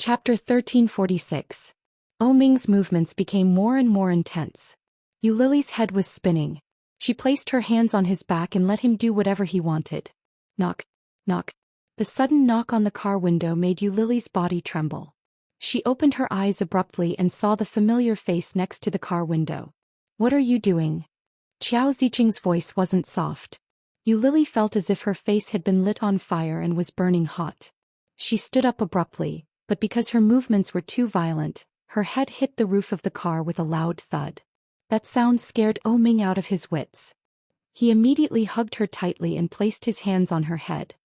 Chapter 1346. Ming's movements became more and more intense. Lily's head was spinning. She placed her hands on his back and let him do whatever he wanted. Knock, knock. The sudden knock on the car window made Lily's body tremble. She opened her eyes abruptly and saw the familiar face next to the car window. "What are you doing?" Qiao Ziqing's voice wasn't soft. Lily felt as if her face had been lit on fire and was burning hot. She stood up abruptly, but because her movements were too violent, her head hit the roof of the car with a loud thud. That sound scared Ming out of his wits. He immediately hugged her tightly and placed his hands on her head.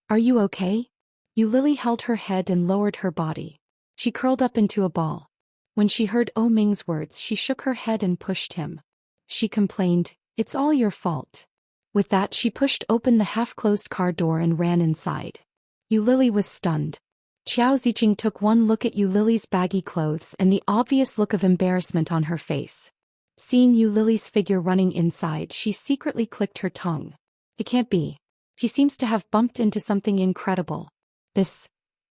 "Are you okay?" Lily held her head and lowered her body. She curled up into a ball. When she heard Ming's words, she shook her head and pushed him. She complained, "It's all your fault." With that, she pushed open the half-closed car door and ran inside. Lily was stunned. Qiao Ziqing took one look at Lily's baggy clothes and the obvious look of embarrassment on her face. Seeing Lily's figure running inside, she secretly clicked her tongue. It can't be. He seems to have bumped into something incredible.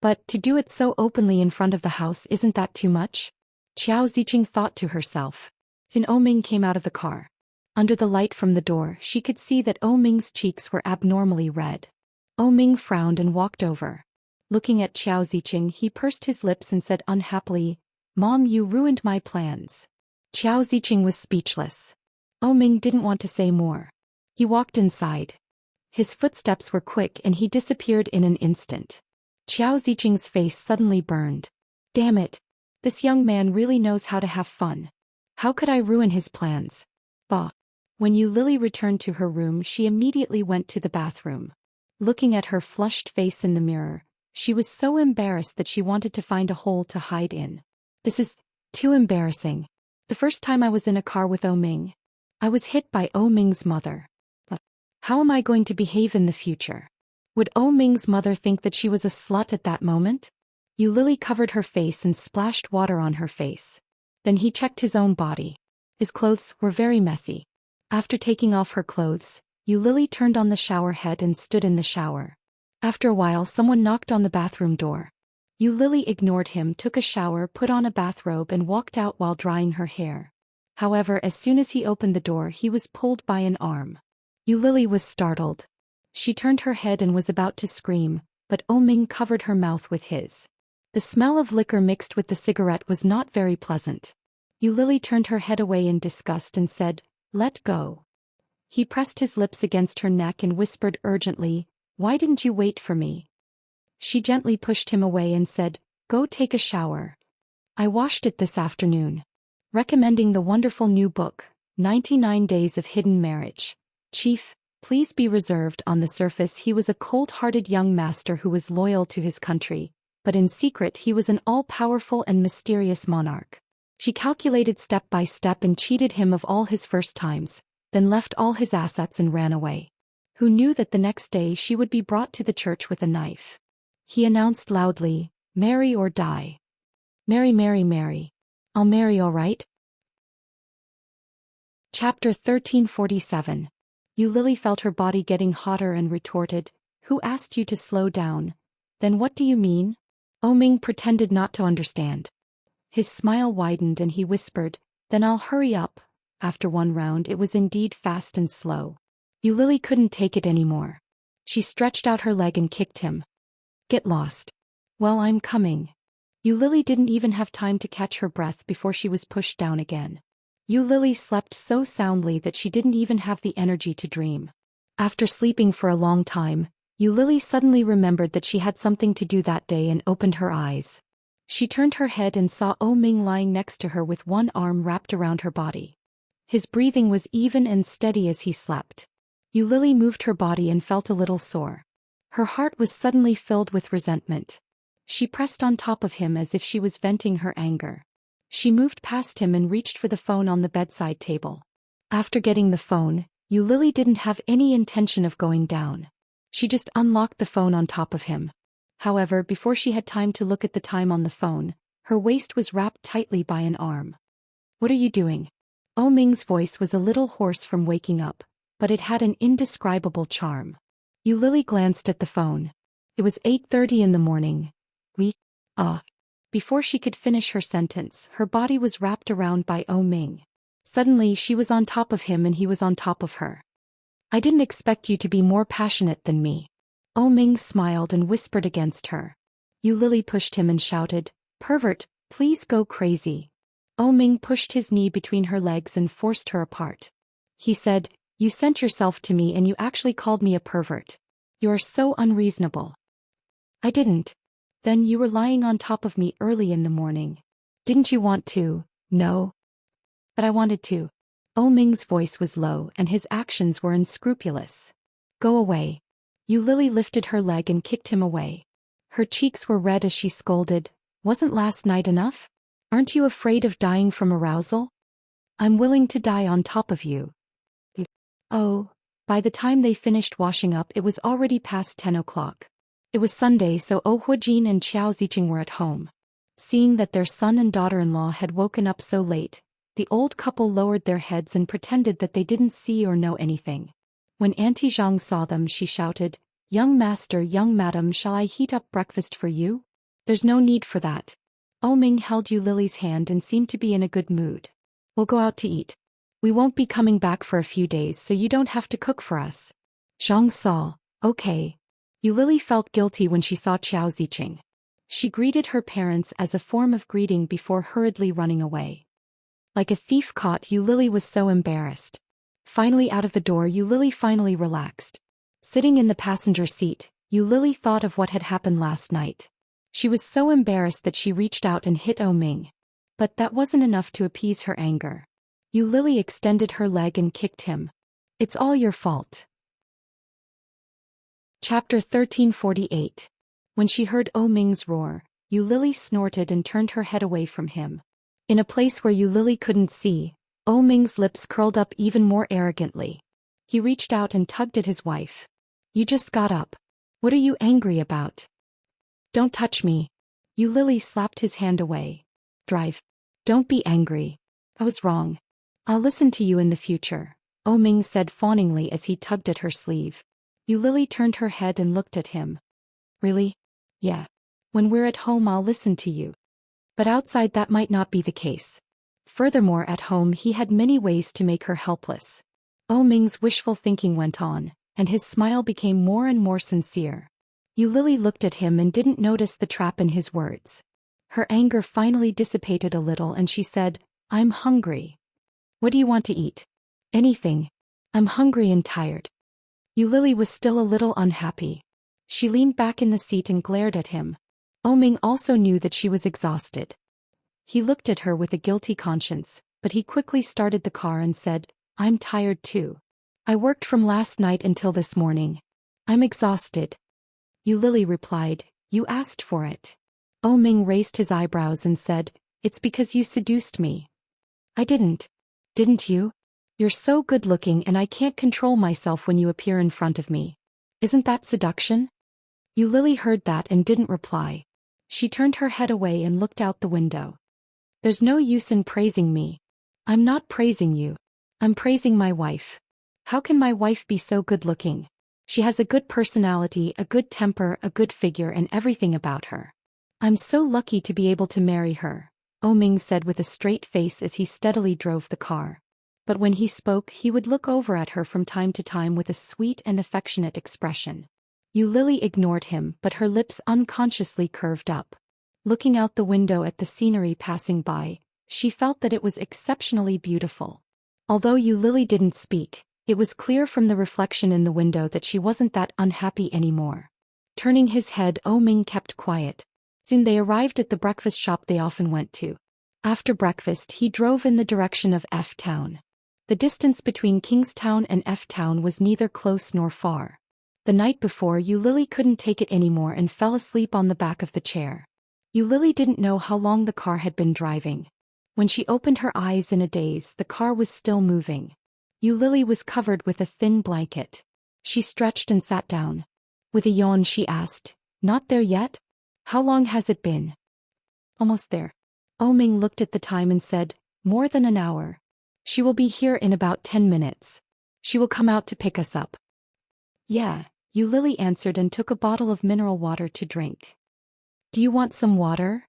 But to do it so openly in front of the house, isn't that too much? Qiao Ziqing thought to herself. Then Ming came out of the car. Under the light from the door, she could see that Ming's cheeks were abnormally red. Ming frowned and walked over. Looking at Qiao Ziqing, he pursed his lips and said unhappily, "Mom, you ruined my plans." Qiao Ziqing was speechless. Ming didn't want to say more. He walked inside. His footsteps were quick and he disappeared in an instant. Qiao Ziqing's face suddenly burned. Damn it. This young man really knows how to have fun. How could I ruin his plans? Bah. When Lily returned to her room, she immediately went to the bathroom. Looking at her flushed face in the mirror, she was so embarrassed that she wanted to find a hole to hide in. This is too embarrassing. The first time I was in a car with Ming, I was hit by Ming's mother. But how am I going to behave in the future? Would Ming's mother think that she was a slut at that moment? Lily covered her face and splashed water on her face. Then he checked his own body. His clothes were very messy. After taking off her clothes, Lily turned on the shower head and stood in the shower. After a while, someone knocked on the bathroom door. Lily ignored him, took a shower, put on a bathrobe and walked out while drying her hair. However, as soon as he opened the door, he was pulled by an arm. Lily was startled. She turned her head and was about to scream, but Ming covered her mouth with his. The smell of liquor mixed with the cigarette was not very pleasant. Lily turned her head away in disgust and said, "Let go." He pressed his lips against her neck and whispered urgently, "Why didn't you wait for me?" She gently pushed him away and said, "Go take a shower. I washed it this afternoon." Recommending the wonderful new book, 99 Days of Hidden Marriage. Chief, please be reserved. On the surface he was a cold-hearted young master who was loyal to his country, but in secret he was an all-powerful and mysterious monarch. She calculated step by step and cheated him of all his first times, then left all his assets and ran away. Who knew that the next day she would be brought to the church with a knife? He announced loudly, "Marry or die." "Marry, marry, marry. I'll marry, all right." Chapter 1347. Lily felt her body getting hotter and retorted, "Who asked you to slow down? Then what do you mean?" Ming pretended not to understand. His smile widened and he whispered, "Then I'll hurry up." After one round, it was indeed fast and slow. Lily couldn't take it anymore. She stretched out her leg and kicked him. "Get lost." "Well, I'm coming." Lily didn't even have time to catch her breath before she was pushed down again. Lily slept so soundly that she didn't even have the energy to dream. After sleeping for a long time, Lily suddenly remembered that she had something to do that day and opened her eyes. She turned her head and saw Ming lying next to her with one arm wrapped around her body. His breathing was even and steady as he slept. Lily moved her body and felt a little sore. Her heart was suddenly filled with resentment. She pressed on top of him as if she was venting her anger. She moved past him and reached for the phone on the bedside table. After getting the phone, Lily didn't have any intention of going down. She just unlocked the phone on top of him. However, before she had time to look at the time on the phone, her waist was wrapped tightly by an arm. "What are you doing?" Ming's voice was a little hoarse from waking up, but it had an indescribable charm. Lily glanced at the phone. It was 8:30 in the morning. Before she could finish her sentence, her body was wrapped around by Ming. Suddenly she was on top of him and he was on top of her. I didn't expect you to be more passionate than me. Ming smiled and whispered against her. Lily pushed him and shouted, "Pervert, please go crazy." Ming pushed his knee between her legs and forced her apart. He said, "You sent yourself to me and you actually called me a pervert. You are so unreasonable." "I didn't." "Then you were lying on top of me early in the morning. Didn't you want to?" "No. But I wanted to." Ming's voice was low and his actions were unscrupulous. "Go away." Lily lifted her leg and kicked him away. Her cheeks were red as she scolded, "Wasn't last night enough? Aren't you afraid of dying from arousal?" "I'm willing to die on top of you." Oh, by the time they finished washing up it was already past 10 o'clock. It was Sunday, so Huijin and Xiao Ziqing were at home. Seeing that their son and daughter-in-law had woken up so late, the old couple lowered their heads and pretended that they didn't see or know anything. When Auntie Zhang saw them, she shouted, young madam, shall I heat up breakfast for you?" "There's no need for that." Ming held Lily's hand and seemed to be in a good mood. "We'll go out to eat. We won't be coming back for a few days, so you don't have to cook for us." Zhang saw, "Okay." Lily felt guilty when she saw Xiao Ziqing. She greeted her parents as a form of greeting before hurriedly running away. Like a thief caught, Lily was so embarrassed. Finally out of the door, Lily finally relaxed. Sitting in the passenger seat, Lily thought of what had happened last night. She was so embarrassed that she reached out and hit Ming. But that wasn't enough to appease her anger. Lily extended her leg and kicked him. "It's all your fault." Chapter 1348. When she heard Ming's roar, Lily snorted and turned her head away from him. In a place where Lily couldn't see, Ming's lips curled up even more arrogantly. He reached out and tugged at his wife. "You just got up. What are you angry about?" "Don't touch me." Lily slapped his hand away. "Drive. Don't be angry. I was wrong. I'll listen to you in the future," Ming said fawningly as he tugged at her sleeve. Lily turned her head and looked at him. "Really?" "Yeah. When we're at home I'll listen to you. But outside that might not be the case." Furthermore, at home he had many ways to make her helpless. Ming's wishful thinking went on, and his smile became more and more sincere. Lily looked at him and didn't notice the trap in his words. Her anger finally dissipated a little and she said, "I'm hungry." "What do you want to eat?" "Anything. I'm hungry and tired." Lily was still a little unhappy. She leaned back in the seat and glared at him. Ming also knew that she was exhausted. He looked at her with a guilty conscience, but he quickly started the car and said, "I'm tired too. I worked from last night until this morning. I'm exhausted." Lily replied, "You asked for it." Ming raised his eyebrows and said, "It's because you seduced me." "I didn't." "Didn't you? You're so good-looking and I can't control myself when you appear in front of me. Isn't that seduction?" Lily heard that and didn't reply. She turned her head away and looked out the window. "There's no use in praising me. I'm not praising you. I'm praising my wife. How can my wife be so good-looking? She has a good personality, a good temper, a good figure, and everything about her. I'm so lucky to be able to marry her," Ming said with a straight face as he steadily drove the car. But when he spoke, he would look over at her from time to time with a sweet and affectionate expression. Lily ignored him, but her lips unconsciously curved up. Looking out the window at the scenery passing by, she felt that it was exceptionally beautiful. Although Lily didn't speak, it was clear from the reflection in the window that she wasn't that unhappy anymore. Turning his head, Ming kept quiet. Soon they arrived at the breakfast shop they often went to. After breakfast he drove in the direction of F-Town. The distance between Kingstown and F-Town was neither close nor far. The night before, Lily couldn't take it anymore and fell asleep on the back of the chair. Lily didn't know how long the car had been driving. When she opened her eyes in a daze, the car was still moving. Lily was covered with a thin blanket. She stretched and sat down. With a yawn she asked, "Not there yet? How long has it been?" "Almost there." Ming looked at the time and said, "More than an hour. She will be here in about 10 minutes. She will come out to pick us up." "Yeah," Lily answered and took a bottle of mineral water to drink. "Do you want some water?"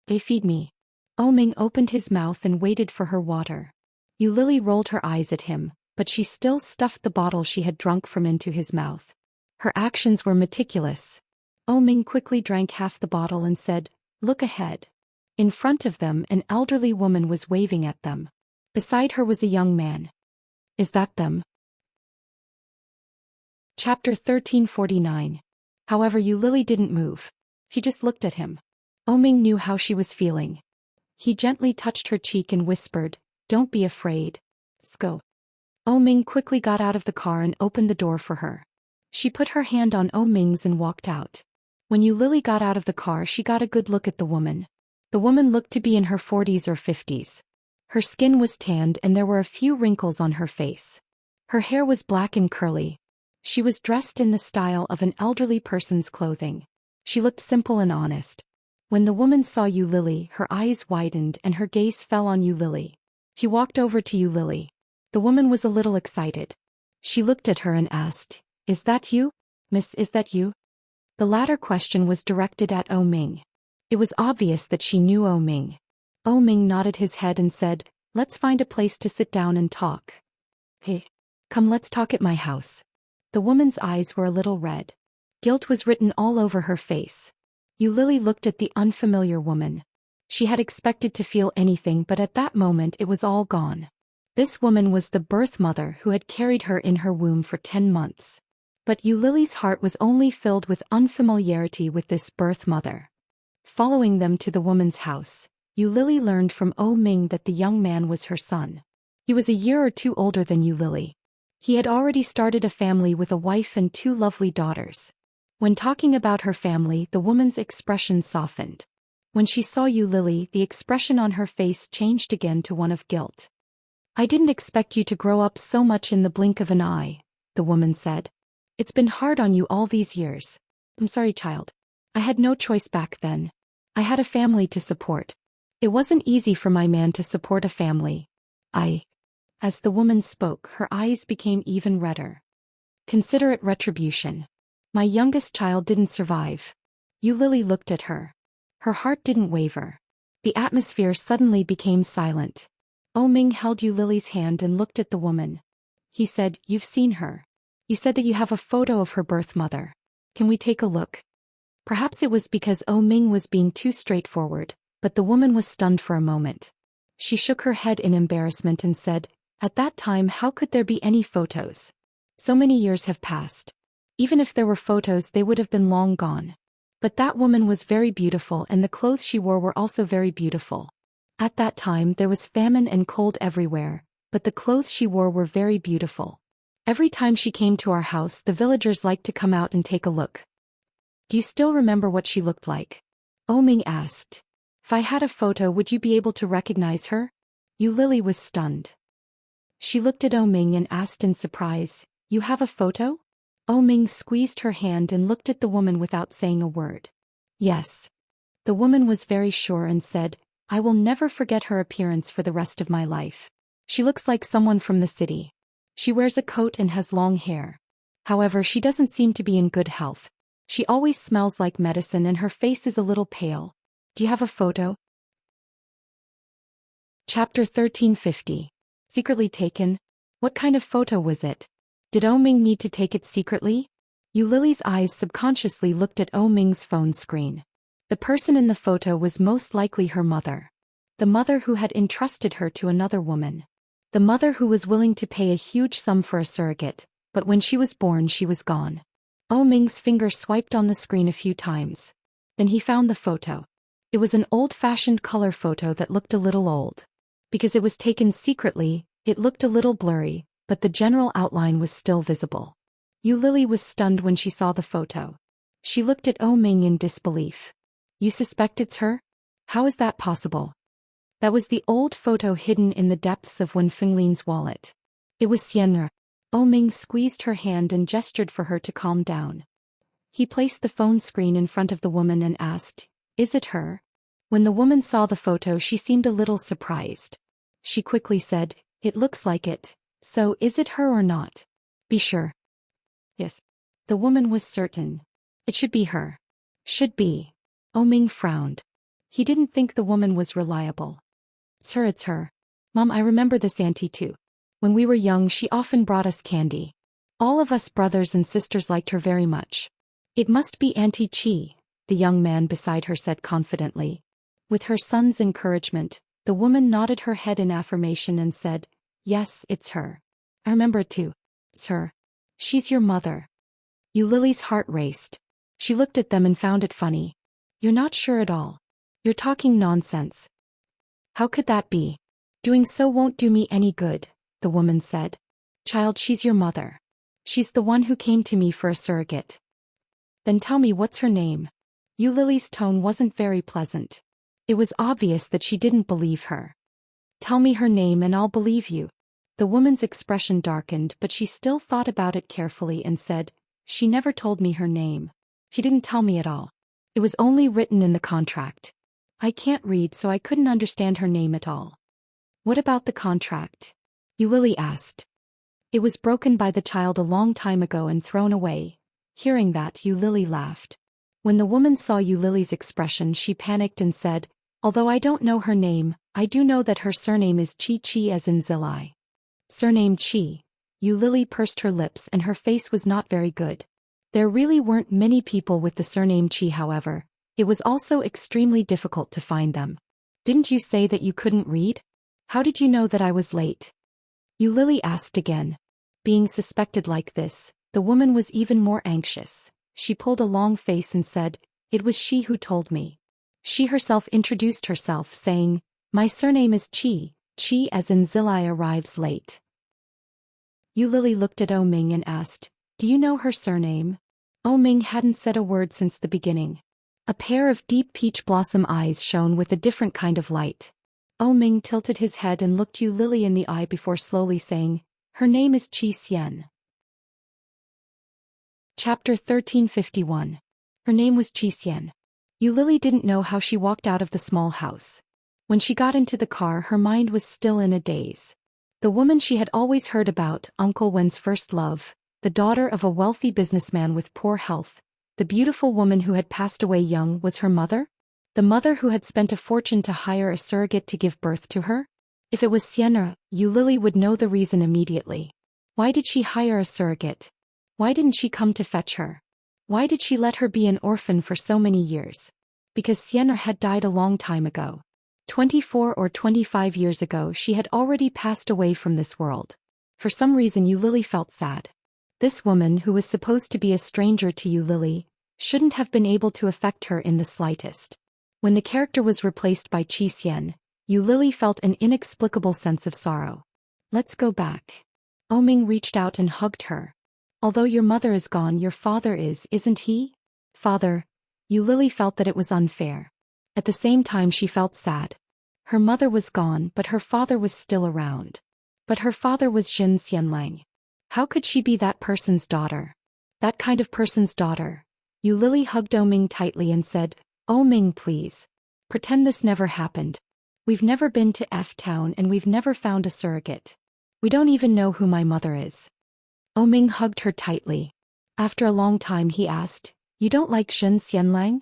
They feed me. Oming opened his mouth and waited for her water. Lily rolled her eyes at him, but she still stuffed the bottle she had drunk from into his mouth. Her actions were meticulous. Oming quickly drank half the bottle and said, "Look ahead." In front of them, an elderly woman was waving at them. Beside her was a young man. Is that them? Chapter 1349. However, Lily didn't move. She just looked at him. Oming knew how she was feeling. He gently touched her cheek and whispered, "Don't be afraid. Let's go." Oming quickly got out of the car and opened the door for her. She put her hand on Oming's and walked out. When Lily got out of the car, she got a good look at the woman. The woman looked to be in her 40s or 50s. Her skin was tanned and there were a few wrinkles on her face. Her hair was black and curly. She was dressed in the style of an elderly person's clothing. She looked simple and honest. When the woman saw Lily, her eyes widened and her gaze fell on Lily. He walked over to Lily. The woman was a little excited. She looked at her and asked, "Is that you? Miss, is that you?" The latter question was directed at Oming. It was obvious that she knew Oming. Oming nodded his head and said, "Let's find a place to sit down and talk." "Hey, come, let's talk at my house." The woman's eyes were a little red. Guilt was written all over her face. Lily looked at the unfamiliar woman. She had expected to feel anything, but at that moment it was all gone. This woman was the birth mother who had carried her in her womb for 10 months. But Lily's heart was only filled with unfamiliarity with this birth mother. Following them to the woman's house, Lily learned from Oming that the young man was her son. He was a year or two older than Lily. He had already started a family with a wife and 2 lovely daughters. When talking about her family, the woman's expression softened. When she saw Lily, the expression on her face changed again to one of guilt. "I didn't expect you to grow up so much in the blink of an eye," the woman said. "It's been hard on you all these years." "I'm sorry, child. I had no choice back then. I had a family to support. It wasn't easy for my man to support a family. As the woman spoke, her eyes became even redder. "Consider it retribution. My youngest child didn't survive." Lily looked at her. Her heart didn't waver. The atmosphere suddenly became silent. Oming held Lily's hand and looked at the woman. He said, "You've seen her. You said that you have a photo of her birth mother. Can we take a look?" Perhaps it was because Oming was being too straightforward, but the woman was stunned for a moment. She shook her head in embarrassment and said, "At that time, how could there be any photos? So many years have passed. Even if there were photos, they would have been long gone. But that woman was very beautiful and the clothes she wore were also very beautiful. At that time there was famine and cold everywhere, but the clothes she wore were very beautiful. Every time she came to our house, the villagers liked to come out and take a look." "Do you still remember what she looked like?" Oming asked. "If I had a photo, would you be able to recognize her?" Lily was stunned. She looked at Oming and asked in surprise, "You have a photo?" Oming squeezed her hand and looked at the woman without saying a word. "Yes." The woman was very sure and said, "I will never forget her appearance for the rest of my life. She looks like someone from the city. She wears a coat and has long hair. However, she doesn't seem to be in good health. She always smells like medicine and her face is a little pale. Do you have a photo?" Chapter 1350. Secretly taken? What kind of photo was it? Did Oming need to take it secretly? Lily's eyes subconsciously looked at Oming's phone screen. The person in the photo was most likely her mother. The mother who had entrusted her to another woman. The mother who was willing to pay a huge sum for a surrogate, but when she was born she was gone. Oming's finger swiped on the screen a few times. Then he found the photo. It was an old-fashioned color photo that looked a little old. Because it was taken secretly, it looked a little blurry, but the general outline was still visible. Lily was stunned when she saw the photo. She looked at Oming in disbelief. "You suspect it's her? How is that possible?" That was the old photo hidden in the depths of Wen Fenglin's wallet. It was Xian'er. Oming squeezed her hand and gestured for her to calm down. He placed the phone screen in front of the woman and asked, "Is it her?" When the woman saw the photo, she seemed a little surprised. She quickly said, "It looks like it. So, is it her or not?" "Be sure." "Yes." The woman was certain. "It should be her." "Should be." Oming frowned. He didn't think the woman was reliable. It's her. Mom, I remember this auntie too. When we were young, she often brought us candy. All of us brothers and sisters liked her very much. It must be Auntie Chi, the young man beside her said confidently. With her son's encouragement, the woman nodded her head in affirmation and said, yes, it's her. I remember it too. It's her. She's your mother. Lily's heart raced. She looked at them and found it funny. You're not sure at all. You're talking nonsense. How could that be? Doing so won't do me any good, the woman said. Child, she's your mother. She's the one who came to me for a surrogate. Then tell me what's her name. Lily's tone wasn't very pleasant. It was obvious that she didn't believe her. Tell me her name and I'll believe you. The woman's expression darkened, but she still thought about it carefully and said, she never told me her name. She didn't tell me at all. It was only written in the contract. I can't read, so I couldn't understand her name at all. What about the contract? Lily asked. It was broken by the child a long time ago and thrown away. Hearing that, Lily laughed. When the woman saw Lily's expression, she panicked and said, although I don't know her name, I do know that her surname is Chi Chi as in Zilai. Surname Chi. Lily pursed her lips and her face was not very good. There really weren't many people with the surname Chi, however. It was also extremely difficult to find them. Didn't you say that you couldn't read? How did you know that I was late? Lily asked again. Being suspected like this, the woman was even more anxious. She pulled a long face and said, it was she who told me. She herself introduced herself, saying, my surname is Chi. Chi as in Zilai arrives late. Lily looked at Ming and asked, do you know her surname? Ming hadn't said a word since the beginning. A pair of deep peach blossom eyes shone with a different kind of light. Ming tilted his head and looked Lily in the eye before slowly saying, her name is Chi Xian. Chapter 1351. Her name was Chi Xian. Lily didn't know how she walked out of the small house. When she got into the car, her mind was still in a daze. The woman she had always heard about, Uncle Wen's first love, the daughter of a wealthy businessman with poor health, the beautiful woman who had passed away young, was her mother? The mother who had spent a fortune to hire a surrogate to give birth to her? If it was Sienna, Lily would know the reason immediately. Why did she hire a surrogate? Why didn't she come to fetch her? Why did she let her be an orphan for so many years? Because Sienna had died a long time ago. 24 or 25 years ago she had already passed away from this world. For some reason Lily felt sad. This woman, who was supposed to be a stranger to Lily, shouldn't have been able to affect her in the slightest. When the character was replaced by Chi Xian, Lily felt an inexplicable sense of sorrow. Let's go back. Ming reached out and hugged her. Although your mother is gone, your father isn't he? Father. Lily felt that it was unfair. At the same time she felt sad. Her mother was gone, but her father was still around. But her father was Jin Xianlang. How could she be that person's daughter? That kind of person's daughter. Lily hugged Ming tightly and said, Ming, please. Pretend this never happened. We've never been to F-Town and we've never found a surrogate. We don't even know who my mother is. Ming hugged her tightly. After a long time he asked, you don't like Jin Xianlang?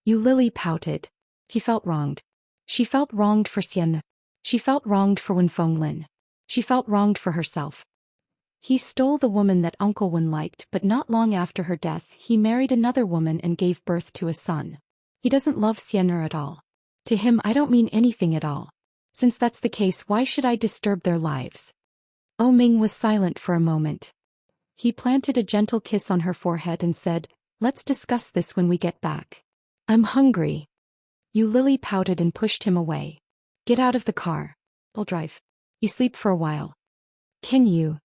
Lily pouted. He felt wronged. She felt wronged for Xian. She felt wronged for Wen Fenglin. She felt wronged for herself. He stole the woman that Uncle Wen liked, but not long after her death he married another woman and gave birth to a son. He doesn't love Xian'er at all. To him I don't mean anything at all. Since that's the case, why should I disturb their lives? Ming was silent for a moment. He planted a gentle kiss on her forehead and said, let's discuss this when we get back. I'm hungry. Lily pouted and pushed him away. Get out of the car. I'll drive. You sleep for a while. Can you?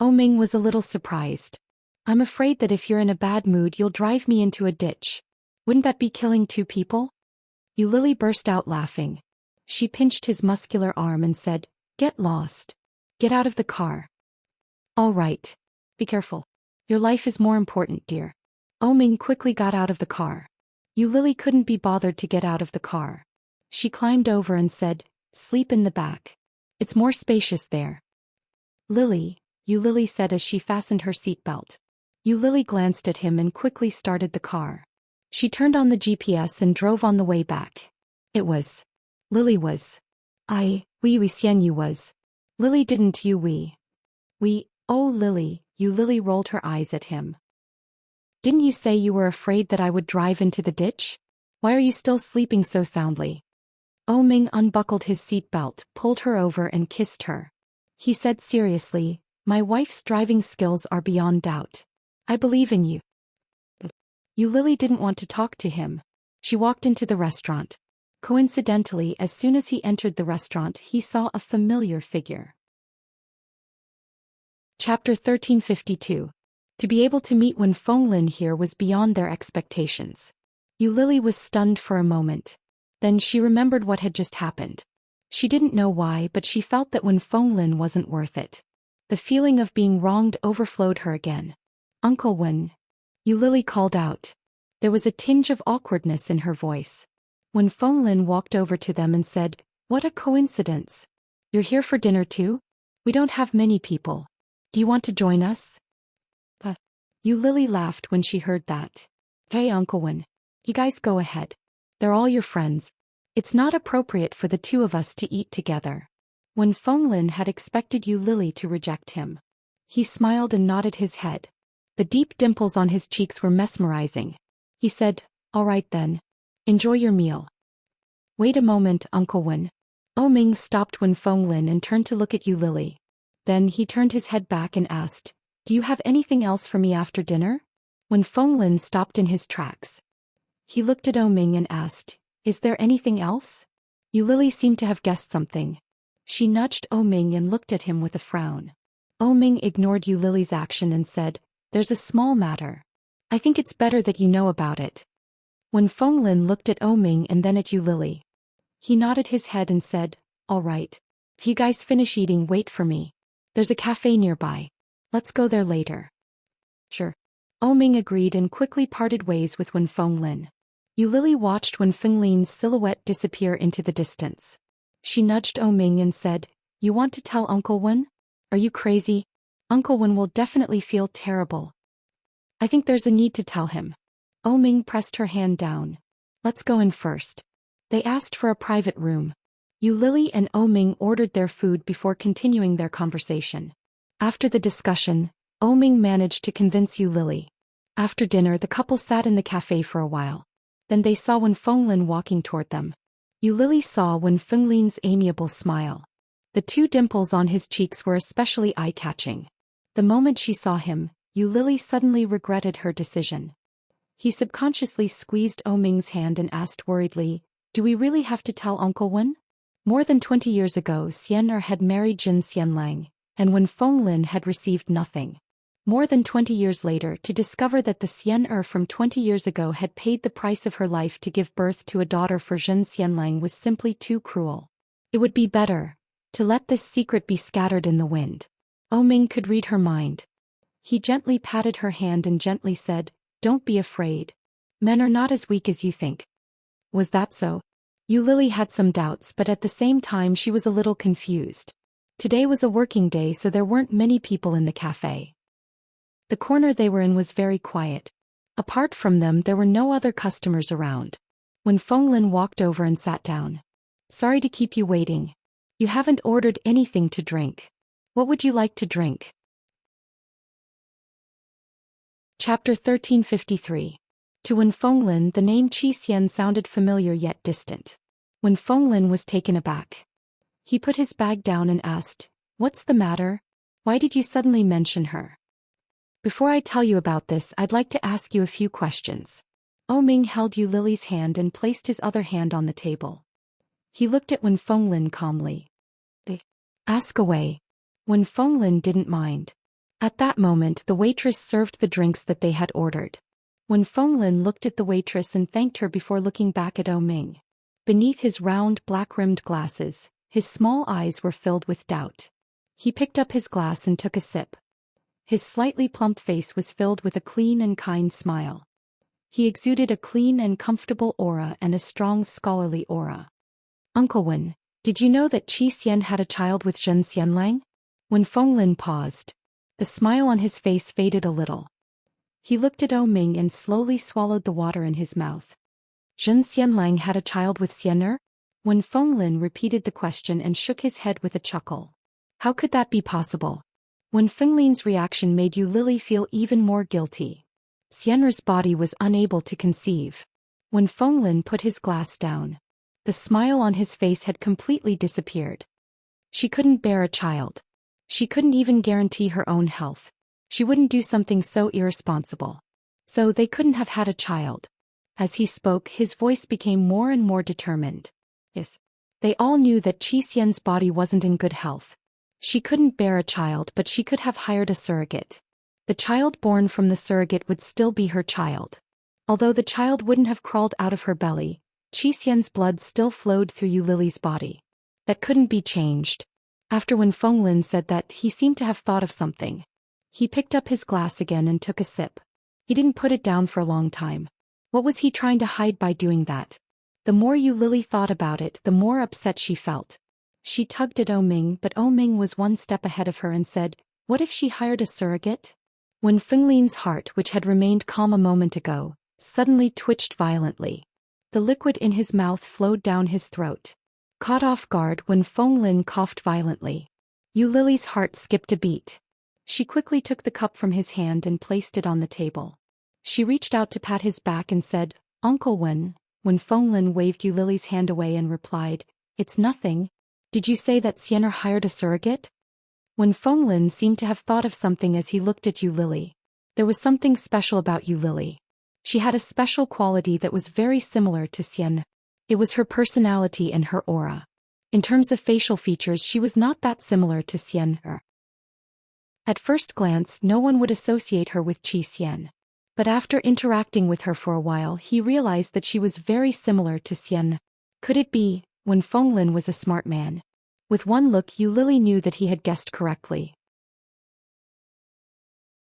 Ming was a little surprised. I'm afraid that if you're in a bad mood you'll drive me into a ditch. Wouldn't that be killing two people? Lily burst out laughing. She pinched his muscular arm and said, get lost. Get out of the car. All right. Be careful. Your life is more important, dear. Ming quickly got out of the car. Lily couldn't be bothered to get out of the car. She climbed over and said, sleep in the back. It's more spacious there. Lily said as she fastened her seatbelt. Lily glanced at him and quickly started the car. She turned on the GPS and drove on the way back. It was. Lily was. We Xian you was. Lily didn't you we, oh Lily, you Lily rolled her eyes at him. Didn't you say you were afraid that I would drive into the ditch? Why are you still sleeping so soundly? Ming unbuckled his seatbelt, pulled her over and kissed her. He said seriously, my wife's driving skills are beyond doubt. I believe in you. You Lily didn't want to talk to him. She walked into the restaurant. Coincidentally, as soon as he entered the restaurant, he saw a familiar figure. Chapter 1352. To be able to meet Wen Fenglin here was beyond their expectations. Yu Lily was stunned for a moment. Then she remembered what had just happened. She didn't know why, but she felt that Wen Fenglin wasn't worth it. The feeling of being wronged overflowed her again. Uncle Wen. Yu Lily called out. There was a tinge of awkwardness in her voice. Wen Fenglin walked over to them and said, what a coincidence. You're here for dinner too? We don't have many people. Do you want to join us? Yu Lily laughed when she heard that. Hey Uncle Wen. You guys go ahead. They're all your friends. It's not appropriate for the two of us to eat together. Wen Fenglin had expected Yu Lily to reject him. He smiled and nodded his head. The deep dimples on his cheeks were mesmerizing. He said, all right then. Enjoy your meal. Wait a moment, Uncle Wen. Ming stopped Wen Fenglin and turned to look at Yu Lily. Then he turned his head back and asked, do you have anything else for me after dinner? Wen Fenglin stopped in his tracks. He looked at Ming and asked, is there anything else? Yu Lily seemed to have guessed something. She nudged Ming and looked at him with a frown. Ming ignored Yu Lily's action and said, there's a small matter. I think it's better that you know about it. Wen Fenglin looked at Ming and then at Yu Lily. He nodded his head and said, all right. If you guys finish eating, wait for me. There's a cafe nearby. Let's go there later. Sure. Ming agreed and quickly parted ways with Wen Fenglin. Yu Lily watched Wen Fenglin's silhouette disappear into the distance. She nudged Ming and said, you want to tell Uncle Wen? Are you crazy? Uncle Wen will definitely feel terrible. I think there's a need to tell him. Ming pressed her hand down. Let's go in first. They asked for a private room. Yu Lily and Ming ordered their food before continuing their conversation. After the discussion, Ming managed to convince Yu Lily. After dinner, the couple sat in the cafe for a while. Then they saw Wen Fenglin walking toward them. Yu Lily saw Wen Fenglin's amiable smile. The two dimples on his cheeks were especially eye-catching. The moment she saw him, Yu Lily suddenly regretted her decision. He subconsciously squeezed Ming's hand and asked worriedly, do we really have to tell Uncle Wen? More than 20 years ago, Xian had married Jin Xianlang, and Wen Fenglin had received nothing. More than 20 years later, to discover that the Xian from 20 years ago had paid the price of her life to give birth to a daughter for Jin Xianlang was simply too cruel. It would be better to let this secret be scattered in the wind. Ming could read her mind. He gently patted her hand and gently said, don't be afraid. Men are not as weak as you think. Was that so? Yu Lily had some doubts, but at the same time she was a little confused. Today was a working day, so there weren't many people in the cafe. The corner they were in was very quiet. Apart from them, there were no other customers around. Wen Fenglin walked over and sat down. Sorry to keep you waiting. You haven't ordered anything to drink. What would you like to drink? Chapter 1353. To Wen Fenglin, the name Qi Xian sounded familiar yet distant. Wen Fenglin was taken aback. He put his bag down and asked, what's the matter? Why did you suddenly mention her? Before I tell you about this, I'd like to ask you a few questions. Ming held Yu Lily's hand and placed his other hand on the table. He looked at Wen Fenglin calmly. Ask away. Wen Fenglin didn't mind. At that moment, the waitress served the drinks that they had ordered. Wen Fenglin looked at the waitress and thanked her before looking back at Ming. Beneath his round, black-rimmed glasses, his small eyes were filled with doubt. He picked up his glass and took a sip. His slightly plump face was filled with a clean and kind smile. He exuded a clean and comfortable aura and a strong scholarly aura. Uncle Wen, did you know that Qi Xian had a child with Jin Xianlang? Wen Fenglin paused. The smile on his face faded a little. He looked at Ming and slowly swallowed the water in his mouth. Zhen Xianlang had a child with Xian'er? Wen Fenglin repeated the question and shook his head with a chuckle. How could that be possible? Wen Fenglin's reaction made Yu Lily feel even more guilty. Xian'er's body was unable to conceive. Wen Fenglin put his glass down. The smile on his face had completely disappeared. She couldn't bear a child. She couldn't even guarantee her own health. She wouldn't do something so irresponsible. So they couldn't have had a child. As he spoke, his voice became more and more determined. Yes. They all knew that Qi Xian's body wasn't in good health. She couldn't bear a child, but she could have hired a surrogate. The child born from the surrogate would still be her child. Although the child wouldn't have crawled out of her belly, Qi Xian's blood still flowed through Yu Lily's body. That couldn't be changed. After Wen Fenglin said that, he seemed to have thought of something. He picked up his glass again and took a sip. He didn't put it down for a long time. What was he trying to hide by doing that? The more Yu Lily thought about it, the more upset she felt. She tugged at Ming, but Ming was one step ahead of her and said, "What if she hired a surrogate?" Wen Fenglin's heart, which had remained calm a moment ago, suddenly twitched violently. The liquid in his mouth flowed down his throat. Caught off guard, Wen Fenglin coughed violently. Yu Lily's heart skipped a beat. She quickly took the cup from his hand and placed it on the table. She reached out to pat his back and said, "Uncle Wen." Wen Fenglin waved Yu Lily's hand away and replied, "It's nothing. Did you say that Xian'er hired a surrogate?" Wen Fenglin seemed to have thought of something as he looked at Yu Lily. There was something special about Yu Lily. She had a special quality that was very similar to Xian. It was her personality and her aura. In terms of facial features, she was not that similar to Xian'er. At first glance, no one would associate her with Qi Xian. But after interacting with her for a while, he realized that she was very similar to Xian. Could it be? Wen Fenglin was a smart man. With one look, Yu Lily knew that he had guessed correctly.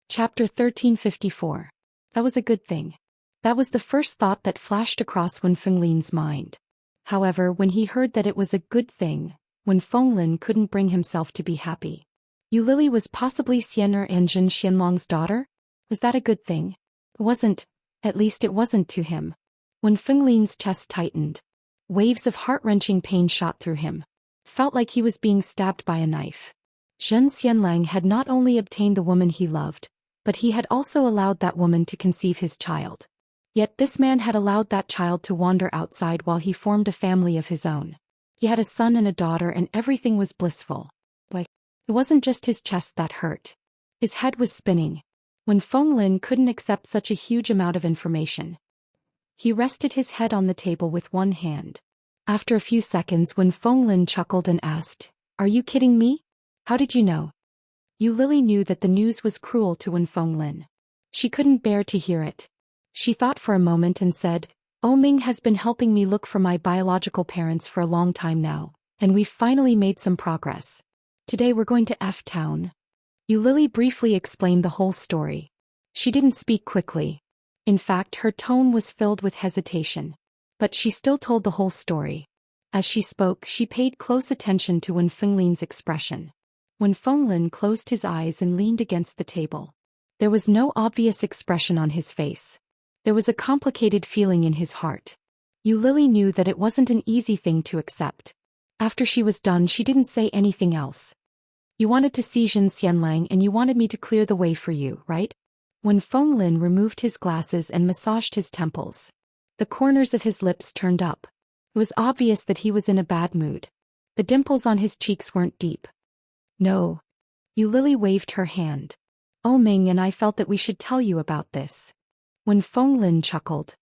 Chapter 1354. That was a good thing. That was the first thought that flashed across Wen Fenglin's mind. However, when he heard that it was a good thing, Wen Fenglin couldn't bring himself to be happy. Yu Lily was possibly Xian'er and Zhen Xianlong's daughter? Was that a good thing? It wasn't. At least it wasn't to him. Wen Fenglin's chest tightened. Waves of heart-wrenching pain shot through him. Felt like he was being stabbed by a knife. Zhen Xianlang had not only obtained the woman he loved, but he had also allowed that woman to conceive his child. Yet this man had allowed that child to wander outside while he formed a family of his own. He had a son and a daughter and everything was blissful. But it wasn't just his chest that hurt. His head was spinning. Wen Fenglin couldn't accept such a huge amount of information. He rested his head on the table with one hand. After a few seconds, Wen Fenglin chuckled and asked, "Are you kidding me? How did you know?" Yu Lily knew that the news was cruel to Wen Fenglin. She couldn't bear to hear it. She thought for a moment and said, "Ming has been helping me look for my biological parents for a long time now, and we've finally made some progress. Today we're going to F-Town." Yu Lily briefly explained the whole story. She didn't speak quickly. In fact, her tone was filled with hesitation. But she still told the whole story. As she spoke, she paid close attention to Wen Fenglin's expression. Wen Fenglin closed his eyes and leaned against the table. There was no obvious expression on his face. There was a complicated feeling in his heart. Yu Lily knew that it wasn't an easy thing to accept. After she was done, she didn't say anything else. "You wanted to see Zhen Xianlang and you wanted me to clear the way for you, right?" Wen Fenglin removed his glasses and massaged his temples. The corners of his lips turned up. It was obvious that he was in a bad mood. The dimples on his cheeks weren't deep. "No." Yu Lily waved her hand. "Ming and I felt that we should tell you about this." Wen Fenglin chuckled.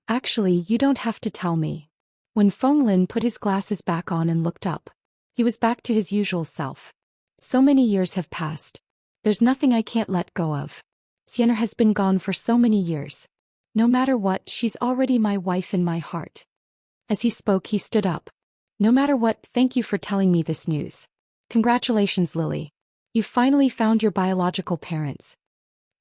"Actually, you don't have to tell me." Wen Fenglin put his glasses back on and looked up. He was back to his usual self. "So many years have passed. There's nothing I can't let go of. Xian'er has been gone for so many years. No matter what, she's already my wife in my heart." As he spoke, he stood up. "No matter what, thank you for telling me this news. Congratulations, Lily. You finally found your biological parents."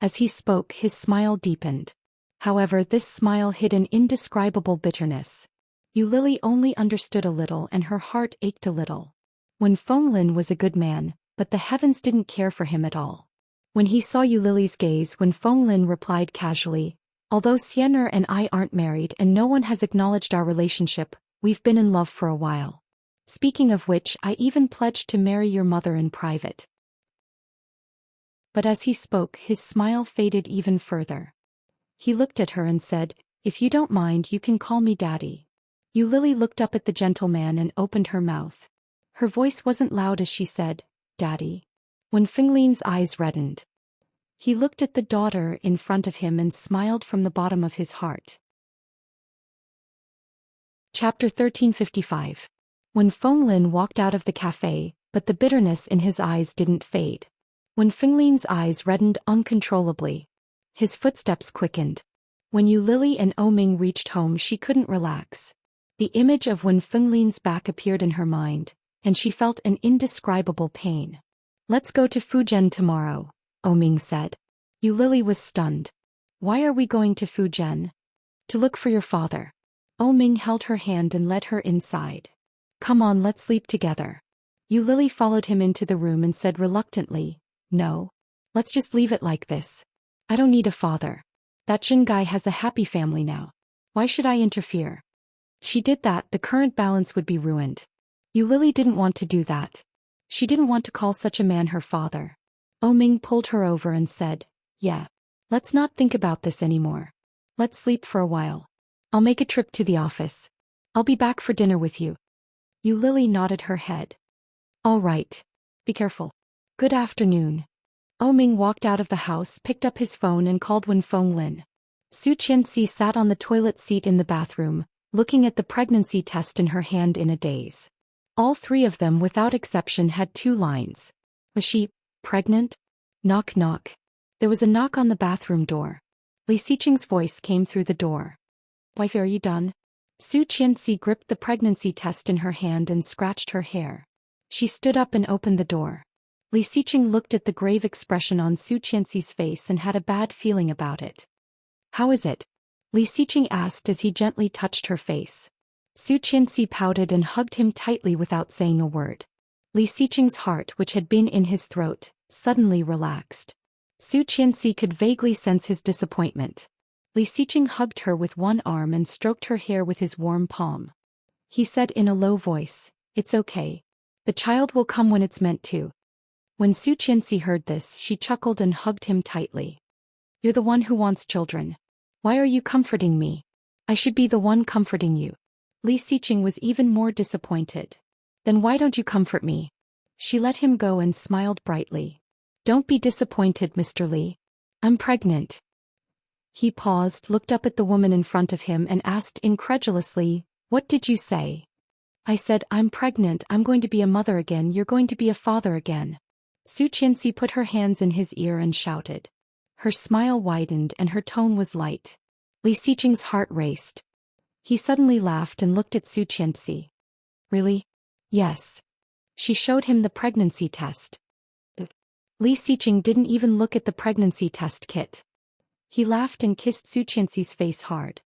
As he spoke, his smile deepened. However, this smile hid an indescribable bitterness. Yu Lily only understood a little and her heart ached a little. Wen Fenglin was a good man, but the heavens didn't care for him at all. When he saw Yu Lily's gaze, Wen Fenglin replied casually, Although Sienna and I aren't married and no one has acknowledged our relationship, we've been in love for a while. Speaking of which, I even pledged to marry your mother in private. But as he spoke, his smile faded even further. He looked at her and said, "If you don't mind, you can call me Daddy." Lily looked up at the gentleman and opened her mouth. Her voice wasn't loud as she said, "Daddy." When Fingleen's eyes reddened, he looked at the daughter in front of him and smiled from the bottom of his heart. Chapter 1355. When Feng Lin walked out of the cafe, but the bitterness in his eyes didn't fade. When Fingleen's eyes reddened uncontrollably, his footsteps quickened. When Lily and Oming reached home, she couldn't relax. The image of when Fingleen's back appeared in her mind, and she felt an indescribable pain. "Let's go to Fujian tomorrow," Oming said. Lily was stunned. "Why are we going to Fujian?" "To look for your father." Oming held her hand and led her inside. "Come on, let's sleep together." Lily followed him into the room and said reluctantly, "No. Let's just leave it like this. I don't need a father. That Jin guy has a happy family now. Why should I interfere? She did that, the current balance would be ruined." Lily didn't want to do that. She didn't want to call such a man her father. Oming pulled her over and said, "Yeah. Let's not think about this anymore. Let's sleep for a while. I'll make a trip to the office. I'll be back for dinner with you." Lily nodded her head. "All right. Be careful. Good afternoon." Oming walked out of the house, picked up his phone and called Wen Fenglin. Su Qianxi sat on the toilet seat in the bathroom, looking at the pregnancy test in her hand in a daze. All three of them without exception had 2 lines. Was she pregnant? Knock knock. There was a knock on the bathroom door. Li Xiqing's voice came through the door. "Wife, are you done?" Su Qianxi gripped the pregnancy test in her hand and scratched her hair. She stood up and opened the door. Li Xiqing looked at the grave expression on Su Qianxi's face and had a bad feeling about it. "How is it?" Li Xiqing asked as he gently touched her face. Su Qianxi pouted and hugged him tightly without saying a word. Li Xiqing's heart, which had been in his throat, suddenly relaxed. Su Qianxi could vaguely sense his disappointment. Li Xiqing hugged her with one arm and stroked her hair with his warm palm. He said in a low voice, "It's okay. The child will come when it's meant to." When Su Qianxi heard this, she chuckled and hugged him tightly. "You're the one who wants children. Why are you comforting me? I should be the one comforting you." Li Xiqing was even more disappointed. "Then why don't you comfort me?" She let him go and smiled brightly. "Don't be disappointed, Mr. Li. I'm pregnant." He paused, looked up at the woman in front of him and asked incredulously, "What did you say?" "I said, I'm pregnant, I'm going to be a mother again, you're going to be a father again." Su Qianxi put her hands in his ear and shouted. Her smile widened and her tone was light. Li Xiqing's heart raced. He suddenly laughed and looked at Su Qianxi. "Really?" "Yes." She showed him the pregnancy test. Li Xiqing didn't even look at the pregnancy test kit. He laughed and kissed Su Qianxi's face hard.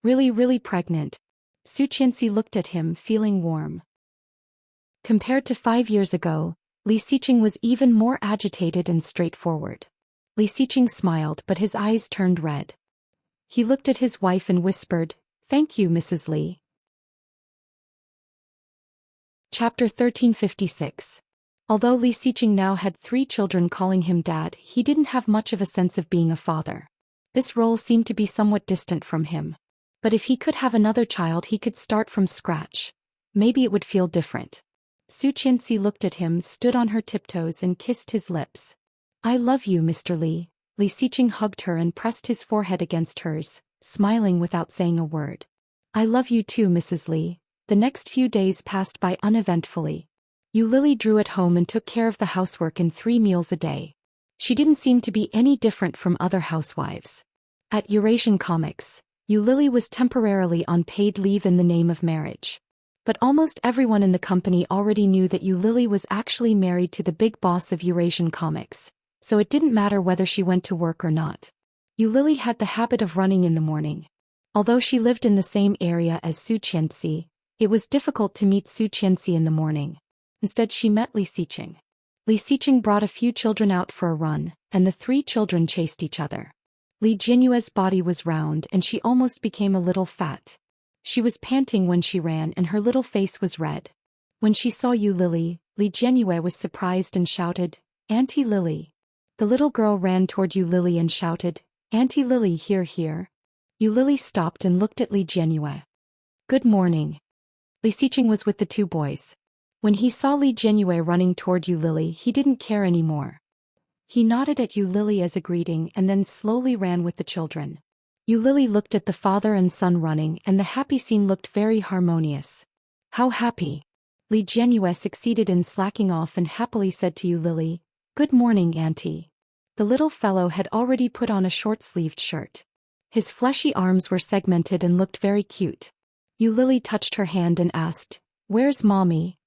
Really pregnant." Su Qianxi looked at him, feeling warm. Compared to 5 years ago, Li Xiqing was even more agitated and straightforward. Li Xiqing smiled, but his eyes turned red. He looked at his wife and whispered, "Thank you, Mrs. Li." Chapter 1356. Although Li Xiqing now had 3 children calling him dad, he didn't have much of a sense of being a father. This role seemed to be somewhat distant from him. But if he could have another child, he could start from scratch. Maybe it would feel different. Su Qianxi looked at him, stood on her tiptoes and kissed his lips. "I love you, Mr. Li." Li Xiqing hugged her and pressed his forehead against hers, smiling without saying a word. "I love you too, Mrs. Li." The next few days passed by uneventfully. Lily drew at home and took care of the housework in 3 meals a day. She didn't seem to be any different from other housewives. At Eurasian Comics, Lily was temporarily on paid leave in the name of marriage. But almost everyone in the company already knew that Lily was actually married to the big boss of Eurasian Comics, so it didn't matter whether she went to work or not. Lily had the habit of running in the morning. Although she lived in the same area as Su Qianxi, it was difficult to meet Su Qianxi in the morning. Instead, she met Li Xiqing. Li Xiqing brought a few children out for a run, and the 3 children chased each other. Li Jinyue's body was round and she almost became a little fat. She was panting when she ran and her little face was red. When she saw Yu Lily, Li Jinyue was surprised and shouted, "Auntie Lily." The little girl ran toward Yu Lily and shouted, "Auntie Lily, here, here." Yu Lily stopped and looked at Li Jinyue. "Good morning." Li Xiqing was with the two boys. When he saw Li Jinyue running toward Yu Lily, he didn't care anymore. He nodded at Yu Lily as a greeting and then slowly ran with the children. Yu Lily looked at the father and son running and the happy scene looked very harmonious. How happy! Li Jinyue succeeded in slacking off and happily said to Yu Lily, "Good morning, Auntie." The little fellow had already put on a short-sleeved shirt. His fleshy arms were segmented and looked very cute. Yu Lily touched her hand and asked, "Where's Mommy?"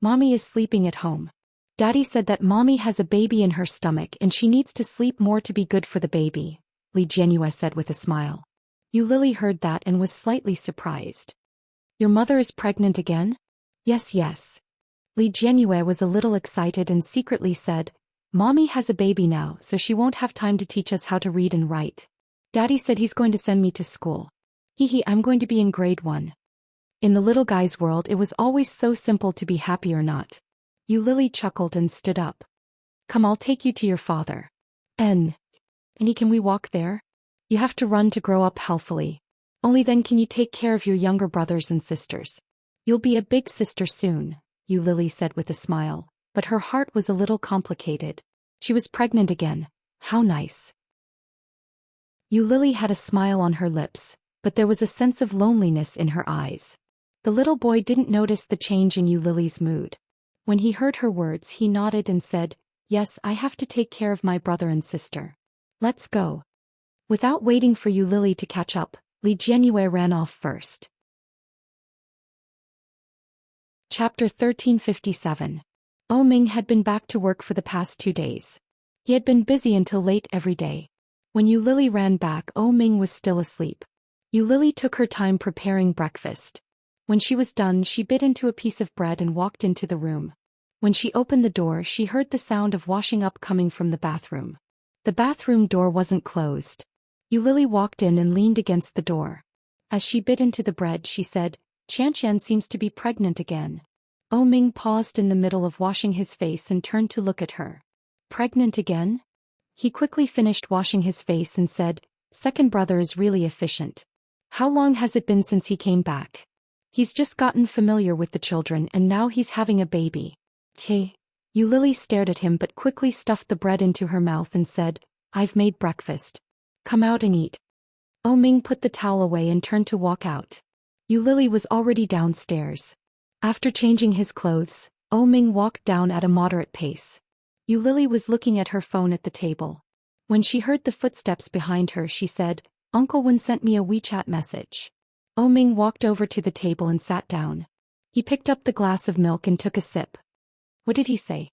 "Mommy is sleeping at home. Daddy said that Mommy has a baby in her stomach and she needs to sleep more to be good for the baby," Li Jinyue said with a smile. Yu Lily heard that and was slightly surprised. "Your mother is pregnant again?" "Yes, yes." Li Jinyue was a little excited and secretly said, "Mommy has a baby now, so she won't have time to teach us how to read and write. Daddy said he's going to send me to school. I'm going to be in grade 1. In the little guy's world it was always so simple to be happy or not. Yu Lily chuckled and stood up. "Come, I'll take you to your father. Annie, can we walk there? You have to run to grow up healthily. Only then can you take care of your younger brothers and sisters. You'll be a big sister soon," Yu Lily said with a smile, but her heart was a little complicated. She was pregnant again. How nice. Yu Lily had a smile on her lips, but there was a sense of loneliness in her eyes. The little boy didn't notice the change in Yu Lily's mood. When he heard her words, he nodded and said, "Yes, I have to take care of my brother and sister. Let's go." Without waiting for Yu Lily to catch up, Li Jinyue ran off first. Chapter 1357. Ming had been back to work for the past 2 days. He had been busy until late every day. When Yu Lily ran back, Ming was still asleep. Yu Lily took her time preparing breakfast. When she was done, she bit into a piece of bread and walked into the room. When she opened the door, she heard the sound of washing up coming from the bathroom. The bathroom door wasn't closed. Yu Lily walked in and leaned against the door. As she bit into the bread, she said, "Qian seems to be pregnant again." Ming paused in the middle of washing his face and turned to look at her. "Pregnant again?" He quickly finished washing his face and said, "Second brother is really efficient. How long has it been since he came back? He's just gotten familiar with the children and now he's having a baby." Yu Lily stared at him but quickly stuffed the bread into her mouth and said, "I've made breakfast. Come out and eat." Ming put the towel away and turned to walk out. Yu Lily was already downstairs. After changing his clothes, Ming walked down at a moderate pace. Yu Lily was looking at her phone at the table. When she heard the footsteps behind her, she said, "Uncle Wen sent me a WeChat message." Ming walked over to the table and sat down. He picked up the glass of milk and took a sip. "What did he say?"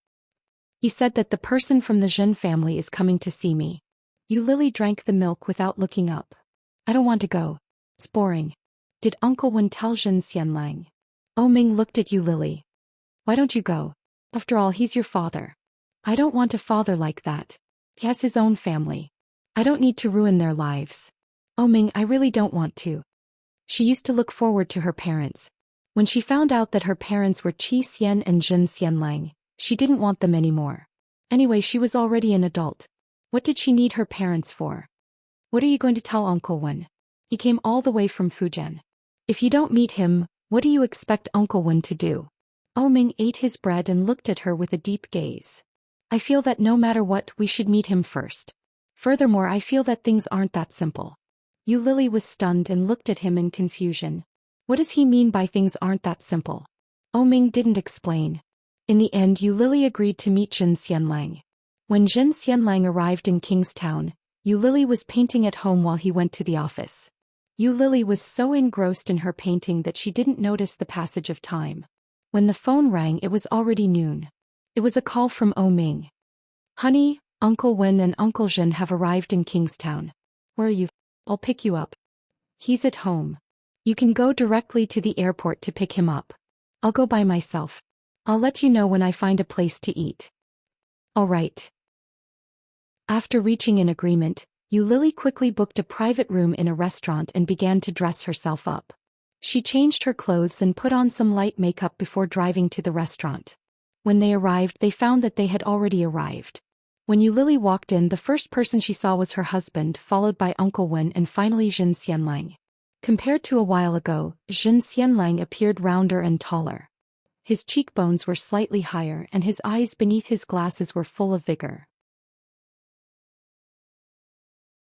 "He said that the person from the Zhen family is coming to see me." Yu Lily drank the milk without looking up. "I don't want to go. It's boring." "Did Uncle Wen tell Zhen Xianlang?" Ming looked at Yu Lily. "Why don't you go? After all, he's your father." "I don't want a father like that. He has his own family. I don't need to ruin their lives." "Ming, I really don't want to." She used to look forward to her parents. When she found out that her parents were Qi Xian and Zhen Xianlang, she didn't want them anymore. Anyway, she was already an adult. What did she need her parents for? "What are you going to tell Uncle Wen? He came all the way from Fujian. If you don't meet him, what do you expect Uncle Wen to do?" Ming ate his bread and looked at her with a deep gaze. "I feel that no matter what, we should meet him first. Furthermore, I feel that things aren't that simple." Yu Lily was stunned and looked at him in confusion. What does he mean by things aren't that simple? Ming didn't explain. In the end, Yu Lily agreed to meet Zhen Xianlang. When Zhen Xianlang arrived in Kingstown, Yu Lily was painting at home while he went to the office. Yu Lily was so engrossed in her painting that she didn't notice the passage of time. When the phone rang, it was already noon. It was a call from Ming. "Honey, Uncle Wen and Uncle Zhen have arrived in Kingstown. Where are you? I'll pick you up." "He's at home. You can go directly to the airport to pick him up. I'll go by myself. I'll let you know when I find a place to eat." "All right." After reaching an agreement, Yu Lily quickly booked a private room in a restaurant and began to dress herself up. She changed her clothes and put on some light makeup before driving to the restaurant. When they arrived, they found that they had already arrived. When Yu Lily walked in, the first person she saw was her husband, followed by Uncle Wen and finally Jin Xianlang. Compared to a while ago, Jin Xianlang appeared rounder and taller. His cheekbones were slightly higher and his eyes beneath his glasses were full of vigor.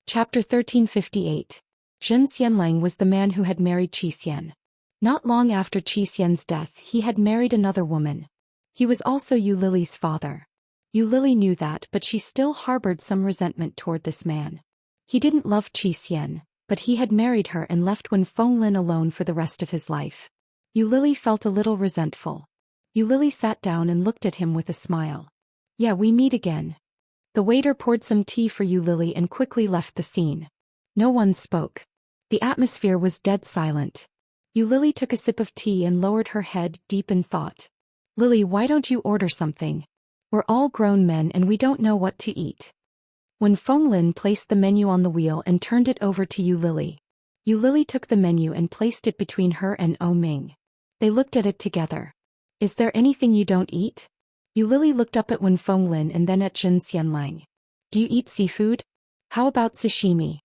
Chapter 1358. Jin Xianlang was the man who had married Qi Xian. Not long after Qi Xian's death, he had married another woman. He was also Yu Lily's father. Yu Lily knew that, but she still harbored some resentment toward this man. He didn't love Qi Xian, but he had married her and left Wen Fenglin alone for the rest of his life. Yu Lily felt a little resentful. Yu Lily sat down and looked at him with a smile. "Yeah, we meet again." The waiter poured some tea for Yu Lily and quickly left the scene. No one spoke. The atmosphere was dead silent. Yu Lily took a sip of tea and lowered her head, deep in thought. "Lily, why don't you order something? We're all grown men and we don't know what to eat." When Fenglin placed the menu on the wheel and turned it over to Yu Lily took the menu and placed it between her and Ming. They looked at it together. "Is there anything you don't eat?" Yu Lily looked up at Wen Fenglin and then at Jin Xianlang. "Do you eat seafood? How about sashimi?"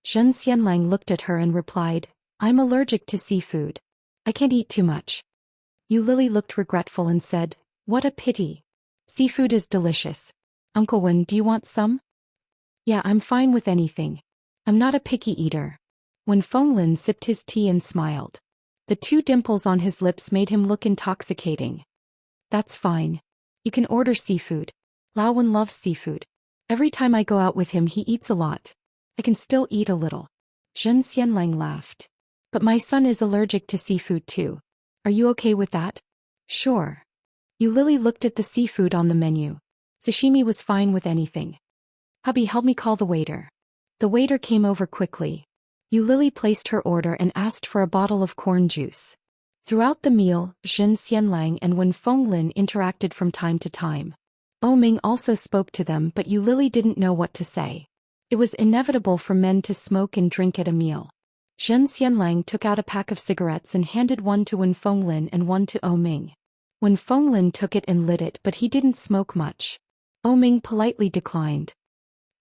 Jin Xianlang looked at her and replied, "I'm allergic to seafood. I can't eat too much." Yu Lily looked regretful and said, "What a pity. Seafood is delicious. Uncle Wen, do you want some?" "Yeah, I'm fine with anything. I'm not a picky eater." Wen Fenglin sipped his tea and smiled. The two dimples on his lips made him look intoxicating. "That's fine. You can order seafood. Lao Wen loves seafood. Every time I go out with him he eats a lot. I can still eat a little." Jin Xianlang laughed. "But my son is allergic to seafood too. Are you okay with that?" "Sure." Yu Lily looked at the seafood on the menu. Sashimi was fine with anything. "Hubby, help me call the waiter." The waiter came over quickly. Yu Lily placed her order and asked for a bottle of corn juice. Throughout the meal, Jin Xianlang and Wen Fenglin interacted from time to time. Ming also spoke to them, but Yu Lily didn't know what to say. It was inevitable for men to smoke and drink at a meal. Jin Xianlang took out a pack of cigarettes and handed one to Wen Fenglin and one to Ming. Wen Fenglin took it and lit it, but he didn't smoke much. Ming politely declined.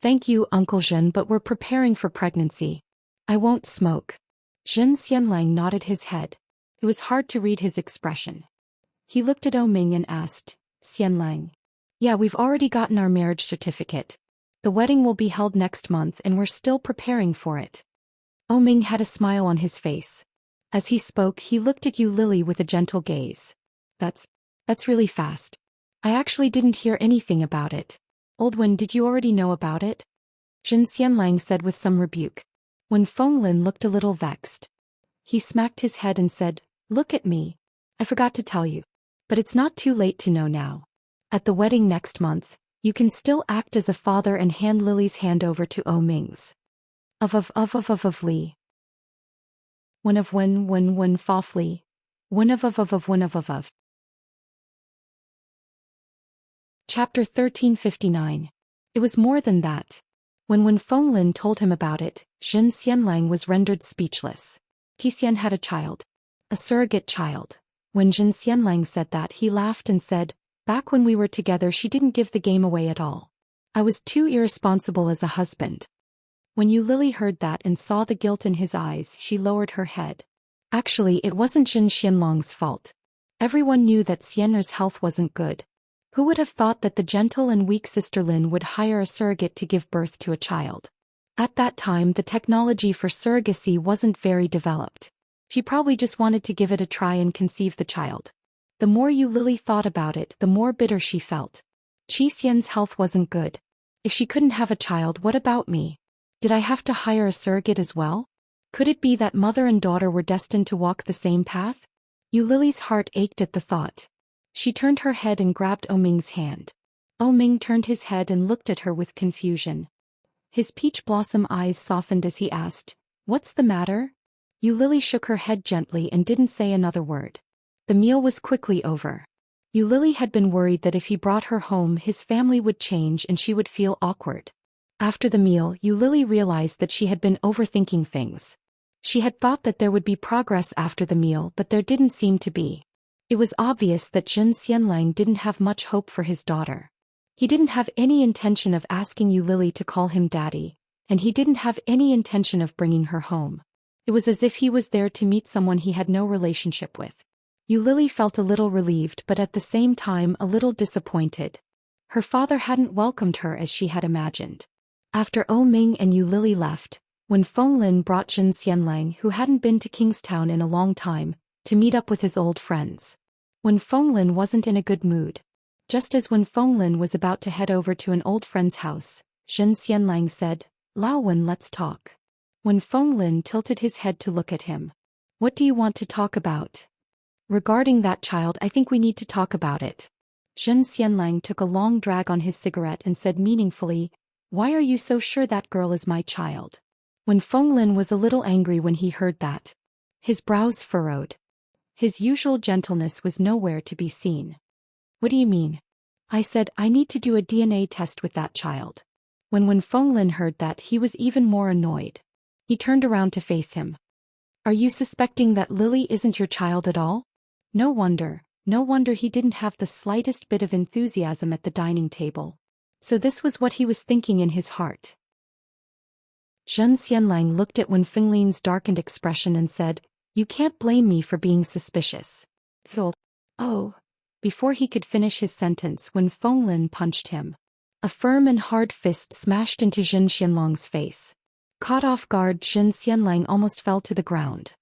"Thank you, Uncle Jin, but we're preparing for pregnancy. I won't smoke." Jin Xianlang nodded his head. It was hard to read his expression. He looked at Ming and asked, "Xianlang." "Yeah, we've already gotten our marriage certificate. The wedding will be held next month and we're still preparing for it." Ming had a smile on his face. As he spoke, he looked at Yu Lily with a gentle gaze. That's really fast. I actually didn't hear anything about it. Old Wen, did you already know about it?" Jin Xianlang said with some rebuke. Wen Fenglin looked a little vexed. He smacked his head and said, "Look at me. I forgot to tell you. But it's not too late to know now. At the wedding next month, you can still act as a father and hand Lily's hand over to Ming's." Of Lee. When of when fawfully. When of. Chapter 1359. It was more than that. When Wen Fenglin told him about it, Jin Xianlang was rendered speechless. Qi Xian had a child. A surrogate child. When Jin Xianlang said that, he laughed and said, "Back when we were together she didn't give the game away at all. I was too irresponsible as a husband." When Yu Lily heard that and saw the guilt in his eyes, she lowered her head. Actually, it wasn't Jin Xianlong's fault. Everyone knew that Xian'er's health wasn't good. Who would have thought that the gentle and weak sister Lin would hire a surrogate to give birth to a child? At that time, the technology for surrogacy wasn't very developed. She probably just wanted to give it a try and conceive the child. The more Yu Lily thought about it, the more bitter she felt. Qi Xian's health wasn't good. If she couldn't have a child, what about me? Did I have to hire a surrogate as well? Could it be that mother and daughter were destined to walk the same path? Yu Lily's heart ached at the thought. She turned her head and grabbed Ming's hand. Ming turned his head and looked at her with confusion. His peach blossom eyes softened as he asked, "What's the matter?" Yu Lily shook her head gently and didn't say another word. The meal was quickly over. Yu Lily had been worried that if he brought her home his family would change and she would feel awkward. After the meal, Lily realized that she had been overthinking things. She had thought that there would be progress after the meal, but there didn't seem to be. It was obvious that Zhen Xianlang didn't have much hope for his daughter. He didn't have any intention of asking Lily to call him daddy, and he didn't have any intention of bringing her home. It was as if he was there to meet someone he had no relationship with. Lily felt a little relieved but at the same time a little disappointed. Her father hadn't welcomed her as she had imagined. After Ming and Lily left, when Fenglin brought Zhen Xianlang, who hadn't been to Kingstown in a long time, to meet up with his old friends. When Fenglin wasn't in a good mood. Just as when Fenglin was about to head over to an old friend's house, Zhen Xianlang said, "Lao Wen, let's talk." When Fenglin tilted his head to look at him. "What do you want to talk about?" "Regarding that child, I think we need to talk about it." Zhen Xianlang took a long drag on his cigarette and said meaningfully, "Why are you so sure that girl is my child?" When Fenglin was a little angry when he heard that. His brows furrowed. His usual gentleness was nowhere to be seen. "What do you mean?" I said, "I need to do a DNA test with that child." When Fenglin heard that, he was even more annoyed. He turned around to face him. "Are you suspecting that Lily isn't your child at all?" No wonder he didn't have the slightest bit of enthusiasm at the dining table. So this was what he was thinking in his heart. Zhen Xianlang looked at Wen Fenglin's darkened expression and said, "You can't blame me for being suspicious." Oh. Before he could finish his sentence, Wen Fenglin punched him. A firm and hard fist smashed into Zhen Xianlang's face. Caught off guard, Zhen Xianlang almost fell to the ground.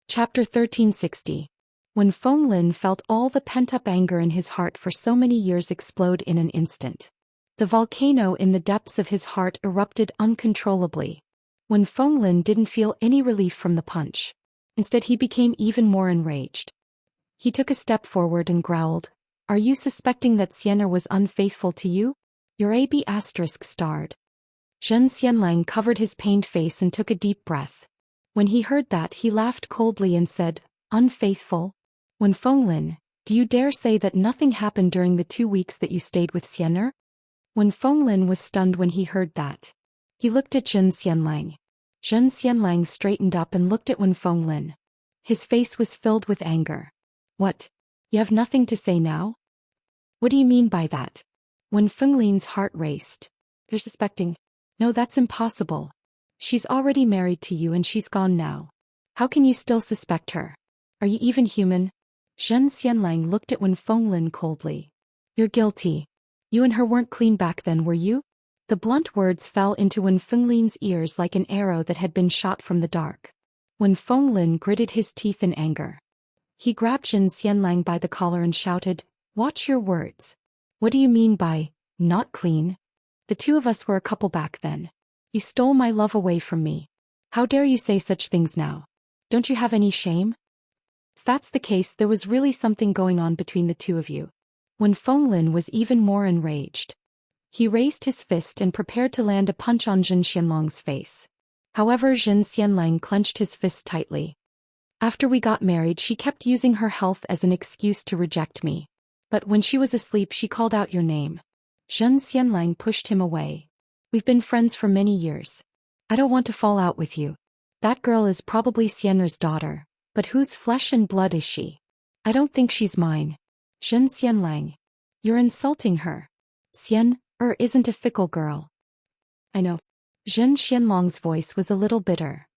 Chapter 1360. When Fenglin felt all the pent-up anger in his heart for so many years explode in an instant. The volcano in the depths of his heart erupted uncontrollably. When Fenglin didn't feel any relief from the punch. Instead he became even more enraged. He took a step forward and growled, "Are you suspecting that Sienna was unfaithful to you? Your AB****." Zhen Xianlang covered his pained face and took a deep breath. When he heard that, he laughed coldly and said, "Unfaithful? When Fenglin, do you dare say that nothing happened during the 2 weeks that you stayed with Sienna?" When Fenglin was stunned when he heard that. He looked at Zhen Xianlang. Zhen Xianlang straightened up and looked at Wen Fenglin. His face was filled with anger. "What? You have nothing to say now? What do you mean by that?" Wen Fenglin's heart raced. "You're suspecting? No, that's impossible. She's already married to you and she's gone now. How can you still suspect her? Are you even human?" Zhen Xianlang looked at Wen Fenglin coldly. "You're guilty. You and her weren't clean back then, were you?" The blunt words fell into Wen Fenglin's ears like an arrow that had been shot from the dark. Wen Fenglin gritted his teeth in anger. He grabbed Zhen Xianlang by the collar and shouted, "Watch your words. What do you mean by, not clean? The two of us were a couple back then. You stole my love away from me. How dare you say such things now? Don't you have any shame? If that's the case, there was really something going on between the two of you." Wen Fenglin was even more enraged. He raised his fist and prepared to land a punch on Zhen Xianlang's face. However, Zhen Xianlang clenched his fist tightly. "After we got married, she kept using her health as an excuse to reject me. But when she was asleep, she called out your name." Zhen Xianlang pushed him away. "We've been friends for many years. I don't want to fall out with you. That girl is probably Sienna's daughter, but whose flesh and blood is she? I don't think she's mine." "Zhen Xianlang, you're insulting her. Sienna isn't a fickle girl." "I know." Zhen Xianlang's voice was a little bitter.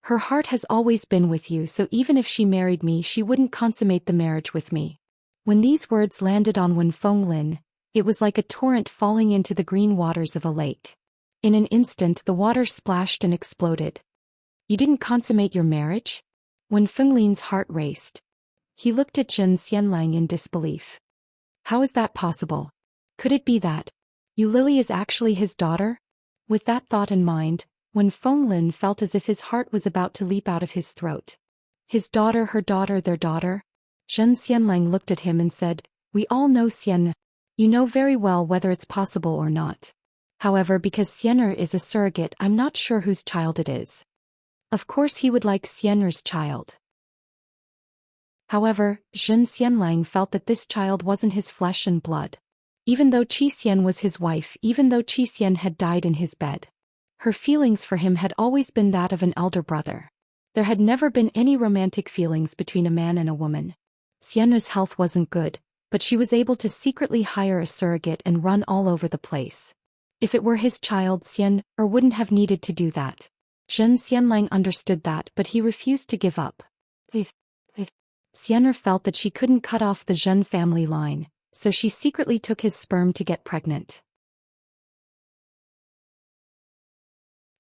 "Her heart has always been with you, so even if she married me, she wouldn't consummate the marriage with me." When these words landed on Wen Fenglin, it was like a torrent falling into the green waters of a lake. In an instant the water splashed and exploded. "You didn't consummate your marriage?" Wen Fenglin's heart raced. He looked at Zhen Xianlang in disbelief. "How is that possible? Could it be that Lily is actually his daughter?" With that thought in mind, Wen Fenglin felt as if his heart was about to leap out of his throat. His daughter, her daughter, their daughter? Zhen Xianlang looked at him and said, "We all know Sienna. You know very well whether it's possible or not. However, because Sienna is a surrogate, I'm not sure whose child it is. Of course he would like Sienna's child." However, Zhen Xianlang felt that this child wasn't his flesh and blood. Even though Qi Xian was his wife, even though Qi Xian had died in his bed, her feelings for him had always been that of an elder brother. There had never been any romantic feelings between a man and a woman. Xian's health wasn't good, but she was able to secretly hire a surrogate and run all over the place. If it were his child, Xian wouldn't have needed to do that. Zhen Xianlang understood that, but he refused to give up. Xian felt that she couldn't cut off the Zhen family line, so she secretly took his sperm to get pregnant.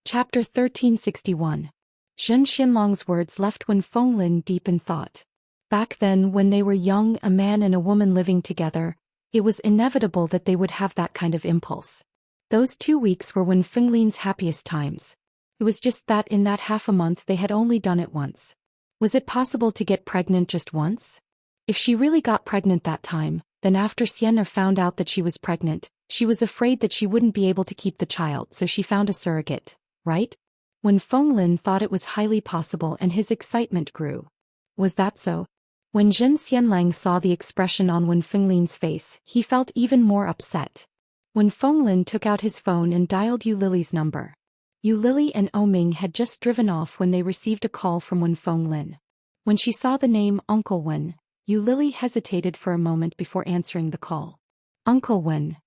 Chapter 1361. Zhen Xianlong's words left Wen Fenglin deep in thought. Back then, when they were young, a man and a woman living together, it was inevitable that they would have that kind of impulse. Those 2 weeks were Wen Fenglin's happiest times. It was just that in that half a month they had only done it once. Was it possible to get pregnant just once? If she really got pregnant that time, then after Xian found out that she was pregnant, she was afraid that she wouldn't be able to keep the child, so she found a surrogate, right? Wen Fenglin thought it was highly possible and his excitement grew. Was that so? When Zhen Xianlang saw the expression on Wen Fenglin's face, he felt even more upset. Wen Fenglin took out his phone and dialed Yu Lily's number. Yu Lily and Oming had just driven off when they received a call from Wen Fenglin. When she saw the name Uncle Wen, Yu Lily hesitated for a moment before answering the call. Uncle Wen.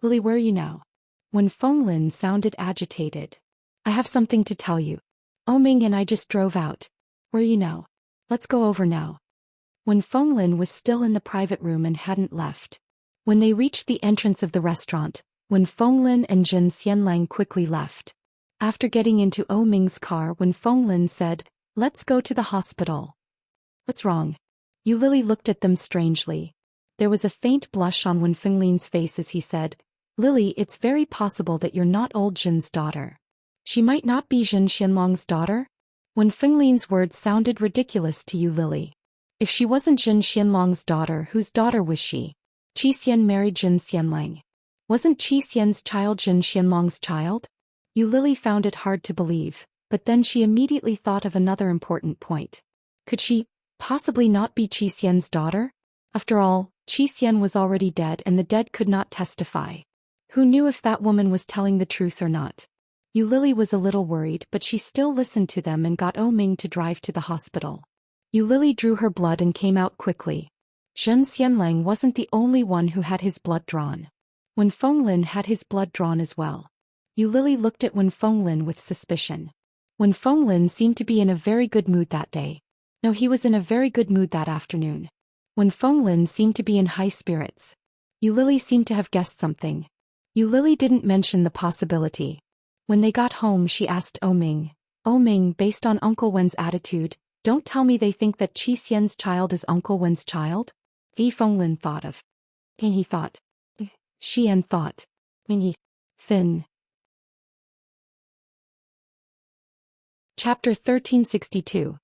Lily, where are you now? Wen Fenglin sounded agitated. I have something to tell you. Oming and I just drove out. Where are you now? Let's go over now. Wen Fenglin was still in the private room and hadn't left. When they reached the entrance of the restaurant, Wen Fenglin and Zhen Xianlang quickly left. After getting into Oming's car, Wen Fenglin said, "Let's go to the hospital." What's wrong? Yu Lily looked at them strangely. There was a faint blush on Wen Fenglin's face as he said, "Lily, it's very possible that you're not old Zhen's daughter." She might not be Zhen Xianlong's daughter? Wen Fenglin's words sounded ridiculous to Yu Lily. If she wasn't Zhen Xianlong's daughter, whose daughter was she? Qi Xian married Zhen Xianlang. Wasn't Qi Xian's child Zhen Xianlong's child? Yu Lily found it hard to believe, but then she immediately thought of another important point. Could she possibly not be Qi Xian's daughter? After all, Qi Xian was already dead and the dead could not testify. Who knew if that woman was telling the truth or not? Yu Lily was a little worried, but she still listened to them and got Oming to drive to the hospital. Yu Lily drew her blood and came out quickly. Zhen Xianlang wasn't the only one who had his blood drawn. Wen Fenglin had his blood drawn as well. Yu Lily looked at Wen Fenglin with suspicion. Wen Fenglin seemed to be in a very good mood that day. No, he was in a very good mood that afternoon. Wen Fenglin seemed to be in high spirits. Yu Lily seemed to have guessed something. Yu Lily didn't mention the possibility. When they got home, she asked Oming, "Oming, based on Uncle Wen's attitude, don't tell me they think that Qi Xian's child is Uncle Wen's child?" Fenglin thought of. And he thought. Xian thought. Fin. Chapter 1362.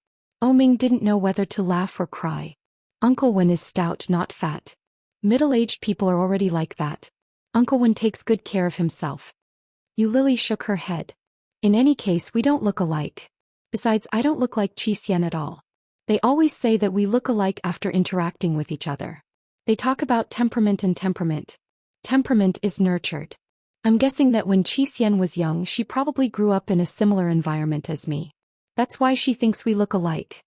Oming didn't know whether to laugh or cry. Uncle Wen is stout, not fat. Middle-aged people are already like that. Uncle Wen takes good care of himself. Yu Lily shook her head. In any case, we don't look alike. Besides, I don't look like Qi Xian at all. They always say that we look alike after interacting with each other. They talk about temperament and temperament. Temperament is nurtured. I'm guessing that when Qi Xian was young, she probably grew up in a similar environment as me. That's why she thinks we look alike.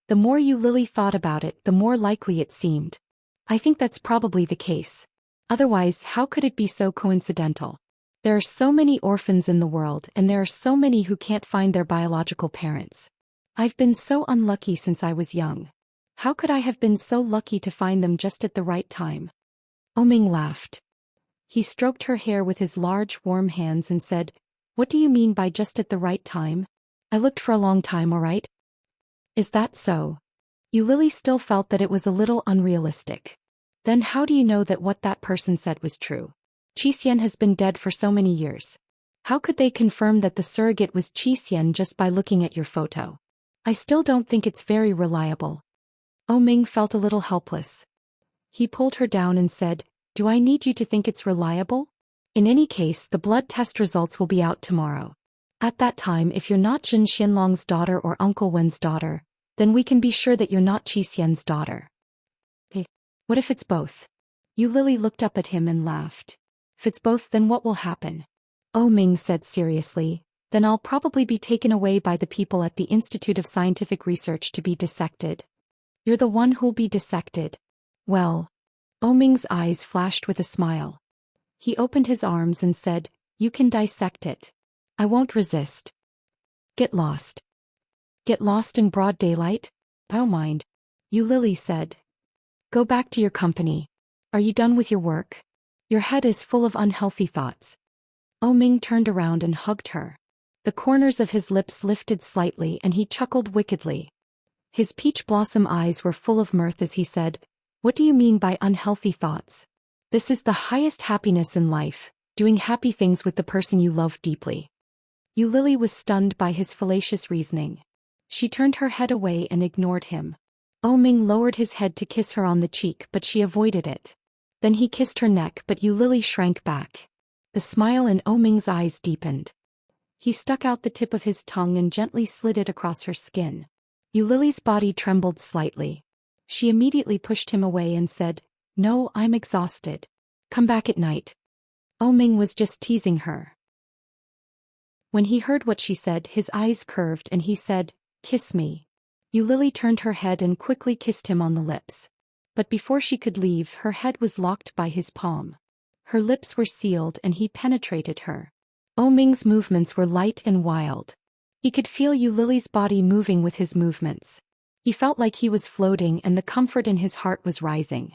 The more Yu Lily thought about it, the more likely it seemed. I think that's probably the case. Otherwise, how could it be so coincidental? There are so many orphans in the world, and there are so many who can't find their biological parents. I've been so unlucky since I was young. How could I have been so lucky to find them just at the right time? Oming laughed. He stroked her hair with his large, warm hands and said, "What do you mean by just at the right time? I looked for a long time, all right?" Is that so? Yu Lily still felt that it was a little unrealistic. Then how do you know that what that person said was true? Qi Xian has been dead for so many years. How could they confirm that the surrogate was Qi Xian just by looking at your photo? I still don't think it's very reliable. Oming felt a little helpless. He pulled her down and said, "Do I need you to think it's reliable? In any case, the blood test results will be out tomorrow. At that time, if you're not Zhen Xianlong's daughter or Uncle Wen's daughter, then we can be sure that you're not Qi Xian's daughter." What if it's both? Yu Lily looked up at him and laughed. If it's both, then what will happen? Oh Ming said seriously, then I'll probably be taken away by the people at the Institute of Scientific Research to be dissected. You're the one who'll be dissected. Well. Oh Ming's eyes flashed with a smile. He opened his arms and said, you can dissect it. I won't resist. Get lost. Get lost in broad daylight? I don't mind. Yu Lily said. Go back to your company. Are you done with your work? Your head is full of unhealthy thoughts. Oh Ming turned around and hugged her. The corners of his lips lifted slightly and he chuckled wickedly. His peach blossom eyes were full of mirth as he said, what do you mean by unhealthy thoughts? This is the highest happiness in life, doing happy things with the person you love deeply. Yu Lily was stunned by his fallacious reasoning. She turned her head away and ignored him. Oh Ming lowered his head to kiss her on the cheek, but she avoided it. Then he kissed her neck, but Yu Lily shrank back. The smile in Oh Ming's eyes deepened. He stuck out the tip of his tongue and gently slid it across her skin. Yu Lily's body trembled slightly. She immediately pushed him away and said, no, I'm exhausted. Come back at night. Oh Ming was just teasing her. When he heard what she said, his eyes curved and he said, kiss me. Yu Lily turned her head and quickly kissed him on the lips. But before she could leave, her head was locked by his palm. Her lips were sealed and he penetrated her. Oh Ming's movements were light and wild. He could feel Yu Lily's body moving with his movements. He felt like he was floating and the comfort in his heart was rising.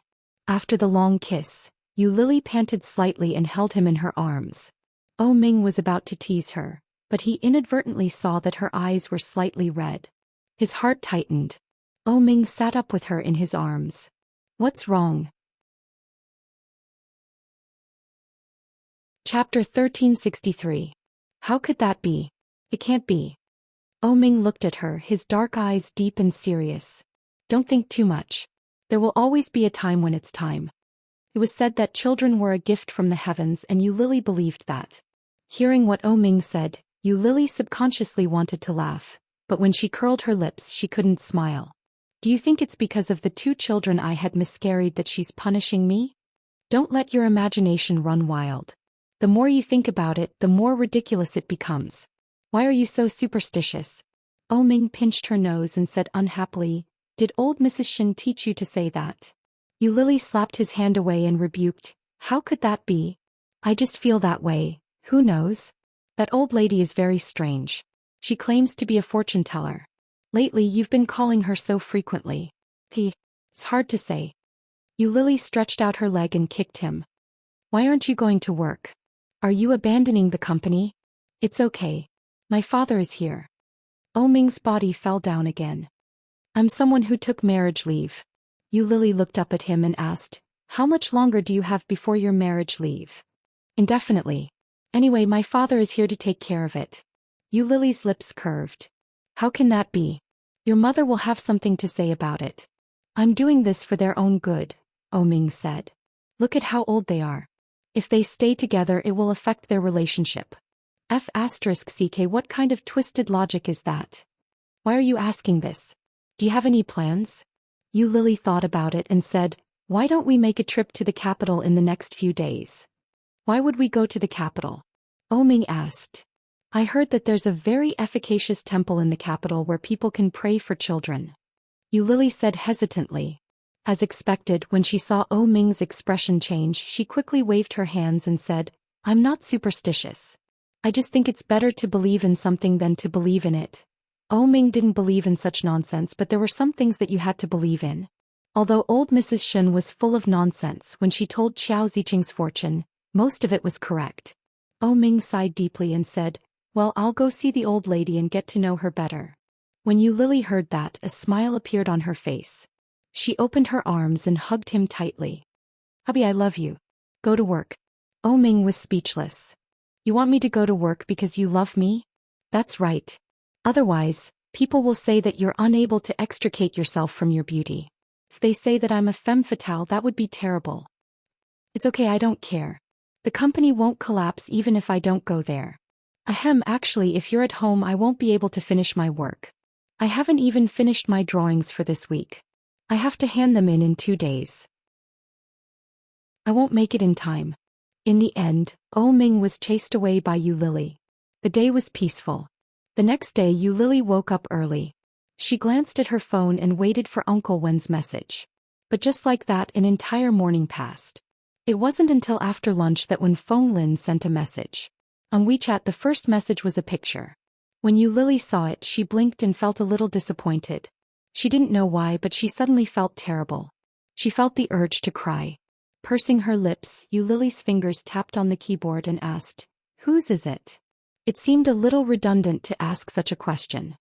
After the long kiss, Yu Lily panted slightly and held him in her arms. Oh Ming was about to tease her, but he inadvertently saw that her eyes were slightly red. His heart tightened. Oh Ming sat up with her in his arms. What's wrong? Chapter 1363. How could that be? It can't be. Oh Ming looked at her, his dark eyes deep and serious. Don't think too much. There will always be a time when it's time. It was said that children were a gift from the heavens and Yu Lily believed that. Hearing what Oh Ming said, Yu Lily subconsciously wanted to laugh, but when she curled her lips she couldn't smile. Do you think it's because of the 2 children I had miscarried that she's punishing me? Don't let your imagination run wild. The more you think about it, the more ridiculous it becomes. Why are you so superstitious? Oh Ming pinched her nose and said unhappily, did old Mrs. Shin teach you to say that? Yu Lily slapped his hand away and rebuked, how could that be? I just feel that way, who knows? That old lady is very strange. She claims to be a fortune teller. Lately you've been calling her so frequently. It's hard to say. Yu Lily stretched out her leg and kicked him. Why aren't you going to work? Are you abandoning the company? It's okay. My father is here. Oh Ming's body fell down again. I'm someone who took marriage leave. Yu Lily looked up at him and asked, how much longer do you have before your marriage leave? Indefinitely. Anyway, my father is here to take care of it. Yu Lily's lips curved. How can that be? Your mother will have something to say about it. I'm doing this for their own good, Oh Ming said. Look at how old they are. If they stay together it will affect their relationship. F***ck, what kind of twisted logic is that? Why are you asking this? Do you have any plans? Yu Lily thought about it and said, why don't we make a trip to the capital in the next few days? Why would we go to the capital? Oh Ming asked. I heard that there's a very efficacious temple in the capital where people can pray for children. Yu Lily said hesitantly. As expected, when she saw Oh Ming's expression change, she quickly waved her hands and said, I'm not superstitious. I just think it's better to believe in something than to believe in it. Oh Ming didn't believe in such nonsense, but there were some things that you had to believe in. Although old Mrs. Shin was full of nonsense when she told Xiao Ziqing's fortune, most of it was correct. Oh Ming sighed deeply and said, well, I'll go see the old lady and get to know her better. When Yu Lily heard that, a smile appeared on her face. She opened her arms and hugged him tightly. Hubby, I love you. Go to work. Oh Ming was speechless. You want me to go to work because you love me? That's right. Otherwise, people will say that you're unable to extricate yourself from your beauty. If they say that I'm a femme fatale, that would be terrible. It's okay, I don't care. The company won't collapse even if I don't go there. Ahem, actually, if you're at home I won't be able to finish my work. I haven't even finished my drawings for this week. I have to hand them in 2 days. I won't make it in time. In the end, Ming was chased away by Yu Lily. The day was peaceful. The next day Yu Lily woke up early. She glanced at her phone and waited for Uncle Wen's message. But just like that, an entire morning passed. It wasn't until after lunch that when Feng Lin sent a message. On WeChat, the first message was a picture. When Yu Lily saw it, she blinked and felt a little disappointed. She didn't know why, but she suddenly felt terrible. She felt the urge to cry. Pursing her lips, Yu Lily's fingers tapped on the keyboard and asked, "Whose is it?" It seemed a little redundant to ask such a question.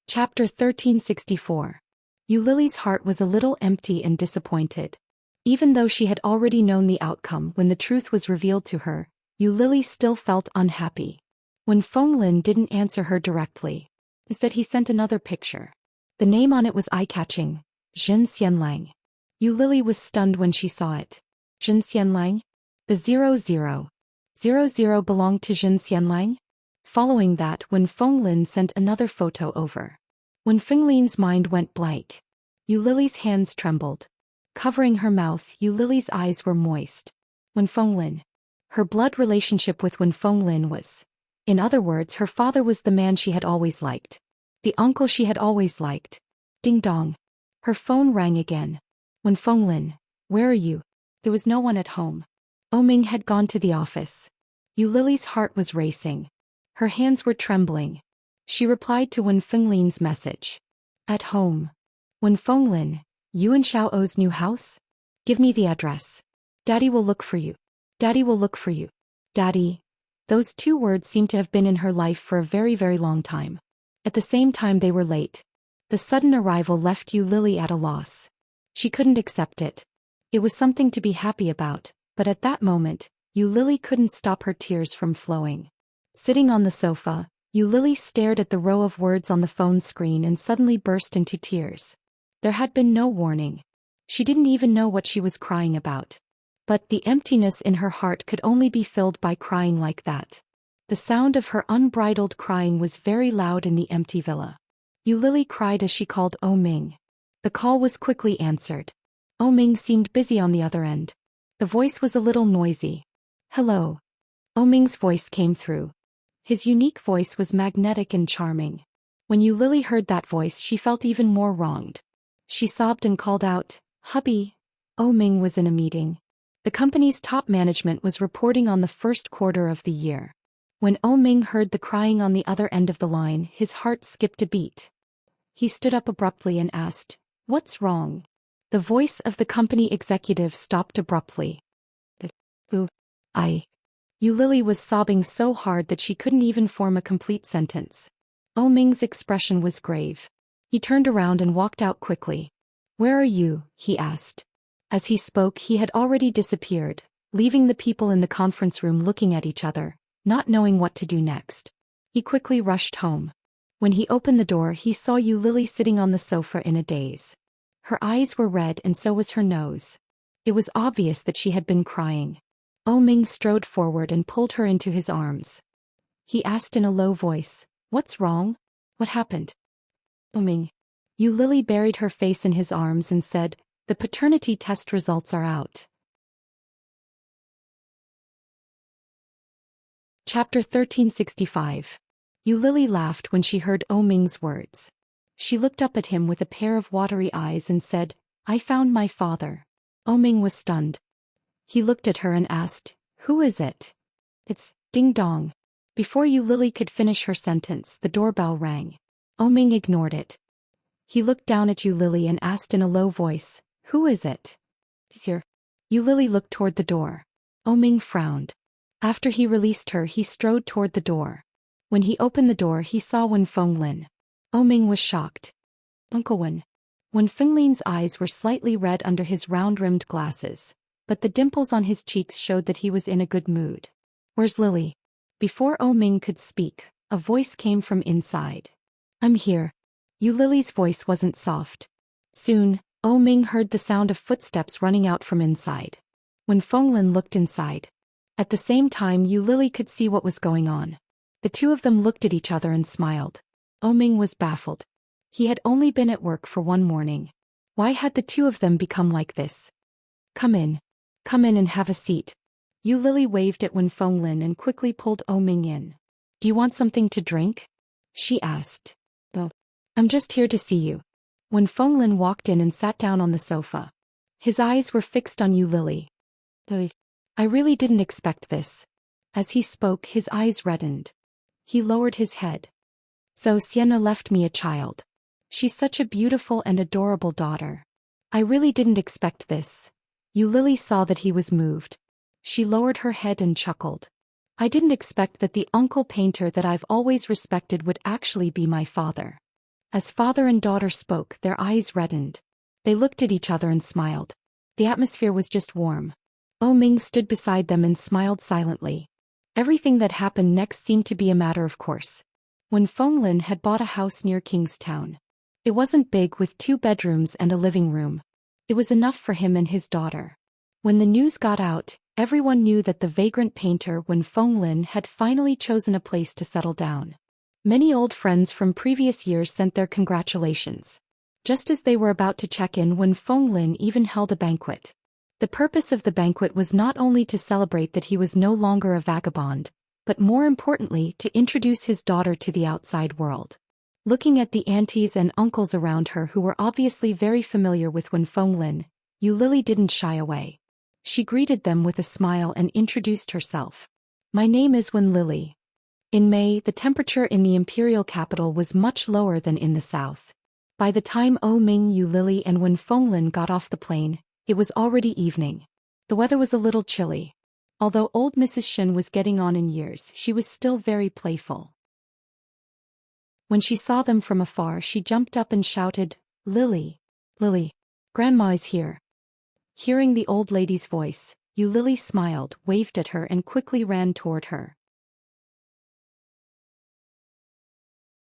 Chapter 1364. Yu Lily's heart was a little empty and disappointed. Even though she had already known the outcome when the truth was revealed to her, Yu Lily still felt unhappy. When Feng Lin didn't answer her directly, instead he sent another picture. The name on it was eye-catching, Jin Xianlang. Yu Lily was stunned when she saw it. Jin Xianlang? The 0000 belonged to Jin Xianlang? Following that, when Feng Lin sent another photo over. When Feng Lin's mind went blank, Yu Lily's hands trembled. Covering her mouth, Yu Lily's eyes were moist. When Feng Lin. Her blood relationship with Wen Feng Lin was. In other words, her father was the man she had always liked. The uncle she had always liked. Ding dong. Her phone rang again. Wen Feng Lin, where are you? There was no one at home. Ming had gone to the office. Yu Lily's heart was racing. Her hands were trembling. She replied to Wen Feng Lin's message. At home. Wen Feng Lin, you in Xiao's new house? Give me the address. Daddy will look for you. Daddy will look for you. Daddy. Those two words seemed to have been in her life for a very, very long time. At the same time they were late. The sudden arrival left Yu Lily at a loss. She couldn't accept it. It was something to be happy about, but at that moment, Yu Lily couldn't stop her tears from flowing. Sitting on the sofa, Yu Lily stared at the row of words on the phone screen and suddenly burst into tears. There had been no warning. She didn't even know what she was crying about. But the emptiness in her heart could only be filled by crying like that. The sound of her unbridled crying was very loud in the empty villa. Yu Lily cried as she called Ming. The call was quickly answered. Ming seemed busy on the other end. The voice was a little noisy. Hello. Ming's voice came through. His unique voice was magnetic and charming. When Yu Lily heard that voice, she felt even more wronged. She sobbed and called out, "Hubby." Ming was in a meeting. The company's top management was reporting on the first quarter of the year. When Ming heard the crying on the other end of the line, his heart skipped a beat. He stood up abruptly and asked, "What's wrong?" The voice of the company executive stopped abruptly. Yu Lily was sobbing so hard that she couldn't even form a complete sentence. Ming's expression was grave. He turned around and walked out quickly. "Where are you?" he asked. As he spoke, he had already disappeared, leaving the people in the conference room looking at each other, not knowing what to do next. He quickly rushed home. When he opened the door, he saw Yu Lily sitting on the sofa in a daze. Her eyes were red and so was her nose. It was obvious that she had been crying. Ming strode forward and pulled her into his arms. He asked in a low voice, "What's wrong? What happened?" Ming. Yu Lily buried her face in his arms and said, "The paternity test results are out." Chapter 1365. Yu Lily laughed when she heard Ming's words. She looked up at him with a pair of watery eyes and said, "I found my father." Ming was stunned. He looked at her and asked, "Who is it?" "It's ding dong." Before Yu Lily could finish her sentence, the doorbell rang. Ming ignored it. He looked down at Yu Lily and asked in a low voice, "Who is it?" "Here." Yu Lily looked toward the door. Ming frowned. After he released her, he strode toward the door. When he opened the door, he saw Wen Feng Lin. Ming was shocked. "Uncle Wen." Wen Feng Lin's eyes were slightly red under his round-rimmed glasses, but the dimples on his cheeks showed that he was in a good mood. "Where's Lily?" Before Ming could speak, a voice came from inside. "I'm here." Yu Lily's voice wasn't soft. Soon, Ming heard the sound of footsteps running out from inside. When Feng Lin looked inside. At the same time, Yu Lily could see what was going on. The two of them looked at each other and smiled. Ming was baffled. He had only been at work for one morning. Why had the two of them become like this? Come in. Come in and have a seat. Yu Lily waved at Wen Fenglin and quickly pulled Ming in. Do you want something to drink? She asked. Oh, I'm just here to see you. Wen Fenglin walked in and sat down on the sofa. His eyes were fixed on Yu Lily. I really didn't expect this. As he spoke, his eyes reddened. He lowered his head. So Sienna left me a child. She's such a beautiful and adorable daughter. I really didn't expect this. Yu Lily saw that he was moved. She lowered her head and chuckled. I didn't expect that the uncle painter that I've always respected would actually be my father. As father and daughter spoke, their eyes reddened. They looked at each other and smiled. The atmosphere was just warm. Ming stood beside them and smiled silently. Everything that happened next seemed to be a matter of course. Wen Fenglin had bought a house near Kingstown. It wasn't big with 2 bedrooms and a living room. It was enough for him and his daughter. When the news got out, everyone knew that the vagrant painter Wen Fenglin had finally chosen a place to settle down. Many old friends from previous years sent their congratulations. Just as they were about to check in, Wen Fenglin even held a banquet. The purpose of the banquet was not only to celebrate that he was no longer a vagabond, but more importantly to introduce his daughter to the outside world. Looking at the aunties and uncles around her who were obviously very familiar with Wen Fenglin, Yu Lily didn't shy away. She greeted them with a smile and introduced herself. My name is Wen Lily. In May, the temperature in the imperial capital was much lower than in the south. By the time Ming, Yu Lily and Wen Fenglin got off the plane, it was already evening. The weather was a little chilly. Although old Mrs. Shin was getting on in years, she was still very playful. When she saw them from afar, she jumped up and shouted, Lily! Lily! Grandma is here! Hearing the old lady's voice, Yu Lily smiled, waved at her and quickly ran toward her.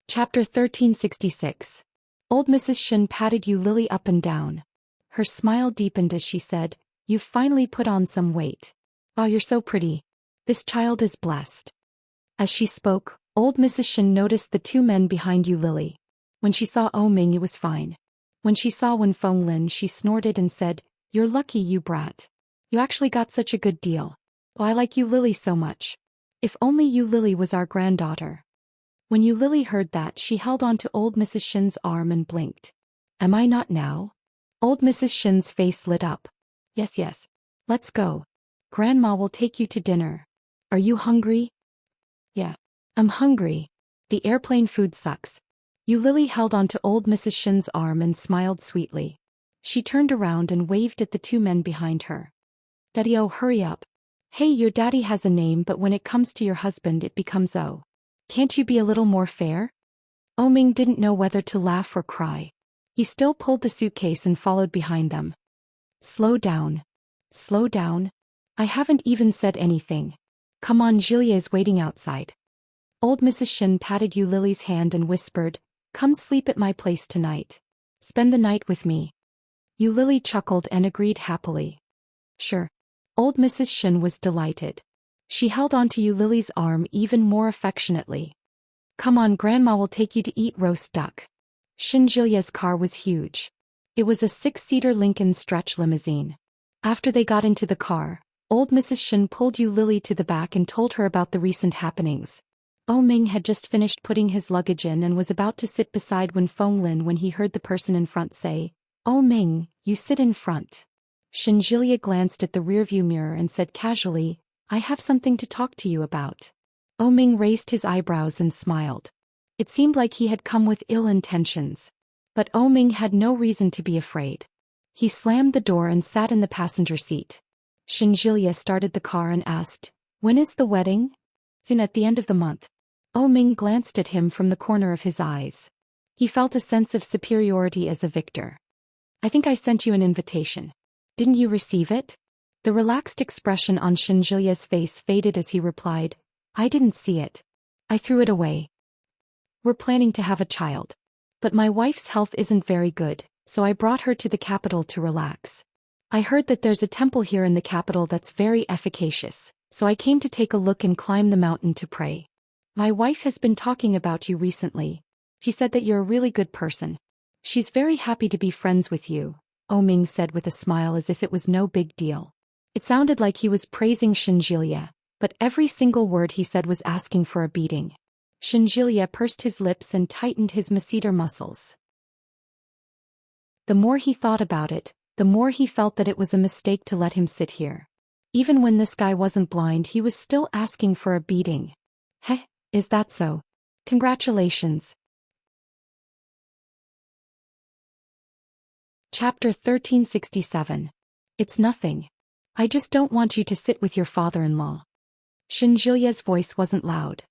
Chapter 1366. Old Mrs. Shin patted Yu Lily up and down. Her smile deepened as she said, You've finally put on some weight. Wow, you're so pretty. This child is blessed. As she spoke, old Mrs. Shin noticed the 2 men behind Yu Lily. When she saw Ming, it was fine. When she saw Wen Fenglin, she snorted and said, You're lucky, you brat. You actually got such a good deal. Oh, I like Yu Lily so much. If only Yu Lily was our granddaughter. When Yu Lily heard that, she held on to old Mrs. Shin's arm and blinked. Am I not now? Old Mrs. Shin's face lit up. Yes. Let's go. Grandma will take you to dinner. Are you hungry? Yeah. I'm hungry. The airplane food sucks. Yu Lily held on to old Mrs. Shin's arm and smiled sweetly. She turned around and waved at the 2 men behind her. Daddy-o, hurry up. Hey, your daddy has a name, but when it comes to your husband it becomes O. Can't you be a little more fair? Ming didn't know whether to laugh or cry. He still pulled the suitcase and followed behind them. Slow down. Slow down. I haven't even said anything. Come on, Julia is waiting outside. Old Mrs. Shin patted Yu Lily's hand and whispered, Come sleep at my place tonight. Spend the night with me. Yu Lily chuckled and agreed happily. Sure. Old Mrs. Shin was delighted. She held onto Yu Lily's arm even more affectionately. Come on, Grandma will take you to eat roast duck. Shinjilia's car was huge. It was a 6-seater Lincoln stretch limousine. After they got into the car, old Mrs. Shin pulled Yu Lily to the back and told her about the recent happenings. Ming had just finished putting his luggage in and was about to sit beside Wen Fenglin when he heard the person in front say, Ming, you sit in front. Shinjilia glanced at the rearview mirror and said casually, I have something to talk to you about. Ming raised his eyebrows and smiled. It seemed like he had come with ill intentions. But Ming had no reason to be afraid. He slammed the door and sat in the passenger seat. Shinjilia started the car and asked, When is the wedding? Soon, at the end of the month. Ming glanced at him from the corner of his eyes. He felt a sense of superiority as a victor. I think I sent you an invitation. Didn't you receive it? The relaxed expression on Shinjilia's face faded as he replied, I didn't see it. I threw it away. We're planning to have a child. But my wife's health isn't very good, so I brought her to the capital to relax. I heard that there's a temple here in the capital that's very efficacious, so I came to take a look and climb the mountain to pray. My wife has been talking about you recently. She said that you're a really good person. She's very happy to be friends with you, Ming said with a smile as if it was no big deal. It sounded like he was praising Shinjilia, but every single word he said was asking for a beating. Shinjilia pursed his lips and tightened his masseter muscles. The more he thought about it, the more he felt that it was a mistake to let him sit here. Even when this guy wasn't blind, he was still asking for a beating. Heh, is that so? Congratulations. Chapter 1367. It's nothing. I just don't want you to sit with your father-in-law. Shinjilia's voice wasn't loud.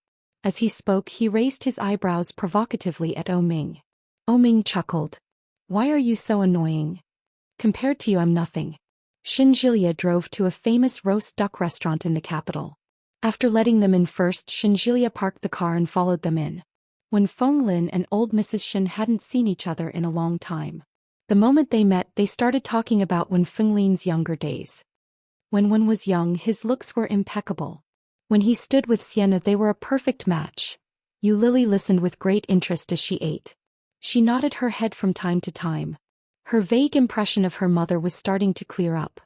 As he spoke, he raised his eyebrows provocatively at Ming. Ming chuckled. Why are you so annoying? Compared to you, I'm nothing. Shinjilia drove to a famous roast duck restaurant in the capital. After letting them in first, Shinjilia parked the car and followed them in. When Feng Lin and old Mrs. Shin hadn't seen each other in a long time. The moment they met, they started talking about when Feng Lin's younger days. When Wen was young, his looks were impeccable. When he stood with Sienna, they were a perfect match. Yu Lily listened with great interest as she ate. She nodded her head from time to time. Her vague impression of her mother was starting to clear up.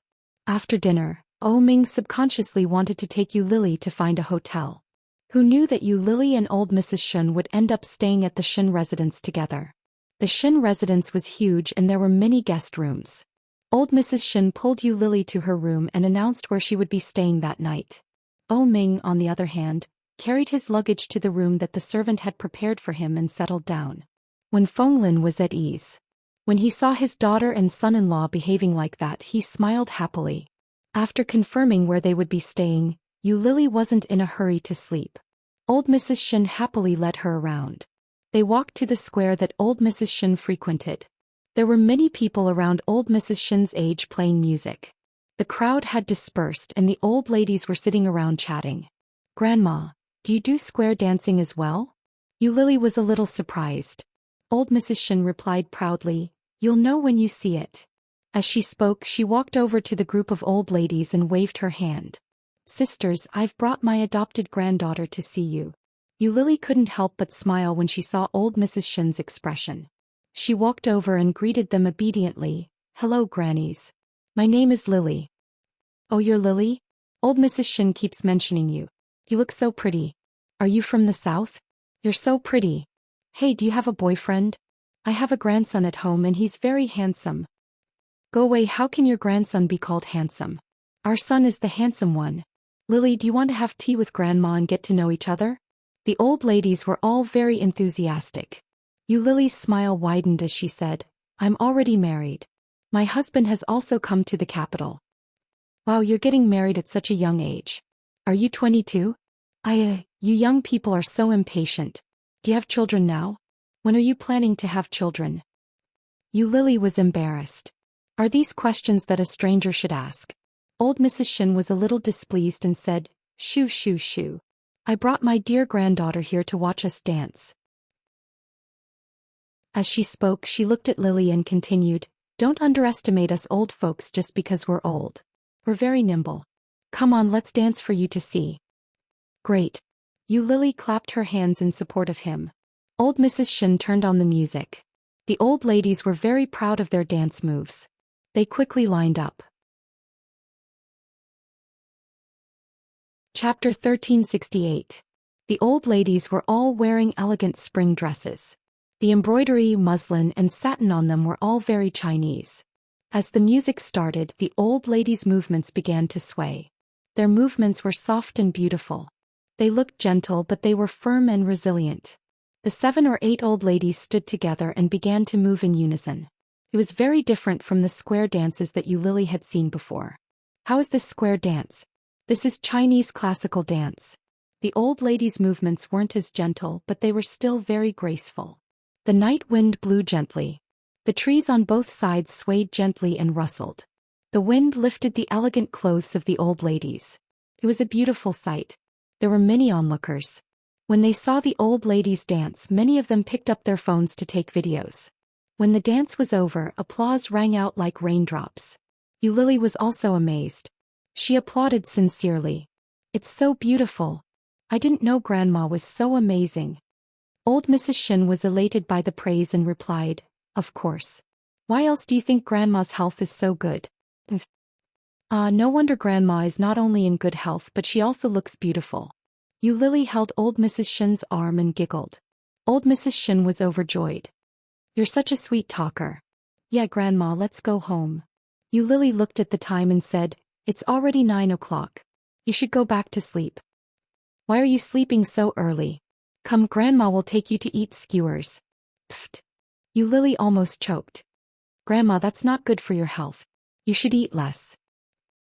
After dinner, Ming subconsciously wanted to take Yu Lily to find a hotel. Who knew that Yu Lily and old Mrs. Shin would end up staying at the Shin residence together? The Shin residence was huge and there were many guest rooms. Old Mrs. Shin pulled Yu Lily to her room and announced where she would be staying that night. Ming, on the other hand, carried his luggage to the room that the servant had prepared for him and settled down. When Feng Lin was at ease. When he saw his daughter and son-in-law behaving like that, he smiled happily. After confirming where they would be staying, Yu Lily wasn't in a hurry to sleep. Old Mrs. Shin happily led her around. They walked to the square that old Mrs. Shin frequented. There were many people around old Mrs. Shin's age playing music. The crowd had dispersed and the old ladies were sitting around chatting. Grandma, do you do square dancing as well? Yu Lily was a little surprised. Old Mrs. Shin replied proudly, You'll know when you see it. As she spoke, she walked over to the group of old ladies and waved her hand. Sisters, I've brought my adopted granddaughter to see you. Yu Lily couldn't help but smile when she saw old Mrs. Shin's expression. She walked over and greeted them obediently. Hello, grannies. My name is Lily. Oh, you're Lily? Old Mrs. Shin keeps mentioning you. You look so pretty. Are you from the south? You're so pretty. Hey, do you have a boyfriend? I have a grandson at home and he's very handsome. Go away, how can your grandson be called handsome? Our son is the handsome one. Lily, do you want to have tea with Grandma and get to know each other? The old ladies were all very enthusiastic. Yu Lily's smile widened as she said, I'm already married. My husband has also come to the capital. Wow, you're getting married at such a young age. Are you 22? You young people are so impatient. Do you have children now? When are you planning to have children? Yu Lily was embarrassed. Are these questions that a stranger should ask? Old Mrs. Shin was a little displeased and said, Shoo shoo shoo. I brought my dear granddaughter here to watch us dance. As she spoke, she looked at Lily and continued, Don't underestimate us old folks just because we're old. We're very nimble. Come on, let's dance for you to see. Great. Yu Lily clapped her hands in support of him. Old Mrs. Shin turned on the music. The old ladies were very proud of their dance moves. They quickly lined up. Chapter 1368. The old ladies were all wearing elegant spring dresses. The embroidery, muslin, and satin on them were all very Chinese. As the music started, the old ladies' movements began to sway. Their movements were soft and beautiful. They looked gentle, but they were firm and resilient. The 7 or 8 old ladies stood together and began to move in unison. It was very different from the square dances that Yu Lily had seen before. How is this square dance? This is Chinese classical dance. The old ladies' movements weren't as gentle, but they were still very graceful. The night wind blew gently. The trees on both sides swayed gently and rustled. The wind lifted the elegant clothes of the old ladies. It was a beautiful sight. There were many onlookers. When they saw the old ladies dance, many of them picked up their phones to take videos. When the dance was over, applause rang out like raindrops. Yu Lily was also amazed. She applauded sincerely. It's so beautiful. I didn't know Grandma was so amazing. Old Mrs. Shin was elated by the praise and replied, Of course. Why else do you think Grandma's health is so good? No wonder Grandma is not only in good health but she also looks beautiful. Lily held old Mrs. Shin's arm and giggled. Old Mrs. Shin was overjoyed. You're such a sweet talker. Yeah, Grandma, let's go home. Lily looked at the time and said, It's already 9 o'clock. You should go back to sleep. Why are you sleeping so early? Come, Grandma will take you to eat skewers. Pfft. Lily almost choked. Grandma, that's not good for your health. You should eat less.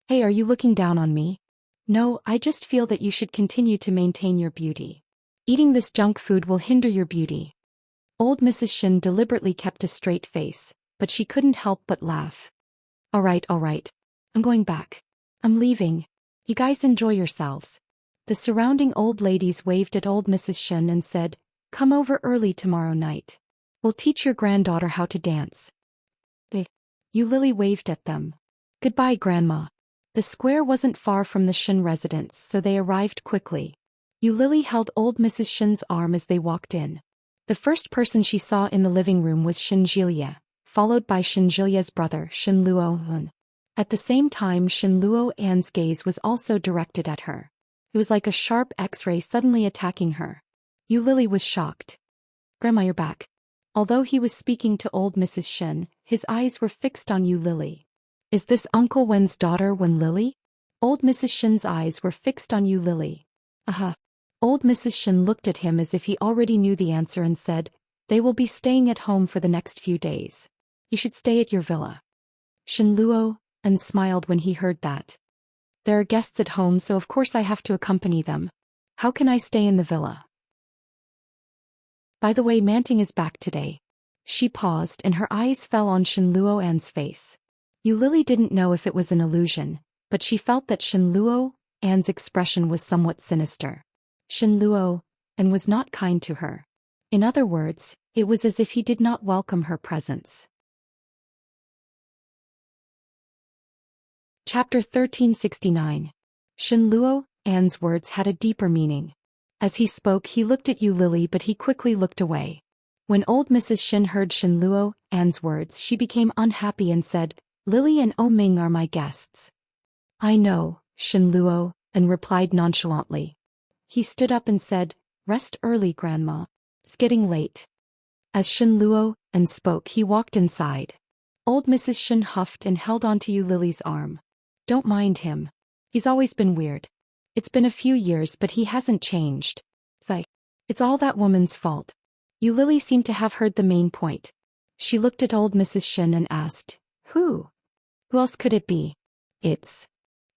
Hey, are you looking down on me? No, I just feel that you should continue to maintain your beauty. Eating this junk food will hinder your beauty. Old Mrs. Shin deliberately kept a straight face, but she couldn't help but laugh. All right. I'm going back. I'm leaving. You guys enjoy yourselves. The surrounding old ladies waved at old Mrs. Shin and said, Come over early tomorrow night. We'll teach your granddaughter how to dance. Lily waved at them. Goodbye, Grandma. The square wasn't far from the Shin residence, so they arrived quickly. Lily held old Mrs. Shin's arm as they walked in. The first person she saw in the living room was Shin Jilya, followed by Shin Jilya's brother, Shin Luo-hun. At the same time, Shin Luo-an's gaze was also directed at her. It was like a sharp X-ray suddenly attacking her. Lily was shocked. Grandma, you're back. Although he was speaking to old Mrs. Shin, his eyes were fixed on Lily. Is this Uncle Wen's daughter, Wen Lily? Old Mrs. Shin's eyes were fixed on Lily. Old Mrs. Shin looked at him as if he already knew the answer and said, They will be staying at home for the next few days. You should stay at your villa. Shin Luo-an smiled when he heard that. There are guests at home, so of course I have to accompany them. How can I stay in the villa? By the way, Manting is back today. She paused and her eyes fell on Shin Luo-an's face. Lily didn't know if it was an illusion, but she felt that Shin Luo-an's expression was somewhat sinister. Shin Luo-an was not kind to her. In other words, it was as if he did not welcome her presence. Chapter 1369. Shin Luo-an's words had a deeper meaning. As he spoke, he looked at Lily, but he quickly looked away. When old Mrs. Shin heard Shin Luo-an's words, she became unhappy and said, Lily and Ming are my guests. I know, Shin Luo-an replied nonchalantly. He stood up and said, Rest early, Grandma. It's getting late. As Shin Luo-an spoke, he walked inside. Old Mrs. Shin huffed and held onto Lily's arm. Don't mind him. He's always been weird. It's been a few years, but he hasn't changed. It's all that woman's fault. Lily seemed to have heard the main point. She looked at old Mrs. Shin and asked, Who? Who else could it be? It's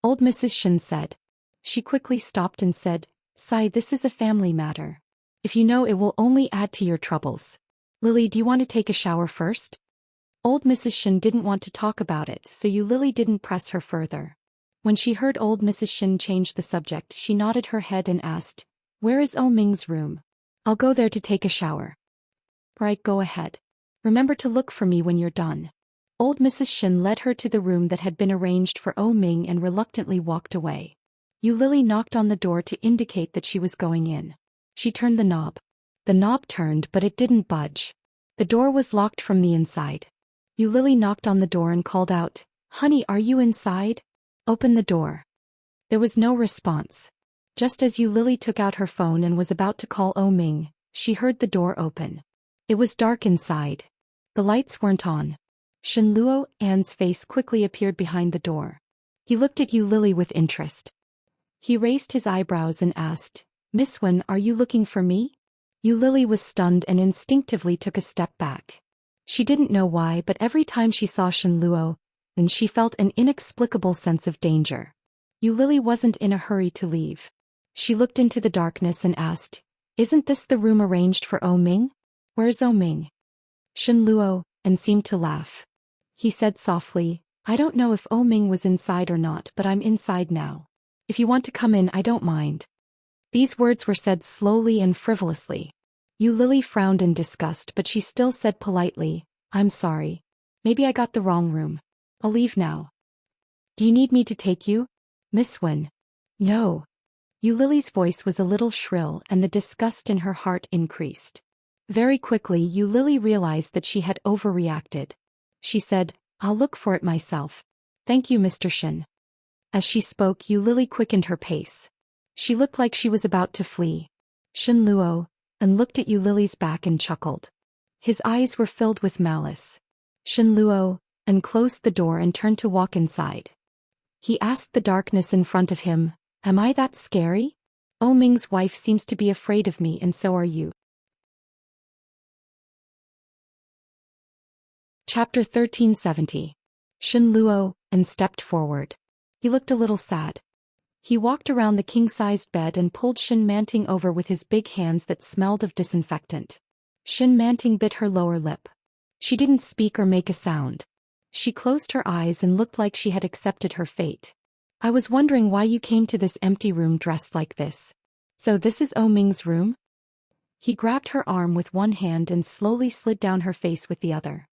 old Mrs. Shin said. She quickly stopped and said, this is a family matter. If you know, it will only add to your troubles. Lily, do you want to take a shower first? Old Mrs. Shin didn't want to talk about it, so Lily didn't press her further. When she heard old Mrs. Shin change the subject, she nodded her head and asked, Where is Ming's room? I'll go there to take a shower. Right, go ahead. Remember to look for me when you're done. Old Mrs. Shin led her to the room that had been arranged for Ming and reluctantly walked away. Lily knocked on the door to indicate that she was going in. She turned the knob. The knob turned, but it didn't budge. The door was locked from the inside. Lily knocked on the door and called out, Honey, are you inside? Open the door. There was no response. Just as Lily took out her phone and was about to call Ming, she heard the door open. It was dark inside. The lights weren't on. Shin Luo-an's face quickly appeared behind the door. He looked at Lily with interest. He raised his eyebrows and asked, Miss Wen, are you looking for me? Lily was stunned and instinctively took a step back. She didn't know why, but every time she saw Shin Luo-an, she felt an inexplicable sense of danger. Lily wasn't in a hurry to leave. She looked into the darkness and asked, Isn't this the room arranged for Ming? Where's Ming? Shin Luo-an seemed to laugh. He said softly, I don't know if Ming was inside or not, but I'm inside now. If you want to come in, I don't mind. These words were said slowly and frivolously. Lily frowned in disgust, but she still said politely, I'm sorry. Maybe I got the wrong room. I'll leave now. Do you need me to take you? Miss Wen? No. Lily's voice was a little shrill and the disgust in her heart increased. Very quickly Yu Lily realized that she had overreacted. She said, "I'll look for it myself. Thank you, Mr. Shin." As she spoke, Yu Lily quickened her pace. She looked like she was about to flee. Shin Luo and looked at Yu Lily's back and chuckled. His eyes were filled with malice. Shin Luo and closed the door and turned to walk inside. He asked the darkness in front of him, "Am I that scary? Oh Ming's wife seems to be afraid of me, and so are you." Chapter 1370. Shin Luo and stepped forward. He looked a little sad. He walked around the king-sized bed and pulled Shin Manting over with his big hands that smelled of disinfectant. Shin Manting bit her lower lip. She didn't speak or make a sound. She closed her eyes and looked like she had accepted her fate. "I was wondering why you came to this empty room dressed like this. So this is Oh Ming's room?" He grabbed her arm with one hand and slowly slid down her face with the other.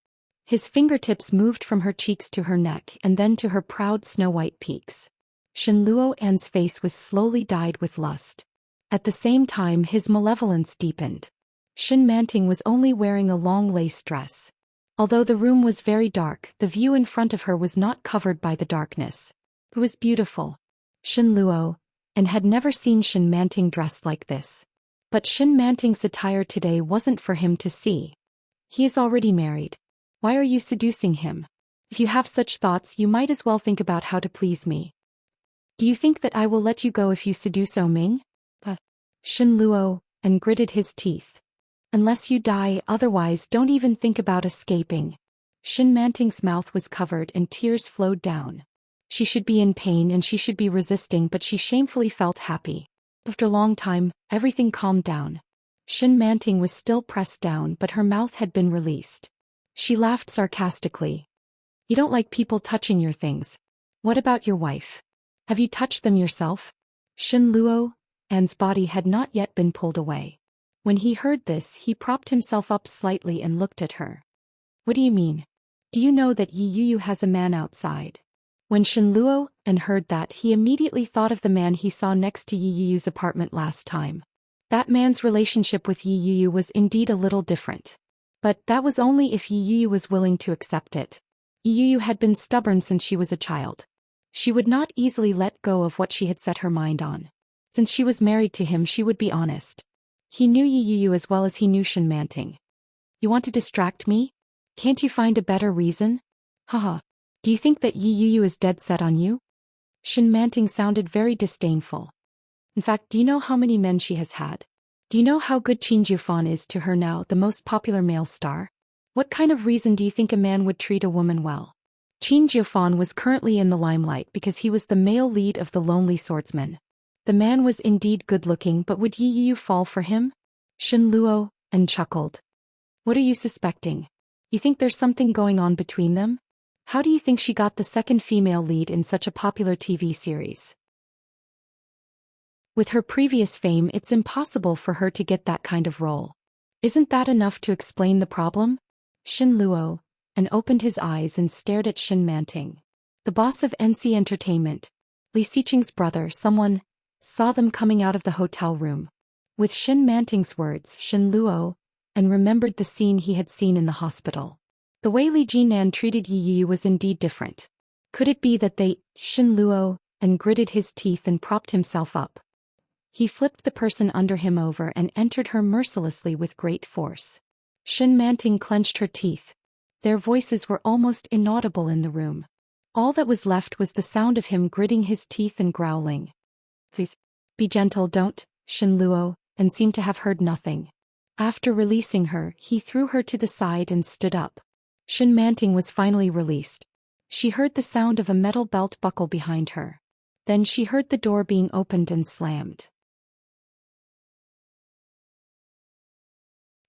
His fingertips moved from her cheeks to her neck and then to her proud snow-white peaks. Shin Luo An's face was slowly dyed with lust. At the same time his malevolence deepened. Shin Manting was only wearing a long lace dress. Although the room was very dark, the view in front of her was not covered by the darkness. It was beautiful. Shin Luo and had never seen Shin Manting dressed like this. But Shin Manting's attire today wasn't for him to see. He is already married. Why are you seducing him? If you have such thoughts, you might as well think about how to please me. Do you think that I will let you go if you seduce Oh Ming? Shin Luo and gritted his teeth. Unless you die, otherwise don't even think about escaping. Shin Manting's mouth was covered and tears flowed down. She should be in pain and she should be resisting, but she shamefully felt happy. After a long time, everything calmed down. Shin Manting was still pressed down, but her mouth had been released. She laughed sarcastically. "You don't like people touching your things. What about your wife? Have you touched them yourself?" Shin Luo An's body had not yet been pulled away. When he heard this, he propped himself up slightly and looked at her. "What do you mean? Do you know that Yi Yu has a man outside?" When Shin Luo An heard that, he immediately thought of the man he saw next to Yi Yu's apartment last time. That man's relationship with Yi Yu was indeed a little different. But that was only if Yi Yu was willing to accept it. Yi Yu had been stubborn since she was a child. She would not easily let go of what she had set her mind on. Since she was married to him, she would be honest. He knew Yi Yu as well as he knew Shin Manting. "You want to distract me? Can't you find a better reason? Haha. Do you think that Yi Yu is dead set on you?" Shin Manting sounded very disdainful. "In fact, do you know how many men she has had? Do you know how good Qin Jiufan is to her now, the most popular male star? What kind of reason do you think a man would treat a woman well?" Qin Jiufan was currently in the limelight because he was the male lead of the Lonely Swordsman. The man was indeed good-looking, but would Yi Yu fall for him? Shin Luo and chuckled. "What are you suspecting? You think there's something going on between them? How do you think she got the second female lead in such a popular TV series? With her previous fame, it's impossible for her to get that kind of role. Isn't that enough to explain the problem?" Shin Luo and opened his eyes and stared at Shin Manting. The boss of NC Entertainment, Li Xiqing's brother, someone, saw them coming out of the hotel room. With Shin Manting's words, Shin Luo and remembered the scene he had seen in the hospital. The way Li Jinan treated Yi Yu was indeed different. Could it be that Shin Luo and gritted his teeth and propped himself up. He flipped the person under him over and entered her mercilessly with great force. Shin Manting clenched her teeth. Their voices were almost inaudible in the room. All that was left was the sound of him gritting his teeth and growling. "Please, be gentle, don't," Shin Luo, and seemed to have heard nothing. After releasing her, he threw her to the side and stood up. Shin Manting was finally released. She heard the sound of a metal belt buckle behind her. Then she heard the door being opened and slammed.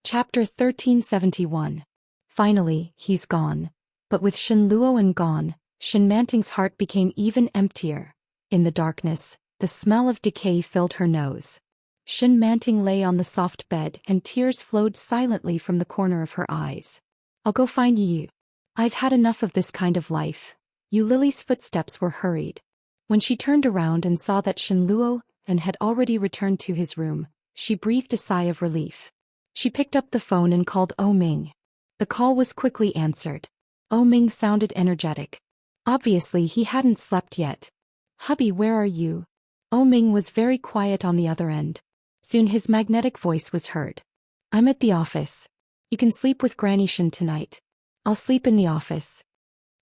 Chapter 1371. Finally, he's gone. But with Shin Luo gone, Shin Manting's heart became even emptier. In the darkness, the smell of decay filled her nose. Shin Manting lay on the soft bed and tears flowed silently from the corner of her eyes. "I'll go find you. I've had enough of this kind of life." Yu Lily's footsteps were hurried. When she turned around and saw that Shin Luo had already returned to his room, she breathed a sigh of relief. She picked up the phone and called Ming. The call was quickly answered. Ming sounded energetic. Obviously he hadn't slept yet. "Hubby, where are you?" Ming was very quiet on the other end. Soon his magnetic voice was heard. "I'm at the office. You can sleep with Granny Shin tonight." "I'll sleep in the office."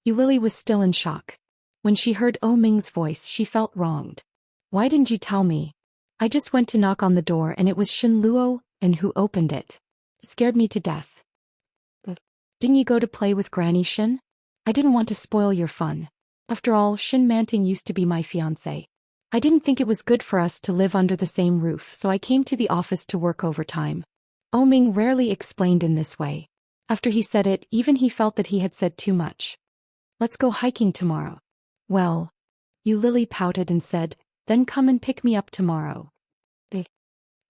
Lily was still in shock. When she heard Ming's voice she felt wronged. "Why didn't you tell me? I just went to knock on the door and it was Shin Luo, and who opened it. Scared me to death." "Didn't you go to play with Granny Shin?" "I didn't want to spoil your fun. After all, Shin Manting used to be my fiancé. I didn't think it was good for us to live under the same roof, so I came to the office to work overtime." Ming rarely explained in this way. After he said it, even he felt that he had said too much. "Let's go hiking tomorrow." "Well," Lily pouted and said, "then come and pick me up tomorrow."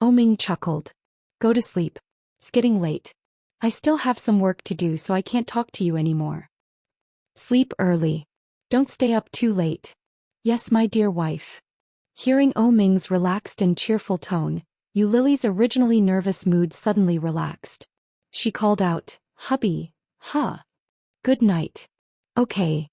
Ming chuckled. "Go to sleep. It's getting late. I still have some work to do, so I can't talk to you anymore." "Sleep early. Don't stay up too late." "Yes, my dear wife." Hearing Ming's relaxed and cheerful tone, Lily's originally nervous mood suddenly relaxed. She called out, "Hubby, huh? Good night." "Okay."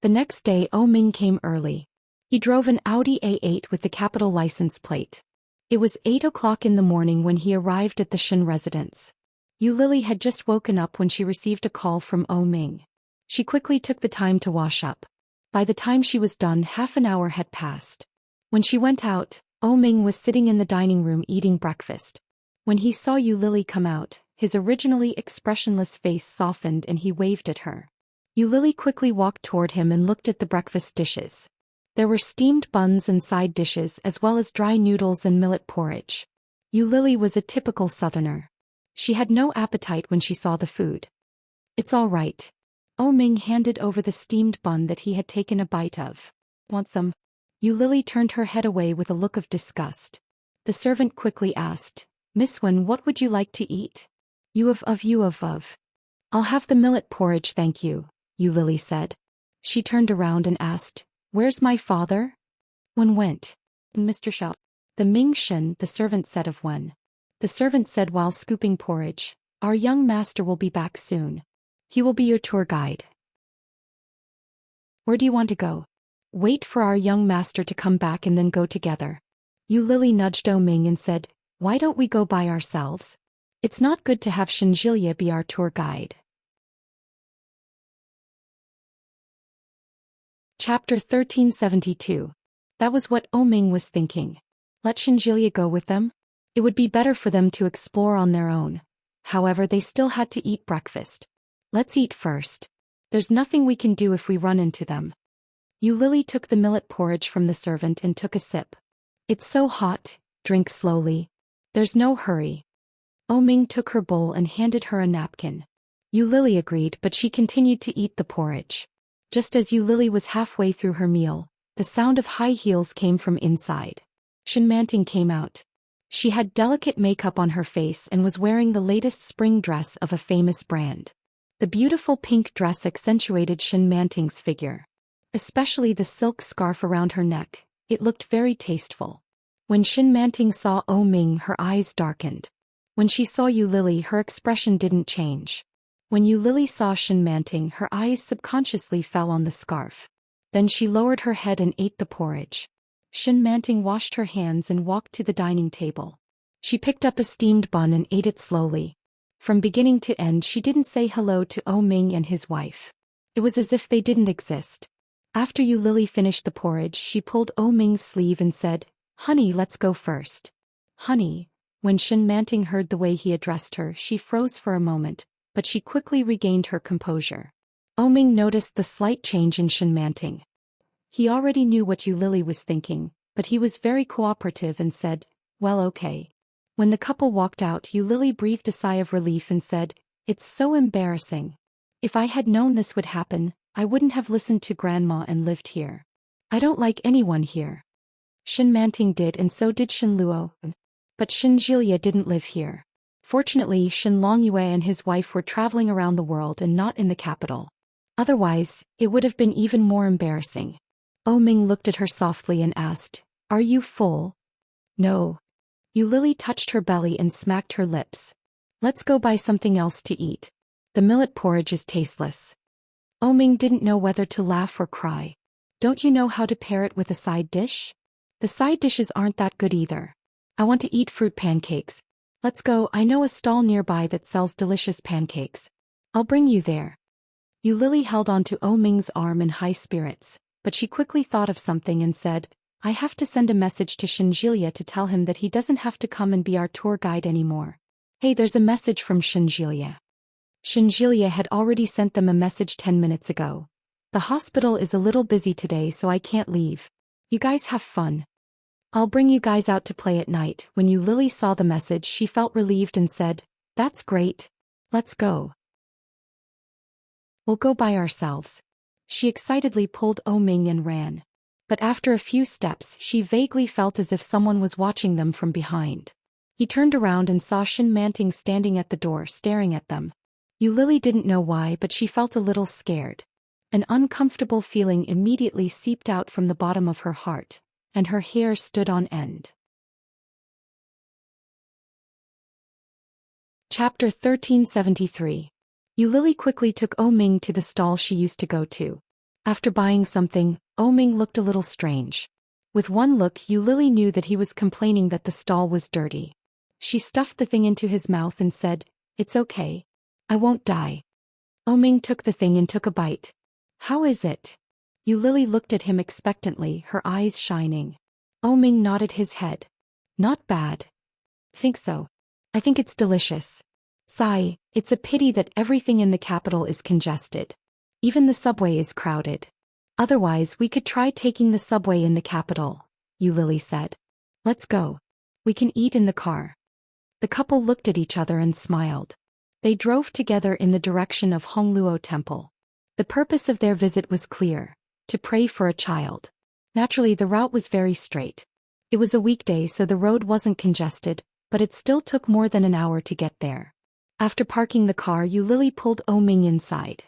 The next day Ming came early. He drove an Audi A8 with the capital license plate. It was 8 o'clock in the morning when he arrived at the Shin residence. Lily had just woken up when she received a call from Ming. She quickly took the time to wash up. By the time she was done, half an hour had passed. When she went out, Ming was sitting in the dining room eating breakfast. When he saw Lily come out, his originally expressionless face softened and he waved at her. Lily quickly walked toward him and looked at the breakfast dishes. There were steamed buns and side dishes as well as dry noodles and millet porridge. Lily was a typical southerner. She had no appetite when she saw the food. "It's all right." Ming handed over the steamed bun that he had taken a bite of. "Want some?" Lily turned her head away with a look of disgust. The servant quickly asked, "Miss Wen, what would you like to eat?" You of. "I'll have the millet porridge, thank you," Lily said. She turned around and asked, "Where's my father?" "Wen went." "Mr. Xiao." "The Ming Shin," the servant said of Wen. The servant said while scooping porridge, "Our young master will be back soon. He will be your tour guide." "Where do you want to go?" "Wait for our young master to come back and then go together." Lily nudged Ming and said, "Why don't we go by ourselves? It's not good to have Shinjilya be our tour guide." Chapter 1372. That was what Ming was thinking. Let Shinjilya go with them? It would be better for them to explore on their own. However, they still had to eat breakfast. "Let's eat first. There's nothing we can do if we run into them." Lily took the millet porridge from the servant and took a sip. "It's so hot, drink slowly. There's no hurry." Ming took her bowl and handed her a napkin. Lily agreed, but she continued to eat the porridge. Just as Lily was halfway through her meal, the sound of high heels came from inside. Shin Manting came out. She had delicate makeup on her face and was wearing the latest spring dress of a famous brand. The beautiful pink dress accentuated Shin Manting's figure. Especially the silk scarf around her neck, it looked very tasteful. When Shin Manting saw Ming, her eyes darkened. When she saw Lily, her expression didn't change. When Lily saw Shin Manting, her eyes subconsciously fell on the scarf. Then she lowered her head and ate the porridge. Shin Manting washed her hands and walked to the dining table. She picked up a steamed bun and ate it slowly. From beginning to end she didn't say hello to Ming and his wife. It was as if they didn't exist. After Lily finished the porridge, she pulled Ming's sleeve and said, "Honey, let's go first." "Honey." When Shin Manting heard the way he addressed her, she froze for a moment, but she quickly regained her composure. Ming noticed the slight change in Shin Manting. He already knew what Lily was thinking, but he was very cooperative and said, "Well, okay." When the couple walked out, Lily breathed a sigh of relief and said, "It's so embarrassing. If I had known this would happen, I wouldn't have listened to Grandma and lived here. I don't like anyone here." Shin Manting did, and so did Shin Luo. But Shin Jilya didn't live here. Fortunately, Shin Longyue and his wife were traveling around the world and not in the capital. Otherwise, it would have been even more embarrassing. Ming looked at her softly and asked, "Are you full?" "No." Lily touched her belly and smacked her lips. Let's go buy something else to eat. The millet porridge is tasteless. Oming didn't know whether to laugh or cry. Don't you know how to pair it with a side dish? The side dishes aren't that good either. I want to eat fruit pancakes. Let's go, I know a stall nearby that sells delicious pancakes. I'll bring you there. Lily held on to Oming's arm in high spirits, but she quickly thought of something and said, I have to send a message to Shinjilia to tell him that he doesn't have to come and be our tour guide anymore. Hey, there's a message from Shinjilia. Shinjilia had already sent them a message 10 minutes ago. The hospital is a little busy today, so I can't leave. You guys have fun. I'll bring you guys out to play at night. When Lily saw the message, she felt relieved and said, That's great. Let's go. We'll go by ourselves. She excitedly pulled Oming and ran. But after a few steps, she vaguely felt as if someone was watching them from behind. He turned around and saw Shinmanting standing at the door staring at them. Lily didn't know why, but she felt a little scared. An uncomfortable feeling immediately seeped out from the bottom of her heart, and her hair stood on end. Chapter 1373. Lily quickly took Oming to the stall she used to go to. After buying something, Oming looked a little strange. With one look, Lily knew that he was complaining that the stall was dirty. She stuffed the thing into his mouth and said, It's okay. I won't die. Oming took the thing and took a bite. How is it? Lily looked at him expectantly, her eyes shining. Oming nodded his head. Not bad. Think so. I think it's delicious. Sigh, it's a pity that everything in the capital is congested. Even the subway is crowded. Otherwise, we could try taking the subway in the capital, Lily said. Let's go. We can eat in the car. The couple looked at each other and smiled. They drove together in the direction of Hongluo Temple. The purpose of their visit was clear: to pray for a child. Naturally, the route was very straight. It was a weekday, so the road wasn't congested, but it still took more than an hour to get there. After parking the car, Lily pulled Oming inside.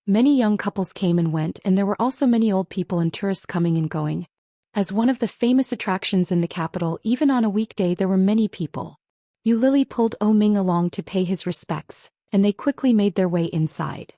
Many young couples came and went, and there were also many old people and tourists coming and going. As one of the famous attractions in the capital, even on a weekday there were many people. Lily pulled Oming along to pay his respects, and they quickly made their way inside.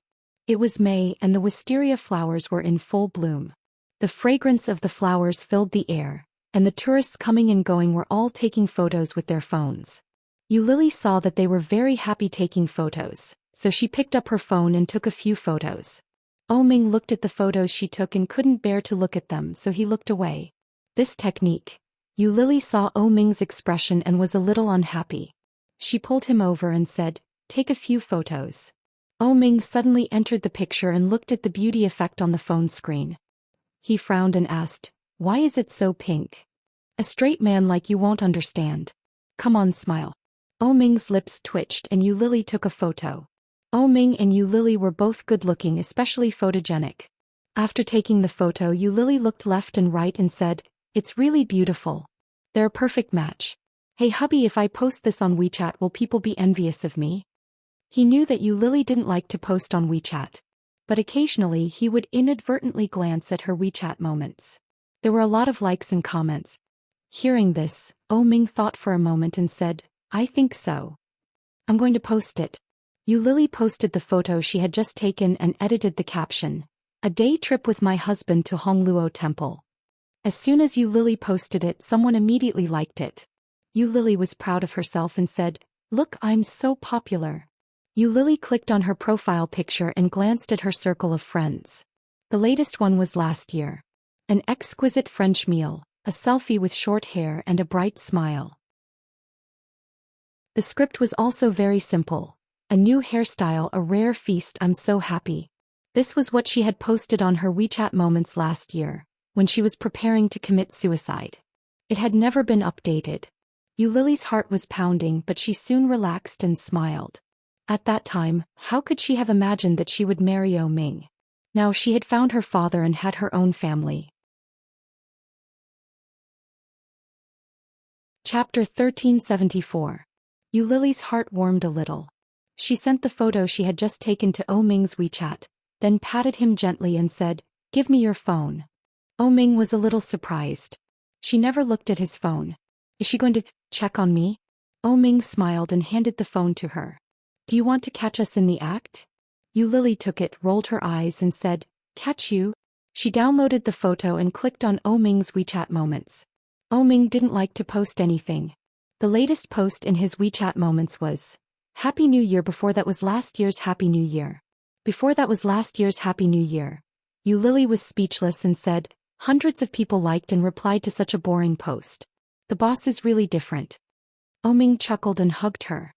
It was May, and the wisteria flowers were in full bloom. The fragrance of the flowers filled the air, and the tourists coming and going were all taking photos with their phones. Lily saw that they were very happy taking photos, so she picked up her phone and took a few photos. Oming looked at the photos she took and couldn't bear to look at them, so he looked away. This technique. Lily saw Oming's expression and was a little unhappy. She pulled him over and said, Take a few photos. Oming suddenly entered the picture and looked at the beauty effect on the phone screen. He frowned and asked, Why is it so pink? A straight man like you won't understand. Come on, smile. Oming's lips twitched and Lily took a photo. Oming and Lily were both good-looking, especially photogenic. After taking the photo, Lily looked left and right and said, It's really beautiful. They're a perfect match. Hey hubby, if I post this on WeChat, will people be envious of me? He knew that Lily didn't like to post on WeChat, but occasionally he would inadvertently glance at her WeChat moments. There were a lot of likes and comments. Hearing this, Oming thought for a moment and said, I think so. I'm going to post it. Lily posted the photo she had just taken and edited the caption, A day trip with my husband to Hongluo Temple. As soon as Lily posted it, someone immediately liked it. Lily was proud of herself and said, Look, I'm so popular. Lily clicked on her profile picture and glanced at her circle of friends. The latest one was last year. An exquisite French meal, a selfie with short hair and a bright smile. The script was also very simple. A new hairstyle, a rare feast, I'm so happy. This was what she had posted on her WeChat moments last year, when she was preparing to commit suicide. It had never been updated. Lily's heart was pounding, but she soon relaxed and smiled. At that time, how could she have imagined that she would marry Oming? Now she had found her father and had her own family. Chapter 1374. Lily's heart warmed a little. She sent the photo she had just taken to Oming's WeChat, then patted him gently and said, Give me your phone. Oming was a little surprised. She never looked at his phone. Is she going to check on me? Oming smiled and handed the phone to her. Do you want to catch us in the act? Yu Lily took it, rolled her eyes and said, catch you? She downloaded the photo and clicked on Ming's WeChat moments. Ming didn't like to post anything. The latest post in his WeChat moments was, Happy New Year. Before that was last year's Happy New Year. Before that was last year's Happy New Year. Yu Lily was speechless and said, hundreds of people liked and replied to such a boring post. The boss is really different. Ming chuckled and hugged her.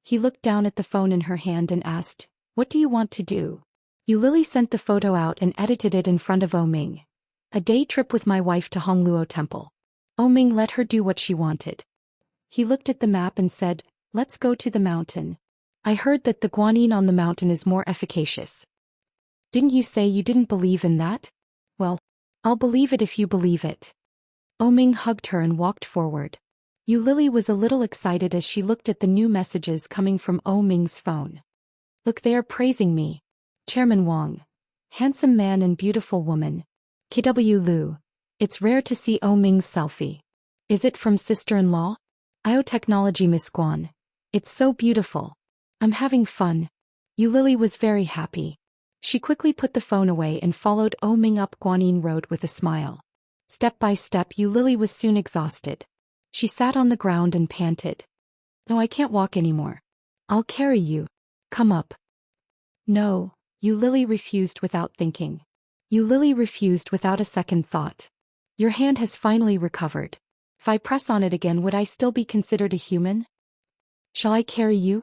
He looked down at the phone in her hand and asked, what do you want to do? Yu Lily sent the photo out and edited it in front of Ming. A day trip with my wife to Hongluo Temple. Ming let her do what she wanted. He looked at the map and said, let's go to the mountain. I heard that the guanyin on the mountain is more efficacious. Didn't you say you didn't believe in that? Well, I'll believe it if you believe it. Ming hugged her and walked forward. Yu Lily was a little excited as she looked at the new messages coming from Ming's phone. Look, they are praising me. Chairman Wang. Handsome man and beautiful woman. KW Lu. It's rare to see Ming's selfie. Is it from sister-in-law? IO Technology Miss Guan. It's so beautiful. I'm having fun. Yu Lily was very happy. She quickly put the phone away and followed Ming up Guanyin Road with a smile. Step by step, Yu Lily was soon exhausted. She sat on the ground and panted. No, I can't walk anymore. I'll carry you. Come up. No, Yu Lily refused without thinking. Yu Lily refused without a second thought. Your hand has finally recovered. If I press on it again, would I still be considered a human? Shall I carry you?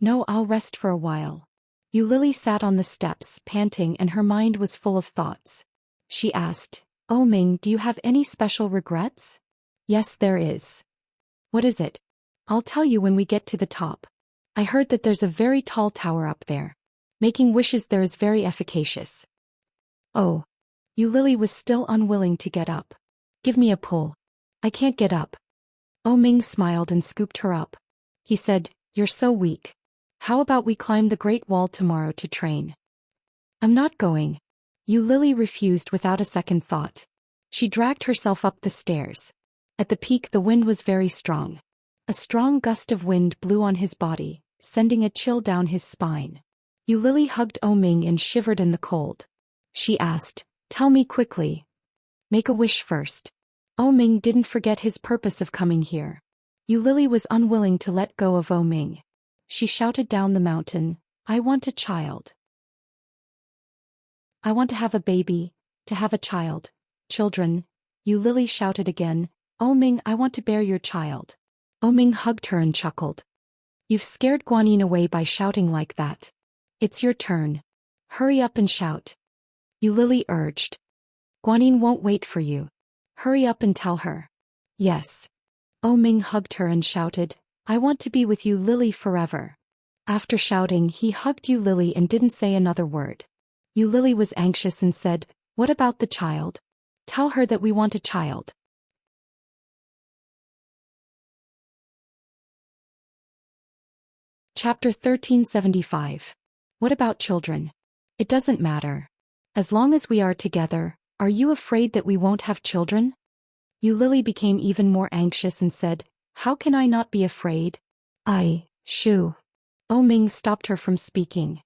No, I'll rest for a while. Yu Lily sat on the steps, panting, and her mind was full of thoughts. She asked, Ming, do you have any special regrets? Yes, there is. What is it? I'll tell you when we get to the top. I heard that there's a very tall tower up there. Making wishes there is very efficacious. Oh. Yu Lily was still unwilling to get up. Give me a pull. I can't get up. Ming smiled and scooped her up. He said, you're so weak. How about we climb the Great Wall tomorrow to train? I'm not going. Yu Lily refused without a second thought. She dragged herself up the stairs. At the peak the wind was very strong. A strong gust of wind blew on his body, sending a chill down his spine. Yu Lily hugged Ming and shivered in the cold. She asked, tell me quickly. Make a wish first. Ming didn't forget his purpose of coming here. Yu Lily was unwilling to let go of Ming. She shouted down the mountain, I want a child. I want to have a baby, to have a child. Children. Yu Lily shouted again, Ming, I want to bear your child. Ming hugged her and chuckled. You've scared Guanyin away by shouting like that. It's your turn. Hurry up and shout. Yu Lily urged. Guanyin won't wait for you. Hurry up and tell her. Yes. Ming hugged her and shouted, I want to be with you, Lily, forever. After shouting, he hugged Yu Lily and didn't say another word. Yu Lily was anxious and said, what about the child? Tell her that we want a child. Chapter 1375. What about children? It doesn't matter. As long as we are together, are you afraid that we won't have children? Yu Lily became even more anxious and said, how can I not be afraid? Shoo. Ming stopped her from speaking.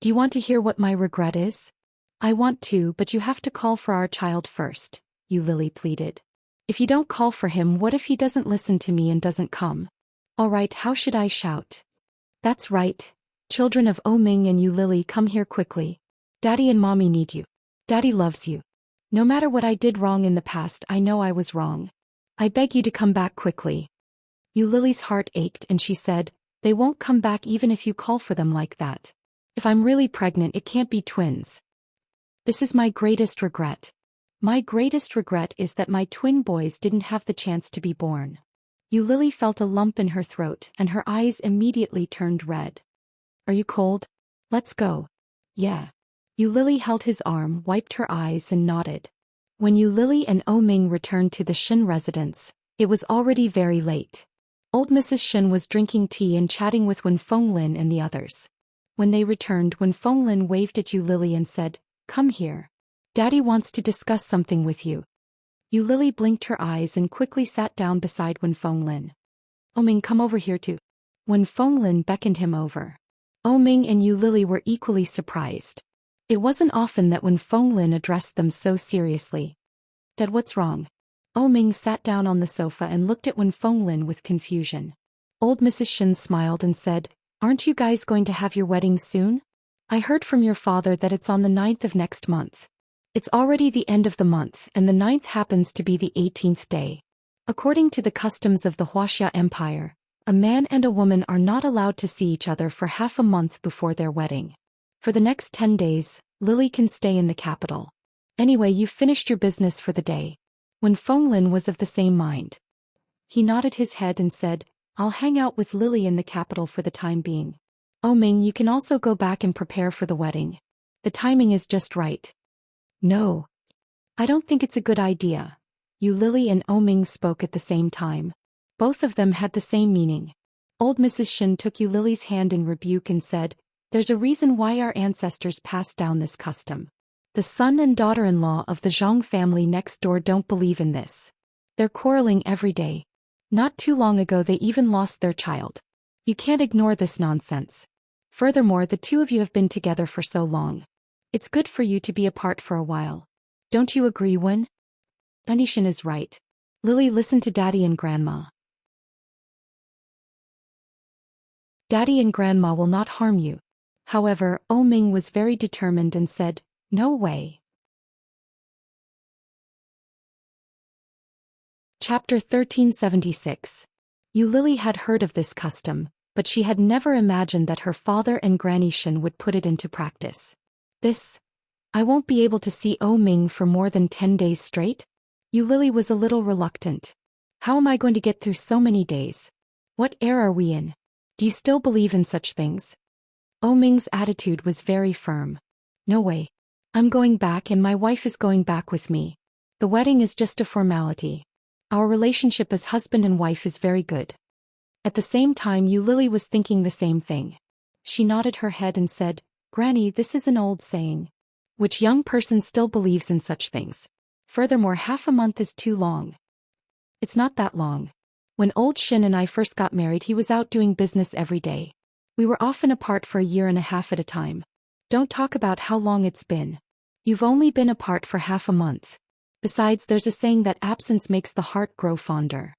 Do you want to hear what my regret is? I want to, but you have to call for our child first, Yu Lily pleaded. If you don't call for him, what if he doesn't listen to me and doesn't come? All right, how should I shout? That's right. Children of Ming and Yu Lily, come here quickly. Daddy and Mommy need you. Daddy loves you. No matter what I did wrong in the past, I know I was wrong. I beg you to come back quickly. Yu Lily's heart ached and she said, they won't come back even if you call for them like that. If I'm really pregnant, it can't be twins. This is my greatest regret. My greatest regret is that my twin boys didn't have the chance to be born. Yu Lily felt a lump in her throat and her eyes immediately turned red. Are you cold? Let's go. Yeah. Yu Lily held his arm, wiped her eyes and nodded. When Yu Lily and Ming returned to the Shin residence, it was already very late. Old Mrs. Shin was drinking tea and chatting with Wen Fenglin and the others. When they returned, Wen Fenglin waved at Yu Lily and said, come here. Daddy wants to discuss something with you. Yu Lily blinked her eyes and quickly sat down beside Wen Fenglin. Ming, come over here too. Wen Fenglin beckoned him over. Ming and Yu Lily were equally surprised. It wasn't often that when Feng Lin addressed them so seriously. Dad, what's wrong? Ming sat down on the sofa and looked at Wen Fenglin with confusion. Old Mrs. Shin smiled and said, "Aren't you guys going to have your wedding soon? I heard from your father that it's on the 9th of next month. It's already the end of the month and the 9th happens to be the 18th day. According to the customs of the Huaxia Empire, a man and a woman are not allowed to see each other for half a month before their wedding. For the next 10 days, Lily can stay in the capital. Anyway, you've finished your business for the day." When Fenglin was of the same mind. He nodded his head and said, "I'll hang out with Lily in the capital for the time being. Ming, you can also go back and prepare for the wedding. The timing is just right." "No. I don't think it's a good idea." Yu Lily and Ming spoke at the same time. Both of them had the same meaning. Old Mrs. Shin took Yu Lily's hand in rebuke and said, "There's a reason why our ancestors passed down this custom. The son and daughter-in-law of the Zhang family next door don't believe in this. They're quarreling every day. Not too long ago they even lost their child. You can't ignore this nonsense. Furthermore, the two of you have been together for so long. It's good for you to be apart for a while. Don't you agree, Wen?" Anishin is right. Lily, listen to Daddy and Grandma. Daddy and Grandma will not harm you. However, Ming was very determined and said, "No way." Chapter 1376. Yu Lily had heard of this custom, but she had never imagined that her father and Granny Shin would put it into practice. I won't be able to see Ming for more than 10 days straight? Yu Lily was a little reluctant. How am I going to get through so many days? What era are we in? Do you still believe in such things? Ming's attitude was very firm. "No way. I'm going back and my wife is going back with me. The wedding is just a formality. Our relationship as husband and wife is very good." At the same time, Yu Lily was thinking the same thing. She nodded her head and said, "Granny, this is an old saying. Which young person still believes in such things? Furthermore, half a month is too long." "It's not that long. When old Shin and I first got married, he was out doing business every day. We were often apart for a year and a half at a time. Don't talk about how long it's been. You've only been apart for half a month. Besides, there's a saying that absence makes the heart grow fonder.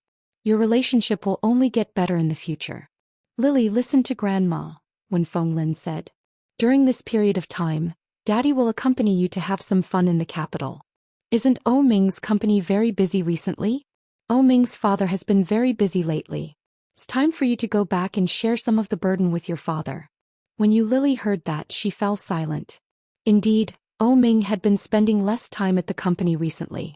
Your relationship will only get better in the future." "Lily, listen to Grandma," Wen Fenglin said. "During this period of time, Daddy will accompany you to have some fun in the capital. Isn't Ming's company very busy recently? Ming's father has been very busy lately. It's time for you to go back and share some of the burden with your father." When Yu Lily heard that, she fell silent. Indeed, Ming had been spending less time at the company recently.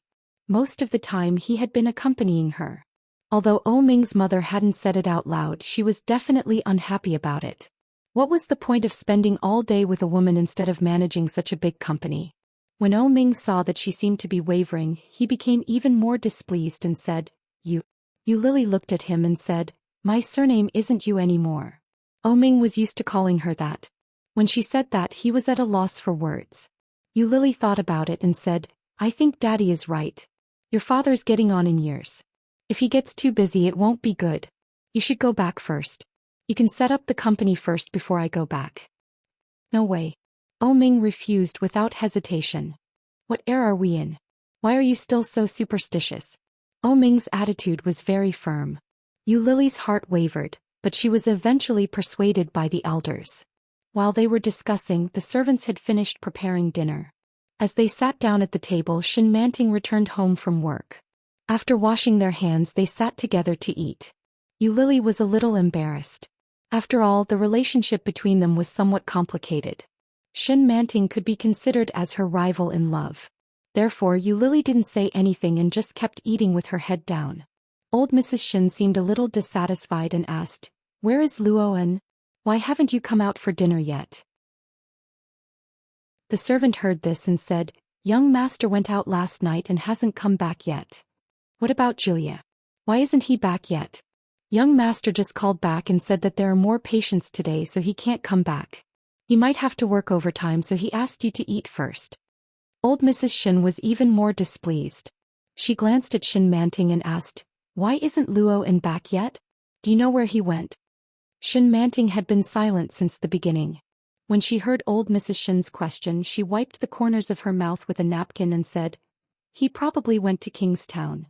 Most of the time he had been accompanying her. Although Ming's mother hadn't said it out loud, she was definitely unhappy about it. What was the point of spending all day with a woman instead of managing such a big company? When Ming saw that she seemed to be wavering, he became even more displeased and said, Yu Lily looked at him and said, "My surname isn't Yu anymore." Ming was used to calling her that. When she said that, he was at a loss for words. Yu Lily thought about it and said, "I think Daddy is right. Your father's getting on in years. If he gets too busy, it won't be good. You should go back first. You can set up the company first before I go back." "No way." Ming refused without hesitation. "What era are we in? Why are you still so superstitious?" Ming's attitude was very firm. Yu Lily's heart wavered, but she was eventually persuaded by the elders. While they were discussing, the servants had finished preparing dinner. As they sat down at the table, Shin Manting returned home from work. After washing their hands, they sat together to eat. Yu Lily was a little embarrassed. After all, the relationship between them was somewhat complicated. Shin Manting could be considered as her rival in love. Therefore, Yu Lily didn't say anything and just kept eating with her head down. Old Mrs. Shin seemed a little dissatisfied and asked, "Where is Luoan? Why haven't you come out for dinner yet?" The servant heard this and said, "Young master went out last night and hasn't come back yet." "What about Julia? Why isn't he back yet?" "Young master just called back and said that there are more patients today, so he can't come back. He might have to work overtime, so he asked you to eat first." Old Mrs. Shin was even more displeased. She glanced at Shin Manting and asked, "Why isn't Luo in back yet? Do you know where he went?" Shin Manting had been silent since the beginning. When she heard old Mrs. Shin's question, she wiped the corners of her mouth with a napkin and said, "He probably went to Kingstown.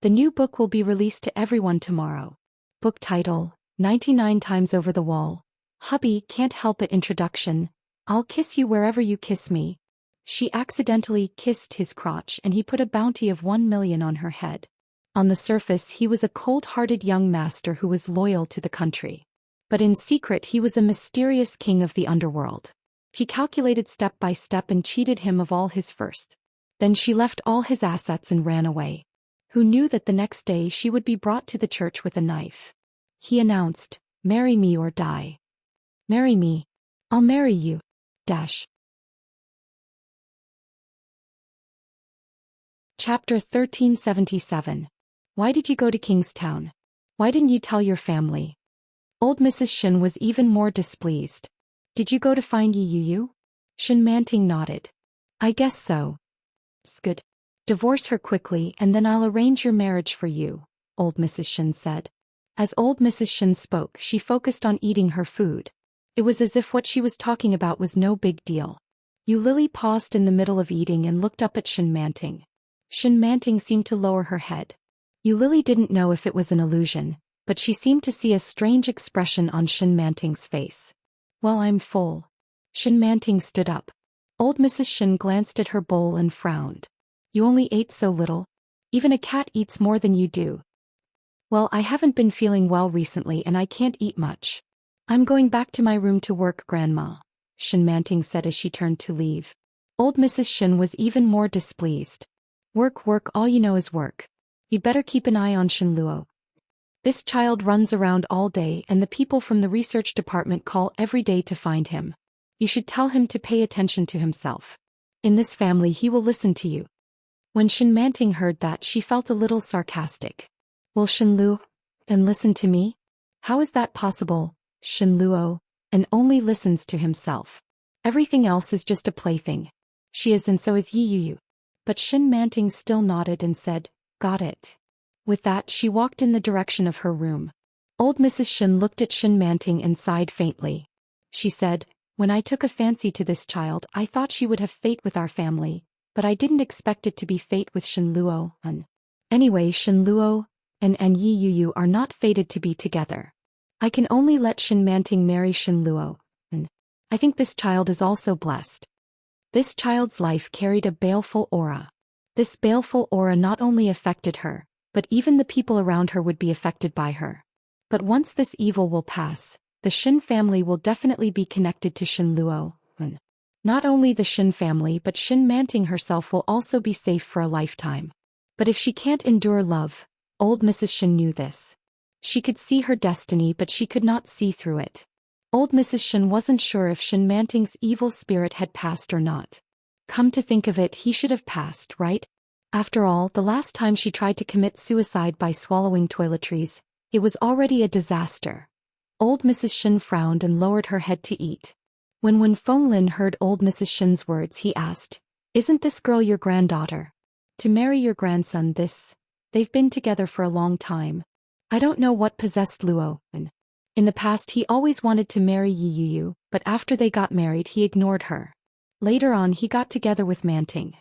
The new book will be released to everyone tomorrow." Book title, 99 Times Over the Wall. Hubby can't help it introduction. I'll kiss you wherever you kiss me. She accidentally kissed his crotch and he put a bounty of 1 million on her head. On the surface he was a cold-hearted young master who was loyal to the country. But in secret he was a mysterious king of the underworld. She calculated step by step and cheated him of all his first. Then she left all his assets and ran away. Who knew that the next day she would be brought to the church with a knife? He announced, "Marry me or die." "Marry me. I'll marry you." Chapter 1377. Why did you go to Kingstown? Why didn't you tell your family? Old Mrs. Shin was even more displeased. "Did you go to find Yi Yu?" Shin Manting nodded. "I guess so." "Good. Divorce her quickly and then I'll arrange your marriage for you," old Mrs. Shin said. As old Mrs. Shin spoke, she focused on eating her food. It was as if what she was talking about was no big deal. Yu Lily paused in the middle of eating and looked up at Shin Manting. Shin Manting seemed to lower her head. Yu Lily didn't know if it was an illusion, but she seemed to see a strange expression on Shin Manting's face. "Well, I'm full." Shin Manting stood up. Old Mrs. Shin glanced at her bowl and frowned. "You only ate so little? Even a cat eats more than you do." "Well, I haven't been feeling well recently and I can't eat much. I'm going back to my room to work, Grandma," Shin Manting said as she turned to leave. Old Mrs. Shin was even more displeased. "Work, work, all you know is work. You better keep an eye on Shin Luo. This child runs around all day and the people from the research department call every day to find him. You should tell him to pay attention to himself. In this family he will listen to you." When Shin Manting heard that, she felt a little sarcastic. "Will Shin Luo and listen to me? How is that possible? Shin Luo and only listens to himself. Everything else is just a plaything. She is, and so is Yi Yu." But Shin Manting still nodded and said, "Got it." With that, she walked in the direction of her room. Old Mrs. Shin looked at Shin Manting and sighed faintly. She said, "When I took a fancy to this child, I thought she would have fate with our family, but I didn't expect it to be fate with Shin Luo. Anyway, Shin Luo and Yi Yu are not fated to be together. I can only let Shin Manting marry Shin Luo, and I think this child is also blessed." This child's life carried a baleful aura. This baleful aura not only affected her, but even the people around her would be affected by her. But once this evil will pass, the Shin family will definitely be connected to Shin Luo. Not only the Shin family but Shin Manting herself will also be safe for a lifetime. But if she can't endure love, old Mrs. Shin knew this. She could see her destiny but she could not see through it. Old Mrs. Shin wasn't sure if Shin Manting's evil spirit had passed or not. Come to think of it, he should have passed, right? After all, the last time she tried to commit suicide by swallowing toiletries, it was already a disaster. Old Mrs. Shin frowned and lowered her head to eat. When Feng Lin heard old Mrs. Shin's words, he asked, "Isn't this girl your granddaughter? To marry your grandson they've been together for a long time. I don't know what possessed Luo. In the past he always wanted to marry Yi Yu, but after they got married he ignored her. Later on he got together with Manting.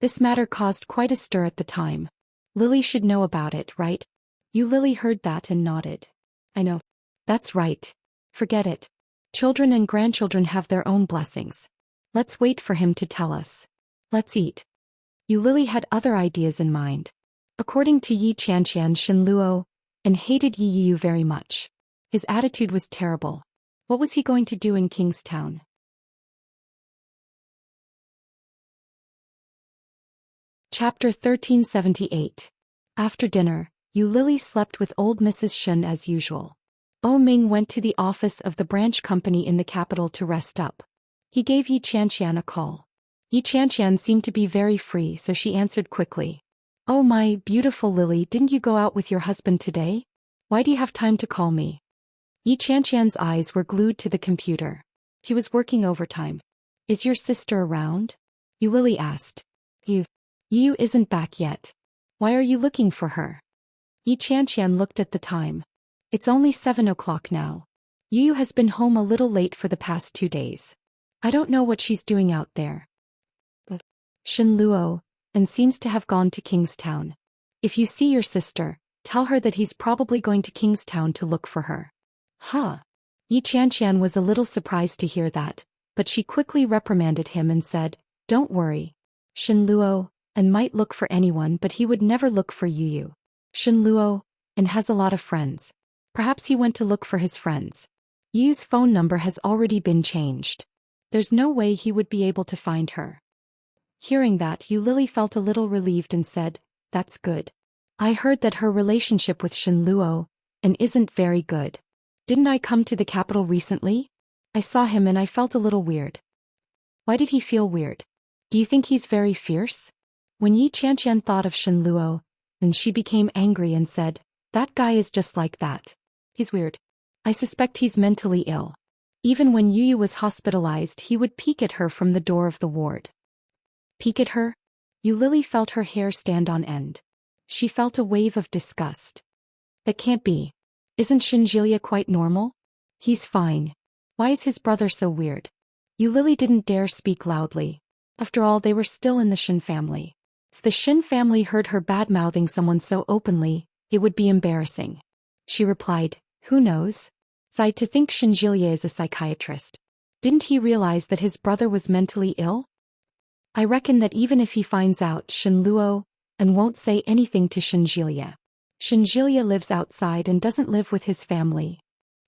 This matter caused quite a stir at the time. Lily should know about it, right?" Yu Lily heard that and nodded. "I know. That's right. Forget it. Children and grandchildren have their own blessings. Let's wait for him to tell us. Let's eat." Yu Lily had other ideas in mind. According to Yi Qianqian, Shin Luo and hated Yi Yu very much. His attitude was terrible. What was he going to do in Kingstown? Chapter 1378. After dinner, Yu Lily slept with old Mrs. Shin as usual. O Ming went to the office of the branch company in the capital to rest up. He gave Yi Qianqian a call. Yi Qianqian seemed to be very free, so she answered quickly. "Oh my beautiful Lily, didn't you go out with your husband today? Why do you have time to call me?" Yi Qianqian's eyes were glued to the computer. He was working overtime. "Is your sister around?" Yu Lily asked. Yu isn't back yet. Why are you looking for her?" Yi Qianqian looked at the time. It's only 7 o'clock now. Yu has been home a little late for the past 2 days. I don't know what she's doing out there. Shenluo, and seems to have gone to Kingstown. If you see your sister, tell her that he's probably going to Kingstown to look for her. Huh. Yi Qianqian was a little surprised to hear that, but she quickly reprimanded him and said, "Don't worry. Shenluo, and might look for anyone, but he would never look for Yu. Shenluo, and has a lot of friends. Perhaps he went to look for his friends. Yu's phone number has already been changed. There's no way he would be able to find her." Hearing that, Yu Lily felt a little relieved and said, "That's good. I heard that her relationship with Shenluo and isn't very good. Didn't I come to the capital recently? I saw him and I felt a little weird." "Why did he feel weird? Do you think he's very fierce?" When Yi Qianqian thought of Shenluo, and she became angry and said, "That guy is just like that. He's weird. I suspect he's mentally ill. Even when Yu was hospitalized, he would peek at her from the door of the ward." Peek at her? Yu Lily felt her hair stand on end. She felt a wave of disgust. That can't be. Isn't Shinjilia quite normal? He's fine. Why is his brother so weird? Yu Lily didn't dare speak loudly. After all, they were still in the Shin family. If the Shin family heard her bad-mouthing someone so openly, it would be embarrassing. She replied, "Who knows? Sighed to think Shinjilia is a psychiatrist. Didn't he realize that his brother was mentally ill? I reckon that even if he finds out Shenluo and won't say anything to Shinjilia. Shinjilia lives outside and doesn't live with his family."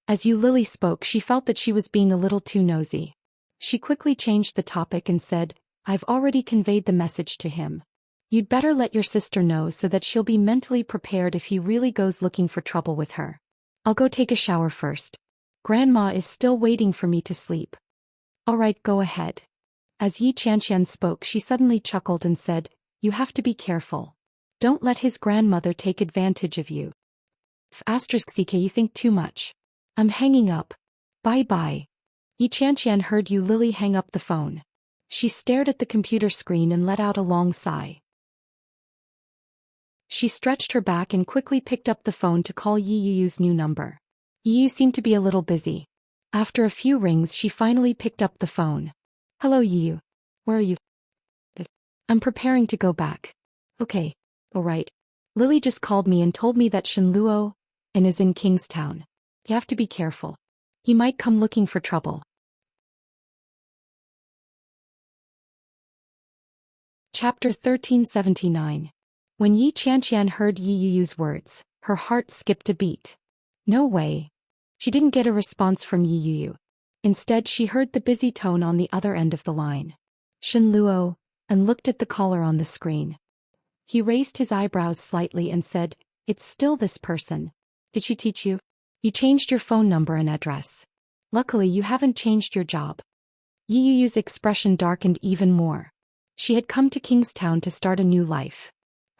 As Yu Lily spoke, she felt that she was being a little too nosy. She quickly changed the topic and said, "I've already conveyed the message to him. You'd better let your sister know so that she'll be mentally prepared if he really goes looking for trouble with her. I'll go take a shower first. Grandma is still waiting for me to sleep." "All right, go ahead." As Yi Qianqian spoke, she suddenly chuckled and said, "You have to be careful. Don't let his grandmother take advantage of you." *CK, you think too much. I'm hanging up. Bye-bye. Yi Qianqian heard Yu Lily hang up the phone. She stared at the computer screen and let out a long sigh. She stretched her back and quickly picked up the phone to call Yi Yu's new number. Yi Yu seemed to be a little busy. After a few rings, she finally picked up the phone. "Hello, Yi Yu. Where are you?" "I'm preparing to go back." "Okay. All right. Lily just called me and told me that Shenluo and is in Kingstown. You have to be careful. He might come looking for trouble." Chapter 1379. When Yi Qianqian heard Yi Yu's words, her heart skipped a beat. No way. She didn't get a response from Yi Yu. Instead, she heard the busy tone on the other end of the line. "Shenluo," and looked at the caller on the screen. He raised his eyebrows slightly and said, "It's still this person. Did she teach you? You changed your phone number and address. Luckily, you haven't changed your job." Yi Yu's expression darkened even more. She had come to Kingstown to start a new life.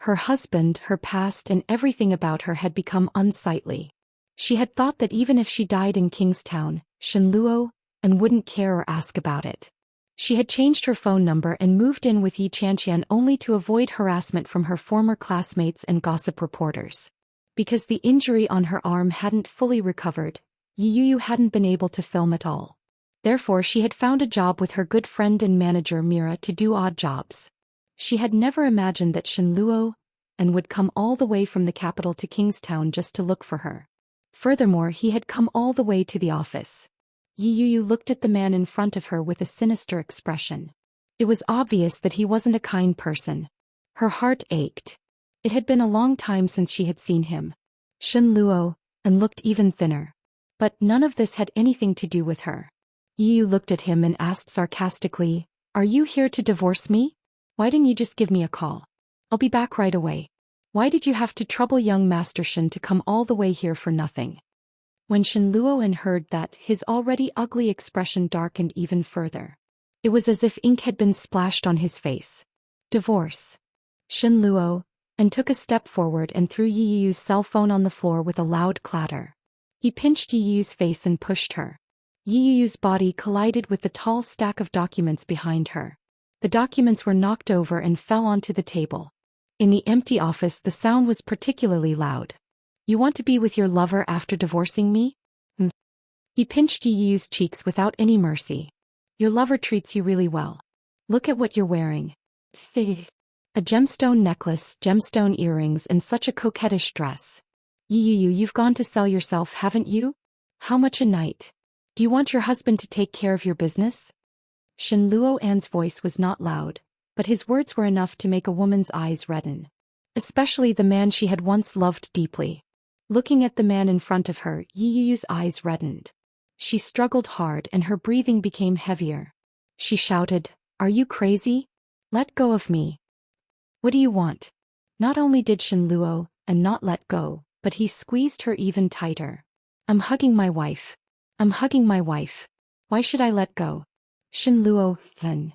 Her husband, her past, and everything about her had become unsightly. She had thought that even if she died in Kingstown, Shenluo and wouldn't care or ask about it. She had changed her phone number and moved in with Yi Qianqian only to avoid harassment from her former classmates and gossip reporters. Because the injury on her arm hadn't fully recovered, Yi Yu hadn't been able to film at all. Therefore, she had found a job with her good friend and manager Mira to do odd jobs. She had never imagined that Shenluo and would come all the way from the capital to Kingstown just to look for her. Furthermore, he had come all the way to the office. Yi Yu looked at the man in front of her with a sinister expression. It was obvious that he wasn't a kind person. Her heart ached. It had been a long time since she had seen him. Shenluo, and looked even thinner. But none of this had anything to do with her. Yi Yu looked at him and asked sarcastically, "Are you here to divorce me? Why didn't you just give me a call? I'll be back right away. Why did you have to trouble young Master Shen to come all the way here for nothing?" When Shenluo heard that, his already ugly expression darkened even further. It was as if ink had been splashed on his face. "Divorce." Shenluo and took a step forward and threw Yi Yu's cell phone on the floor with a loud clatter. He pinched Yi Yu's face and pushed her. Yi Yu's body collided with the tall stack of documents behind her. The documents were knocked over and fell onto the table. In the empty office, the sound was particularly loud. You want to be with your lover after divorcing me? Hmm. He pinched Yi Yu's cheeks without any mercy. Your lover treats you really well. Look at what you're wearing. A gemstone necklace, gemstone earrings, and such a coquettish dress. Yi Yu, you've gone to sell yourself, haven't you? How much a night? Do you want your husband to take care of your business? Shen Luo'an's voice was not loud, but his words were enough to make a woman's eyes redden. Especially the man she had once loved deeply. Looking at the man in front of her, Yi Yu's eyes reddened. She struggled hard and her breathing became heavier. She shouted, "Are you crazy? Let go of me. What do you want?" Not only did Shen Luo and not let go, but he squeezed her even tighter. "I'm hugging my wife. I'm hugging my wife. Why should I let go?" Shen Luo, then.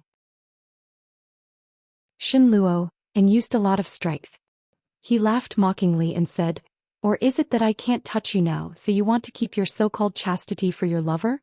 Shen Luo, and used a lot of strength. He laughed mockingly and said, "Or is it that I can't touch you now, so you want to keep your so-called chastity for your lover?"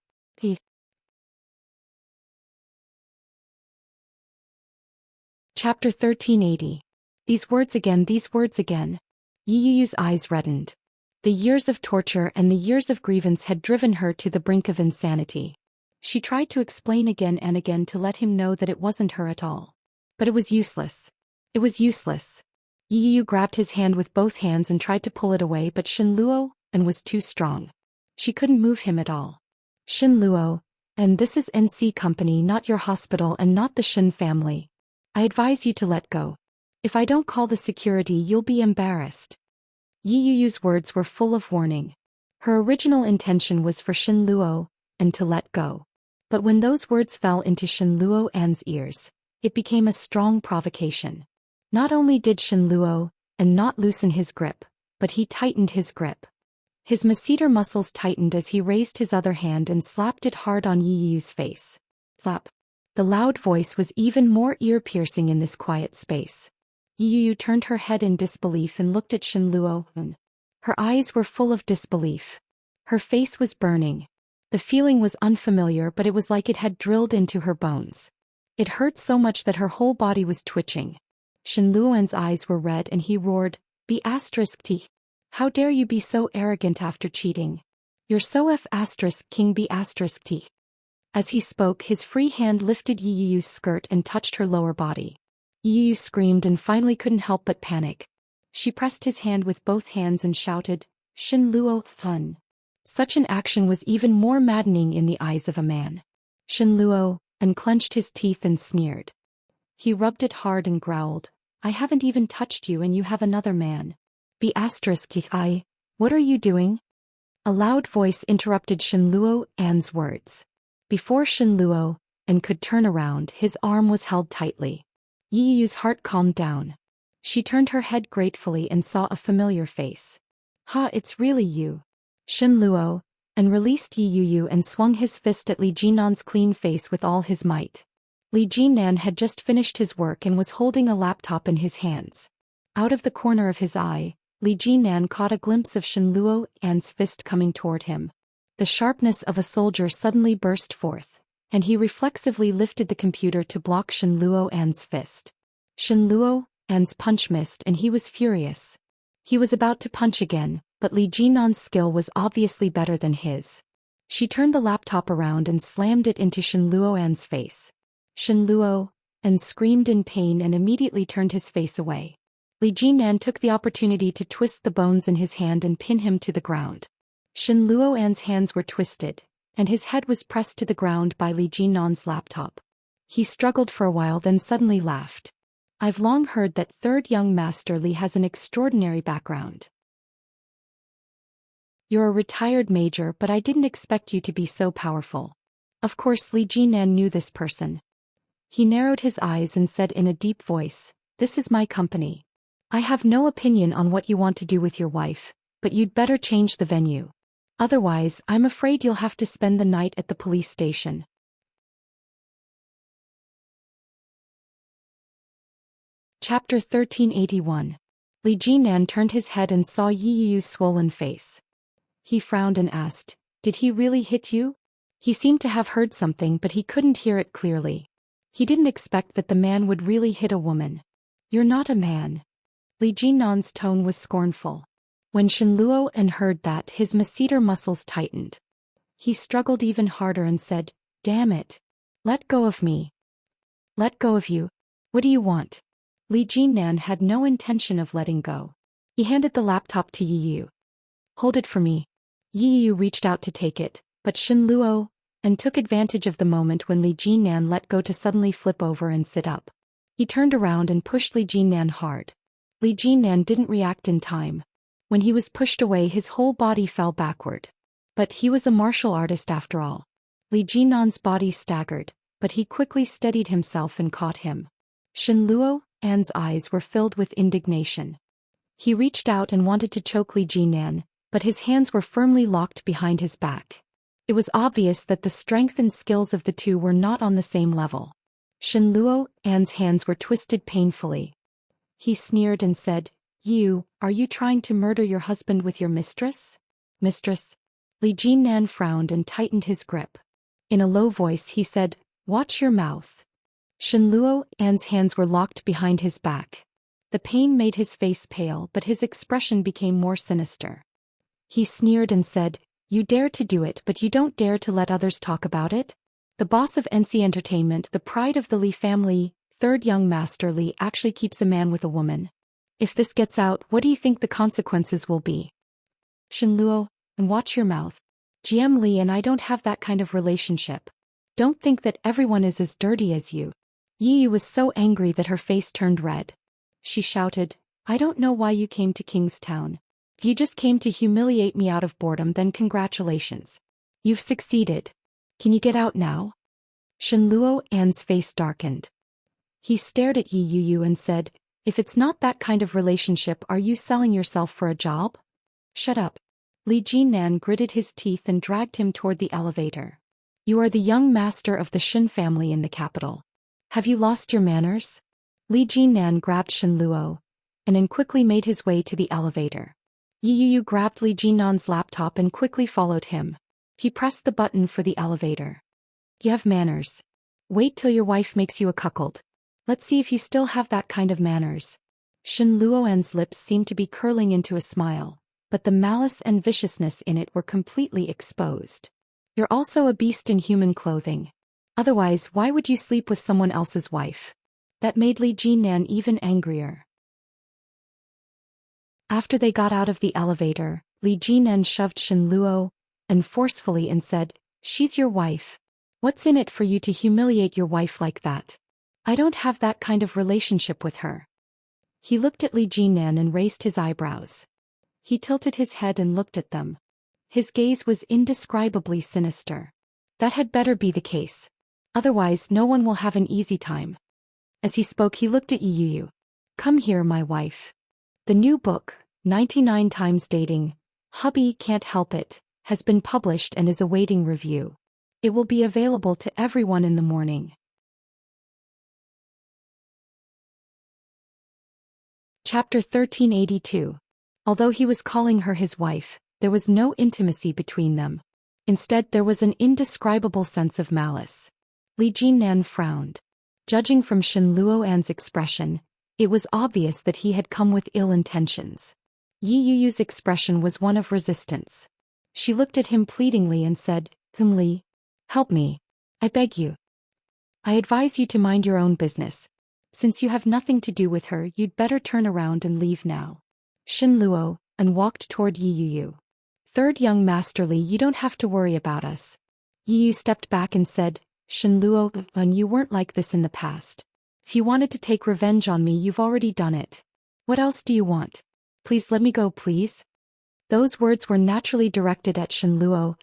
Chapter 1380. These words again, these words again. Yi Yu's eyes reddened. The years of torture and the years of grievance had driven her to the brink of insanity. She tried to explain again and again to let him know that it wasn't her at all. But it was useless. It was useless. Yi Yu grabbed his hand with both hands and tried to pull it away, but Shen Luo and was too strong. She couldn't move him at all. "Shen Luo, and this is NC Company, not your hospital and not the Shen family. I advise you to let go. If I don't call the security, you'll be embarrassed." Yi Yu's words were full of warning. Her original intention was for Shen Luo and to let go. But when those words fell into Shen Luo'an's ears, it became a strong provocation. Not only did Shen Luo and not loosen his grip, but he tightened his grip. His masseter muscles tightened as he raised his other hand and slapped it hard on Yi Yu's face. Slap. The loud voice was even more ear-piercing in this quiet space. Yi Yu turned her head in disbelief and looked at Shen Luo. Her eyes were full of disbelief. Her face was burning. The feeling was unfamiliar, but it was like it had drilled into her bones. It hurt so much that her whole body was twitching. Shen Luo'an's eyes were red and he roared, "B*T. How dare you be so arrogant after cheating? You're so F*King B*T. As he spoke, his free hand lifted Yi Yu's skirt and touched her lower body. Yi Yu screamed and finally couldn't help but panic. She pressed his hand with both hands and shouted, "Shen Luo, fun." Such an action was even more maddening in the eyes of a man. Shen Luo unclenched his teeth and sneered. He rubbed it hard and growled, "I haven't even touched you and you have another man. B*I, what are you doing?" A loud voice interrupted Shen Luo'an's words. Before Shen Luo could turn around, his arm was held tightly. Yi Yu's heart calmed down. She turned her head gratefully and saw a familiar face. "Ha, it's really you." Shen Luo released Yi Yu and swung his fist at Li Jinan's clean face with all his might. Li Jinan had just finished his work and was holding a laptop in his hands. Out of the corner of his eye, Li Jinan caught a glimpse of Shen Luo'an's fist coming toward him. The sharpness of a soldier suddenly burst forth, and he reflexively lifted the computer to block Shen Luo'an's fist. Shen Luo'an's punch missed and he was furious. He was about to punch again, but Li Jinan's skill was obviously better than his. She turned the laptop around and slammed it into Shen Luo'an's face. Shen Luo screamed in pain and immediately turned his face away. Li Jinan took the opportunity to twist the bones in his hand and pin him to the ground. Shen Luo'an's hands were twisted, and his head was pressed to the ground by Li Jinan's laptop. He struggled for a while, then suddenly laughed. "I've long heard that third young master Li has an extraordinary background. You're a retired major, but I didn't expect you to be so powerful." Of course Li Jinan knew this person. He narrowed his eyes and said in a deep voice, "This is my company. I have no opinion on what you want to do with your wife, but you'd better change the venue. Otherwise, I'm afraid you'll have to spend the night at the police station." Chapter 1381. Li Jinan turned his head and saw Yi Yu's swollen face. He frowned and asked, "Did he really hit you?" He seemed to have heard something, but he couldn't hear it clearly. He didn't expect that the man would really hit a woman. "You're not a man." Li Jinan's tone was scornful. When Shenluo heard that, his masseter muscles tightened. He struggled even harder and said, "Damn it. Let go of me." "Let go of you? What do you want?" Li Jinnan had no intention of letting go. He handed the laptop to Yi. "Hold it for me." Yi reached out to take it, but Shenluo took advantage of the moment when Li Jinnan let go to suddenly flip over and sit up. He turned around and pushed Li Jinnan hard. Li Jinnan didn't react in time. When he was pushed away, his whole body fell backward. But he was a martial artist after all. Li Jinnan's body staggered, but he quickly steadied himself and caught him. Shenluo's eyes were filled with indignation. He reached out and wanted to choke Li Jinnan, but his hands were firmly locked behind his back. It was obvious that the strength and skills of the two were not on the same level. Shenluo's hands were twisted painfully. He sneered and said, Are you trying to murder your husband with your mistress?" "Mistress?" Li Jinnan frowned and tightened his grip. In a low voice he said, "Watch your mouth." Shenluo's hands were locked behind his back. The pain made his face pale, but his expression became more sinister. He sneered and said, "You dare to do it, but you don't dare to let others talk about it?" The boss of NC Entertainment, the pride of the Li family, third young master Li, actually keeps a man with a woman. If this gets out, what do you think the consequences will be? Shenluo, watch your mouth. GM Li and I don't have that kind of relationship. Don't think that everyone is as dirty as you. Yi was so angry that her face turned red. She shouted, "I don't know why you came to Kingstown. If you just came to humiliate me out of boredom, then congratulations. You've succeeded. Can you get out now?" Shenluo's face darkened. He stared at Yi and said, "If it's not that kind of relationship, are you selling yourself for a job?" "Shut up." Li Jinnan gritted his teeth and dragged him toward the elevator. "You are the young master of the Shen family in the capital. Have you lost your manners?" Li Jinnan grabbed Shenluo and quickly made his way to the elevator. Yi grabbed Li Jinnan's laptop and quickly followed him. He pressed the button for the elevator. "You have manners. Wait till your wife makes you a cuckold. Let's see if you still have that kind of manners." Shenluo's lips seemed to be curling into a smile, but the malice and viciousness in it were completely exposed. "You're also a beast in human clothing. Otherwise, why would you sleep with someone else's wife?" That made Li Jinnan even angrier. After they got out of the elevator, Li Jinnan shoved Shenluo forcefully and said, "She's your wife. What's in it for you to humiliate your wife like that? I don't have that kind of relationship with her." He looked at Li Jinnan and raised his eyebrows. He tilted his head and looked at them. His gaze was indescribably sinister. That had better be the case. Otherwise, no one will have an easy time. As he spoke, he looked at Yi. "Come here, my wife." The new book, 99 Times Dating, Hubby Can't Help It, has been published and is awaiting review. It will be available to everyone in the morning. Chapter 1382. Although he was calling her his wife, there was no intimacy between them. Instead, there was an indescribable sense of malice. Li Jinnan frowned. Judging from Shenluo's expression, it was obvious that he had come with ill intentions. Yi's expression was one of resistance. She looked at him pleadingly and said, Li, help me. I beg you. I advise you to mind your own business. Since you have nothing to do with her, you'd better turn around and leave now." Shenluo walked toward Yi. "Third young master Li, you don't have to worry about us." Yi stepped back and said, "Shenluo, you weren't like this in the past. If you wanted to take revenge on me, you've already done it. What else do you want? Please let me go, please." Those words were naturally directed at Shenluo,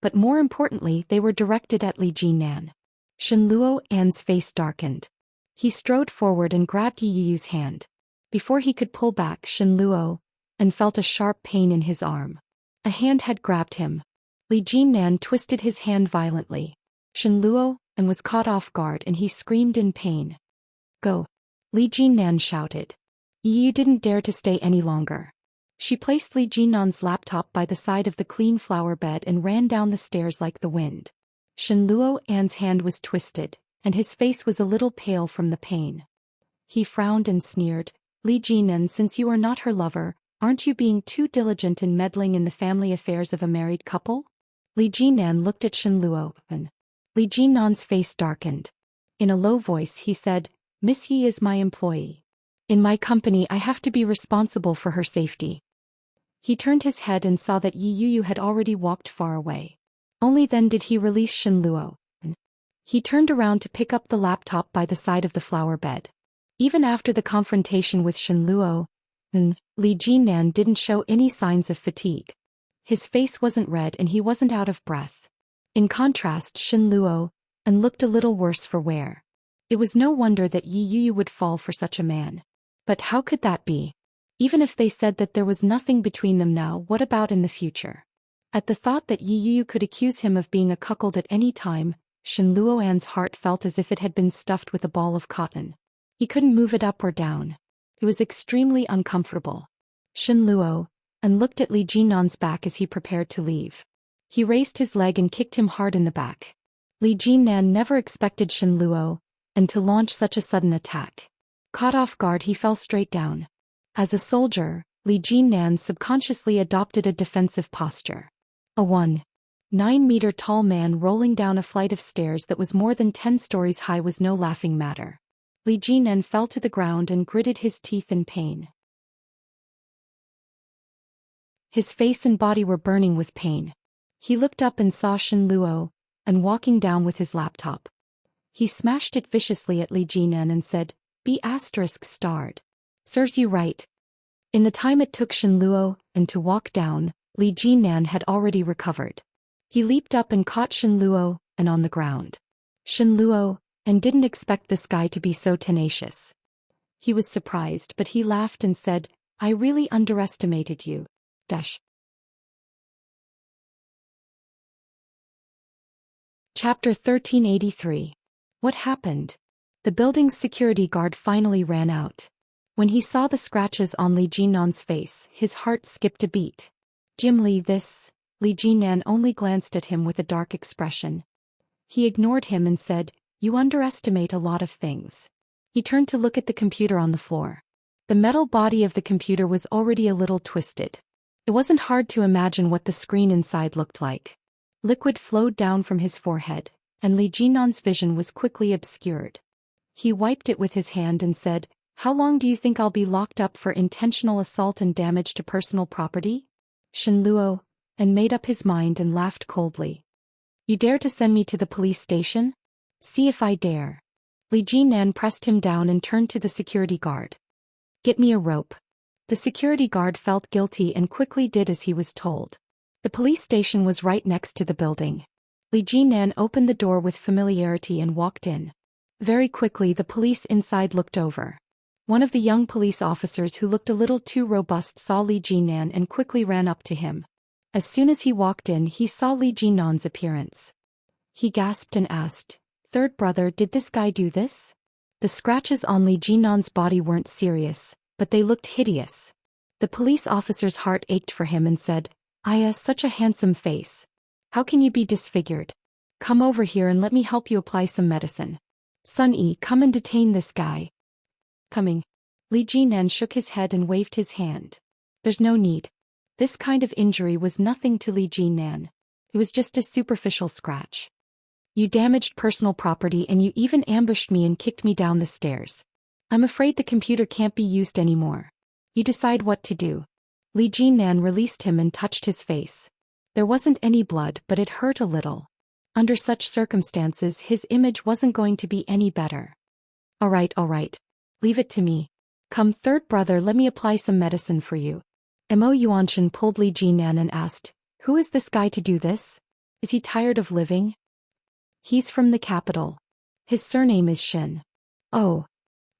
but more importantly, they were directed at Li Jinnan. Shenluo's face darkened. He strode forward and grabbed Yi's hand. Before he could pull back, Shenluo felt a sharp pain in his arm. A hand had grabbed him. Li Jinnan twisted his hand violently. Shenluo was caught off guard and he screamed in pain. "Go!" Li Jinnan shouted. Yi didn't dare to stay any longer. She placed Li Jinnan's laptop by the side of the clean flower bed and ran down the stairs like the wind. Shenluo's hand was twisted, and his face was a little pale from the pain. He frowned and sneered, "Li Jinnan, since you are not her lover, Aren't you being too diligent in meddling in the family affairs of a married couple? Li Jinan looked at Shen Luo, and Li Jinan's face darkened. In a low voice he said, Miss Yi is my employee. In my company I have to be responsible for her safety. He turned his head and saw that Yi Yuyu had already walked far away. Only then did he release Shen Luo. He turned around to pick up the laptop by the side of the flower bed. Even after the confrontation with Shen Luo, Li Jinan didn't show any signs of fatigue. His face wasn't red and he wasn't out of breath. In contrast, Shen Luo looked a little worse for wear. It was no wonder that Yi Yuyu would fall for such a man. But how could that be? Even if they said that there was nothing between them now, what about in the future? At the thought that Yi Yuyu could accuse him of being a cuckold at any time, Shen Luoan's heart felt as if it had been stuffed with a ball of cotton. He couldn't move it up or down. It was extremely uncomfortable. Shen Luo looked at Li Jinan's back as he prepared to leave. He raised his leg and kicked him hard in the back. Li Jinan never expected Shen Luo to launch such a sudden attack. Caught off guard, he fell straight down. As a soldier, Li Jinan subconsciously adopted a defensive posture. A 1.9-meter tall man rolling down a flight of stairs that was more than 10 stories high was no laughing matter. Li Jinan fell to the ground and gritted his teeth in pain. His face and body were burning with pain. He looked up and saw Shen Luo walking down with his laptop. He smashed it viciously at Li Jinan and said, "B*****. Serves you right." In the time it took Shen Luo to walk down, Li Jinan had already recovered. He leaped up and caught Shen Luo on the ground. Shen Luo didn't expect this guy to be so tenacious. He was surprised, but he laughed and said, "I really underestimated you." Chapter 1383. What happened? The building's security guard finally ran out. When he saw the scratches on Li Jinan's face, his heart skipped a beat. Jim Li, this. Li Jinan only glanced at him with a dark expression. He ignored him and said, "You underestimate a lot of things." He turned to look at the computer on the floor. The metal body of the computer was already a little twisted. It wasn't hard to imagine what the screen inside looked like. Liquid flowed down from his forehead, and Li Jinan's vision was quickly obscured. He wiped it with his hand and said, "How long do you think I'll be locked up for intentional assault and damage to personal property?" Shen Luo made up his mind and laughed coldly. "You dare to send me to the police station? See if I dare." Li Jinan pressed him down and turned to the security guard. "Get me a rope." The security guard felt guilty and quickly did as he was told. The police station was right next to the building. Li Jinan opened the door with familiarity and walked in. Very quickly the police inside looked over. One of the young police officers who looked a little too robust saw Li Jinan and quickly ran up to him. As soon as he walked in, he saw Li Jinan's appearance. He gasped and asked, "Third brother, did this guy do this?" The scratches on Li Jinan's body weren't serious, but they looked hideous. The police officer's heart ached for him and said, such a handsome face. How can you be disfigured? Come over here and let me help you apply some medicine. Sun Yi, come and detain this guy." "Coming." Li Jinan shook his head and waved his hand. "There's no need." This kind of injury was nothing to Li Jinan. It was just a superficial scratch. "You damaged personal property and you even ambushed me and kicked me down the stairs. I'm afraid the computer can't be used anymore. You decide what to do." Li Jinan released him and touched his face. There wasn't any blood, but it hurt a little. Under such circumstances, his image wasn't going to be any better. All right. Leave it to me. Come, third brother, let me apply some medicine for you." Mo Yuanshan pulled Li Jinan and asked, "Who is this guy to do this? Is he tired of living?" "He's from the capital. His surname is Shen." "Oh."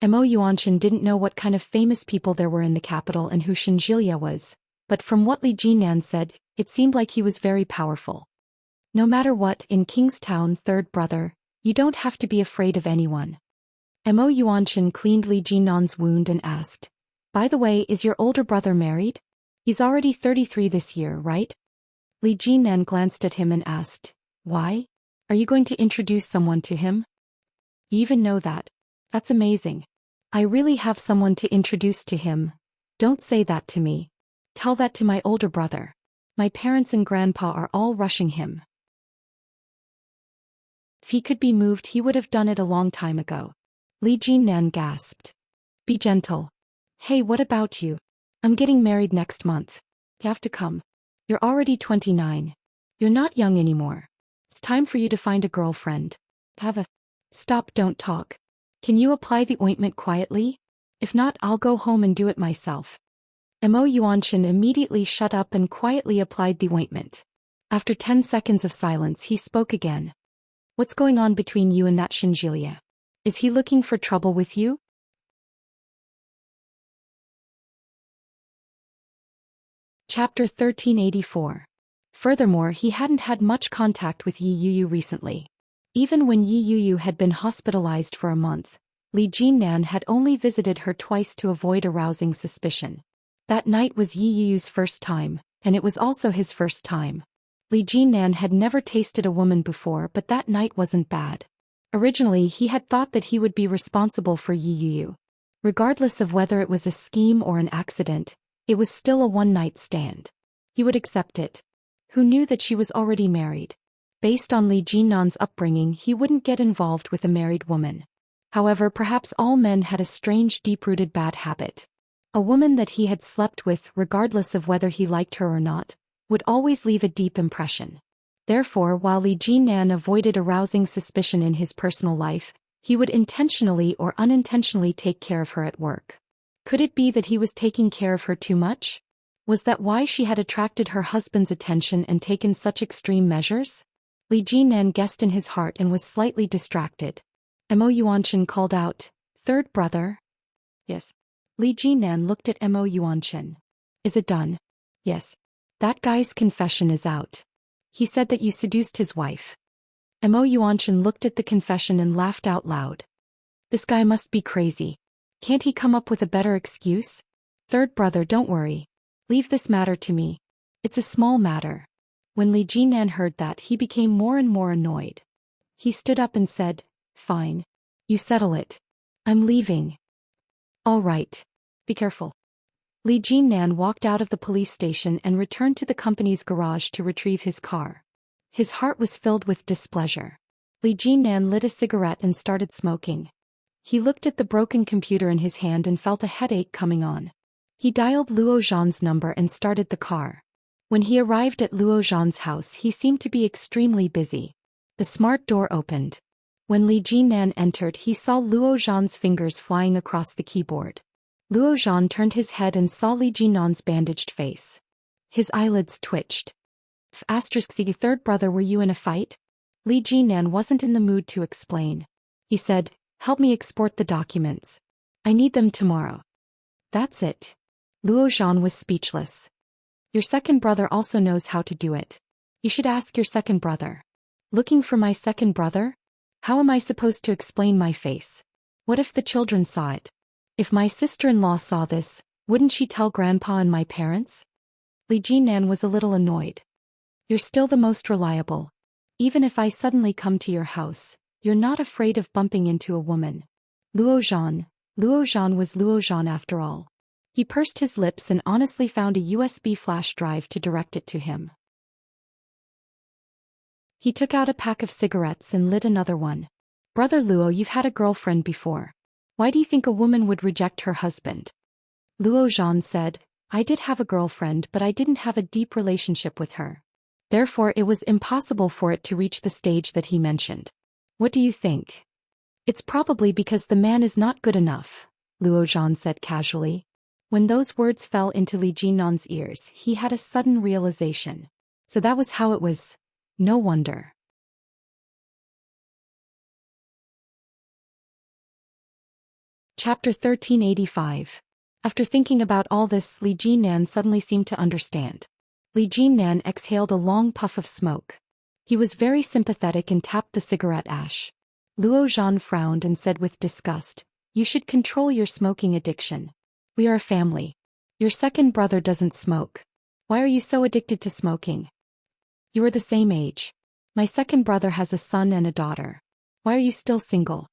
Mo Yuanshan didn't know what kind of famous people there were in the capital and who Shen Jilya was, but from what Li Jinan said, it seemed like he was very powerful. "No matter what, in Kingstown, third brother, you don't have to be afraid of anyone." Mo Yuanshan cleaned Li Jinan's wound and asked, "By the way, is your older brother married? He's already 33 this year, right?" Li Jinan glanced at him and asked, "Why? Are you going to introduce someone to him?" "You even know that? That's amazing." "I really have someone to introduce to him." "Don't say that to me." Tell that to my older brother. My parents and grandpa are all rushing him. If he could be moved, he would have done it a long time ago. Li Jinnan gasped. Be gentle. Hey, what about you? I'm getting married next month. You have to come. You're already 29. You're not young anymore. It's time for you to find a girlfriend. Stop, don't talk. Can you apply the ointment quietly? If not, I'll go home and do it myself. Mo Yuanshan immediately shut up and quietly applied the ointment. After 10 seconds of silence, he spoke again. What's going on between you and that Shinjilia? Is he looking for trouble with you? Chapter 1384. Furthermore, he hadn't had much contact with Yi Yuyu recently. Even when Yi Yuyu had been hospitalized for a month, Li Jinnan had only visited her twice to avoid arousing suspicion. That night was Yi Yuyu's first time, and it was also his first time. Li Jinnan had never tasted a woman before, but that night wasn't bad. Originally, he had thought that he would be responsible for Yi Yuyu. Regardless of whether it was a scheme or an accident, it was still a one-night stand. He would accept it. Who knew that she was already married? Based on Li Jinnan's upbringing, he wouldn't get involved with a married woman. However, perhaps all men had a strange deep-rooted bad habit. A woman that he had slept with, regardless of whether he liked her or not, would always leave a deep impression. Therefore, while Li Jinnan avoided arousing suspicion in his personal life, he would intentionally or unintentionally take care of her at work. Could it be that he was taking care of her too much? Was that why she had attracted her husband's attention and taken such extreme measures? Li Jinnan guessed in his heart and was slightly distracted. Mo Yuanshan called out, "Third brother?" "Yes." Li Jinnan looked at Mo Yuanshan. "Is it done?" "Yes. That guy's confession is out. He said that you seduced his wife." Mo Yuanshan looked at the confession and laughed out loud. "This guy must be crazy. Can't he come up with a better excuse? Third brother, don't worry. Leave this matter to me. It's a small matter." When Li Jinnan heard that, he became more and more annoyed. He stood up and said, "Fine. You settle it. I'm leaving." "All right. Be careful." Li Jinnan walked out of the police station and returned to the company's garage to retrieve his car. His heart was filled with displeasure. Li Jinnan lit a cigarette and started smoking. He looked at the broken computer in his hand and felt a headache coming on. He dialed Luo Zhan's number and started the car. When he arrived at Luo Zhan's house, he seemed to be extremely busy. The smart door opened. When Li Jinnan entered, he saw Luo Zhan's fingers flying across the keyboard. Luo Zhan turned his head and saw Li Jinnan's bandaged face. His eyelids twitched. "The third brother, were you in a fight?" Li Jinnan wasn't in the mood to explain. He said, "Help me export the documents. I need them tomorrow." "That's it." Luo Zhan was speechless. "Your second brother also knows how to do it. You should ask your second brother." "Looking for my second brother? How am I supposed to explain my face? What if the children saw it? If my sister-in-law saw this, wouldn't she tell grandpa and my parents?" Li Jinnan was a little annoyed. "You're still the most reliable. Even if I suddenly come to your house, you're not afraid of bumping into a woman." Luo Zhan was Luo Zhan after all. He pursed his lips and honestly found a USB flash drive to direct it to him. He took out a pack of cigarettes and lit another one. "Brother Luo, you've had a girlfriend before. Why do you think a woman would reject her husband?" Luo Zhan said, "I did have a girlfriend, but I didn't have a deep relationship with her. Therefore, it was impossible for it to reach the stage that he mentioned." "What do you think?" "It's probably because the man is not good enough," Luo Zhan said casually. When those words fell into Li Jinnan's ears, he had a sudden realization. So that was how it was. No wonder. Chapter 1385. After thinking about all this, Li Jinnan suddenly seemed to understand. Li Jinnan exhaled a long puff of smoke. He was very sympathetic and tapped the cigarette ash. Luo Zhan frowned and said with disgust, "You should control your smoking addiction. We are a family. Your second brother doesn't smoke. Why are you so addicted to smoking? You are the same age. My second brother has a son and a daughter. Why are you still single?"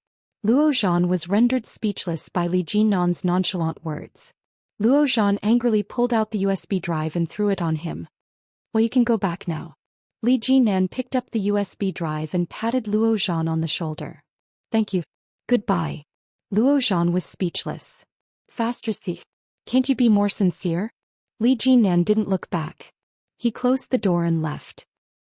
Luo Zhan was rendered speechless by Li Jinnan's nonchalant words. Luo Zhan angrily pulled out the USB drive and threw it on him. Well, you can go back now. Li Jinan picked up the USB drive and patted Luo Zhan on the shoulder. Thank you. Goodbye. Luo Zhan was speechless. Faster thief. Can't you be more sincere? Li Jinan didn't look back. He closed the door and left.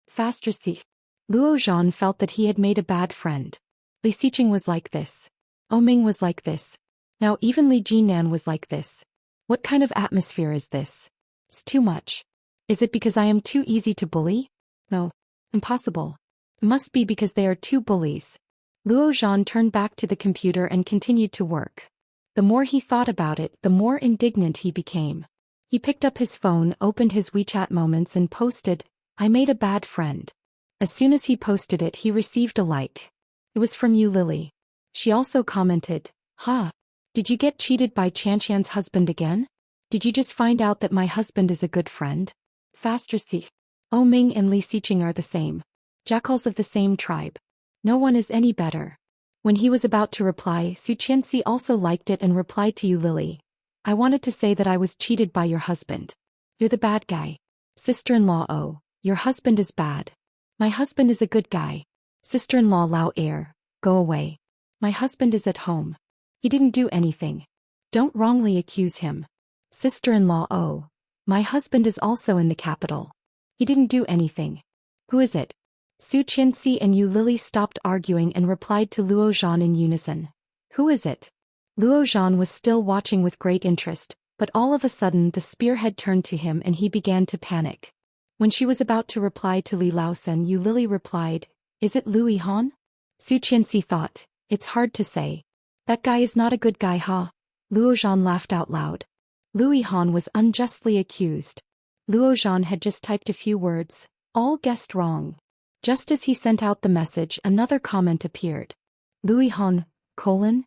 Faster thief. Luo Zhan felt that he had made a bad friend. Li Xiqing was like this. Oming was like this. Now even Li Jinan was like this. What kind of atmosphere is this? It's too much. Is it because I am too easy to bully? No. Impossible. It must be because they are two bullies. Luo Zhan turned back to the computer and continued to work. The more he thought about it, the more indignant he became. He picked up his phone, opened his WeChat Moments and posted, "I made a bad friend." As soon as he posted it, he received a like. It was from you, Lily. She also commented, "Ha! Did you get cheated by Chanqian's husband again? Did you just find out that my husband is a good friend?" Faster thief. Oming and Li Xiqing are the same. Jackals of the same tribe. No one is any better. When he was about to reply, Su Qianxi also liked it and replied to you, Lily. "I wanted to say that I was cheated by your husband. You're the bad guy. Sister-in-law, oh, your husband is bad. My husband is a good guy. Sister-in-law Lao Air, go away. My husband is at home. He didn't do anything. Don't wrongly accuse him. Sister-in-law, oh, my husband is also in the capital. He didn't do anything. Who is it?" Su Qianxi and Yu Lily stopped arguing and replied to Luo Zhan in unison. "Who is it?" Luo Zhan was still watching with great interest, but all of a sudden the spearhead turned to him and he began to panic. When she was about to reply to Li Laosen, Yu Lily replied, "Is it Louis Han?" Su Qianxi thought, "It's hard to say. That guy is not a good guy, huh?" Luo Zhan laughed out loud. Louis Han was unjustly accused. Luo Zhan had just typed a few words, all guessed wrong. Just as he sent out the message, another comment appeared. Louis Han, colon?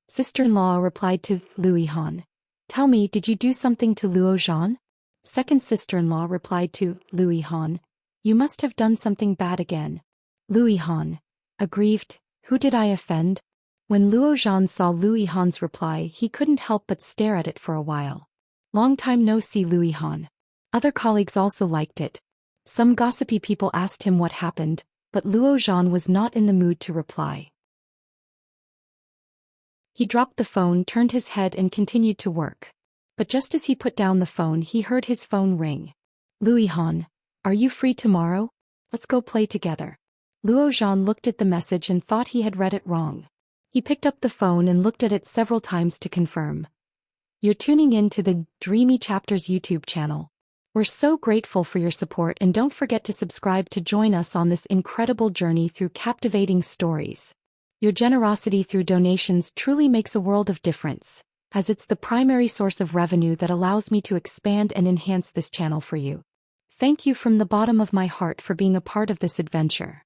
Sister-in-law replied to Louis Han. "Tell me, did you do something to Luo Zhan?" Second sister-in-law replied to Louis Han. "You must have done something bad again." Louis Han. Aggrieved, "Who did I offend?" When Luo Zhan saw Louis Han's reply, he couldn't help but stare at it for a while. Long time no see, Louis Han. Other colleagues also liked it. Some gossipy people asked him what happened, but Luo Zhan was not in the mood to reply. He dropped the phone, turned his head and continued to work. But just as he put down the phone, he heard his phone ring. "Louis Han, are you free tomorrow? Let's go play together." Luo Zhan looked at the message and thought he had read it wrong. He picked up the phone and looked at it several times to confirm. "You're tuning in to the Dreamy Chapters YouTube channel. We're so grateful for your support and don't forget to subscribe to join us on this incredible journey through captivating stories. Your generosity through donations truly makes a world of difference, as it's the primary source of revenue that allows me to expand and enhance this channel for you. Thank you from the bottom of my heart for being a part of this adventure.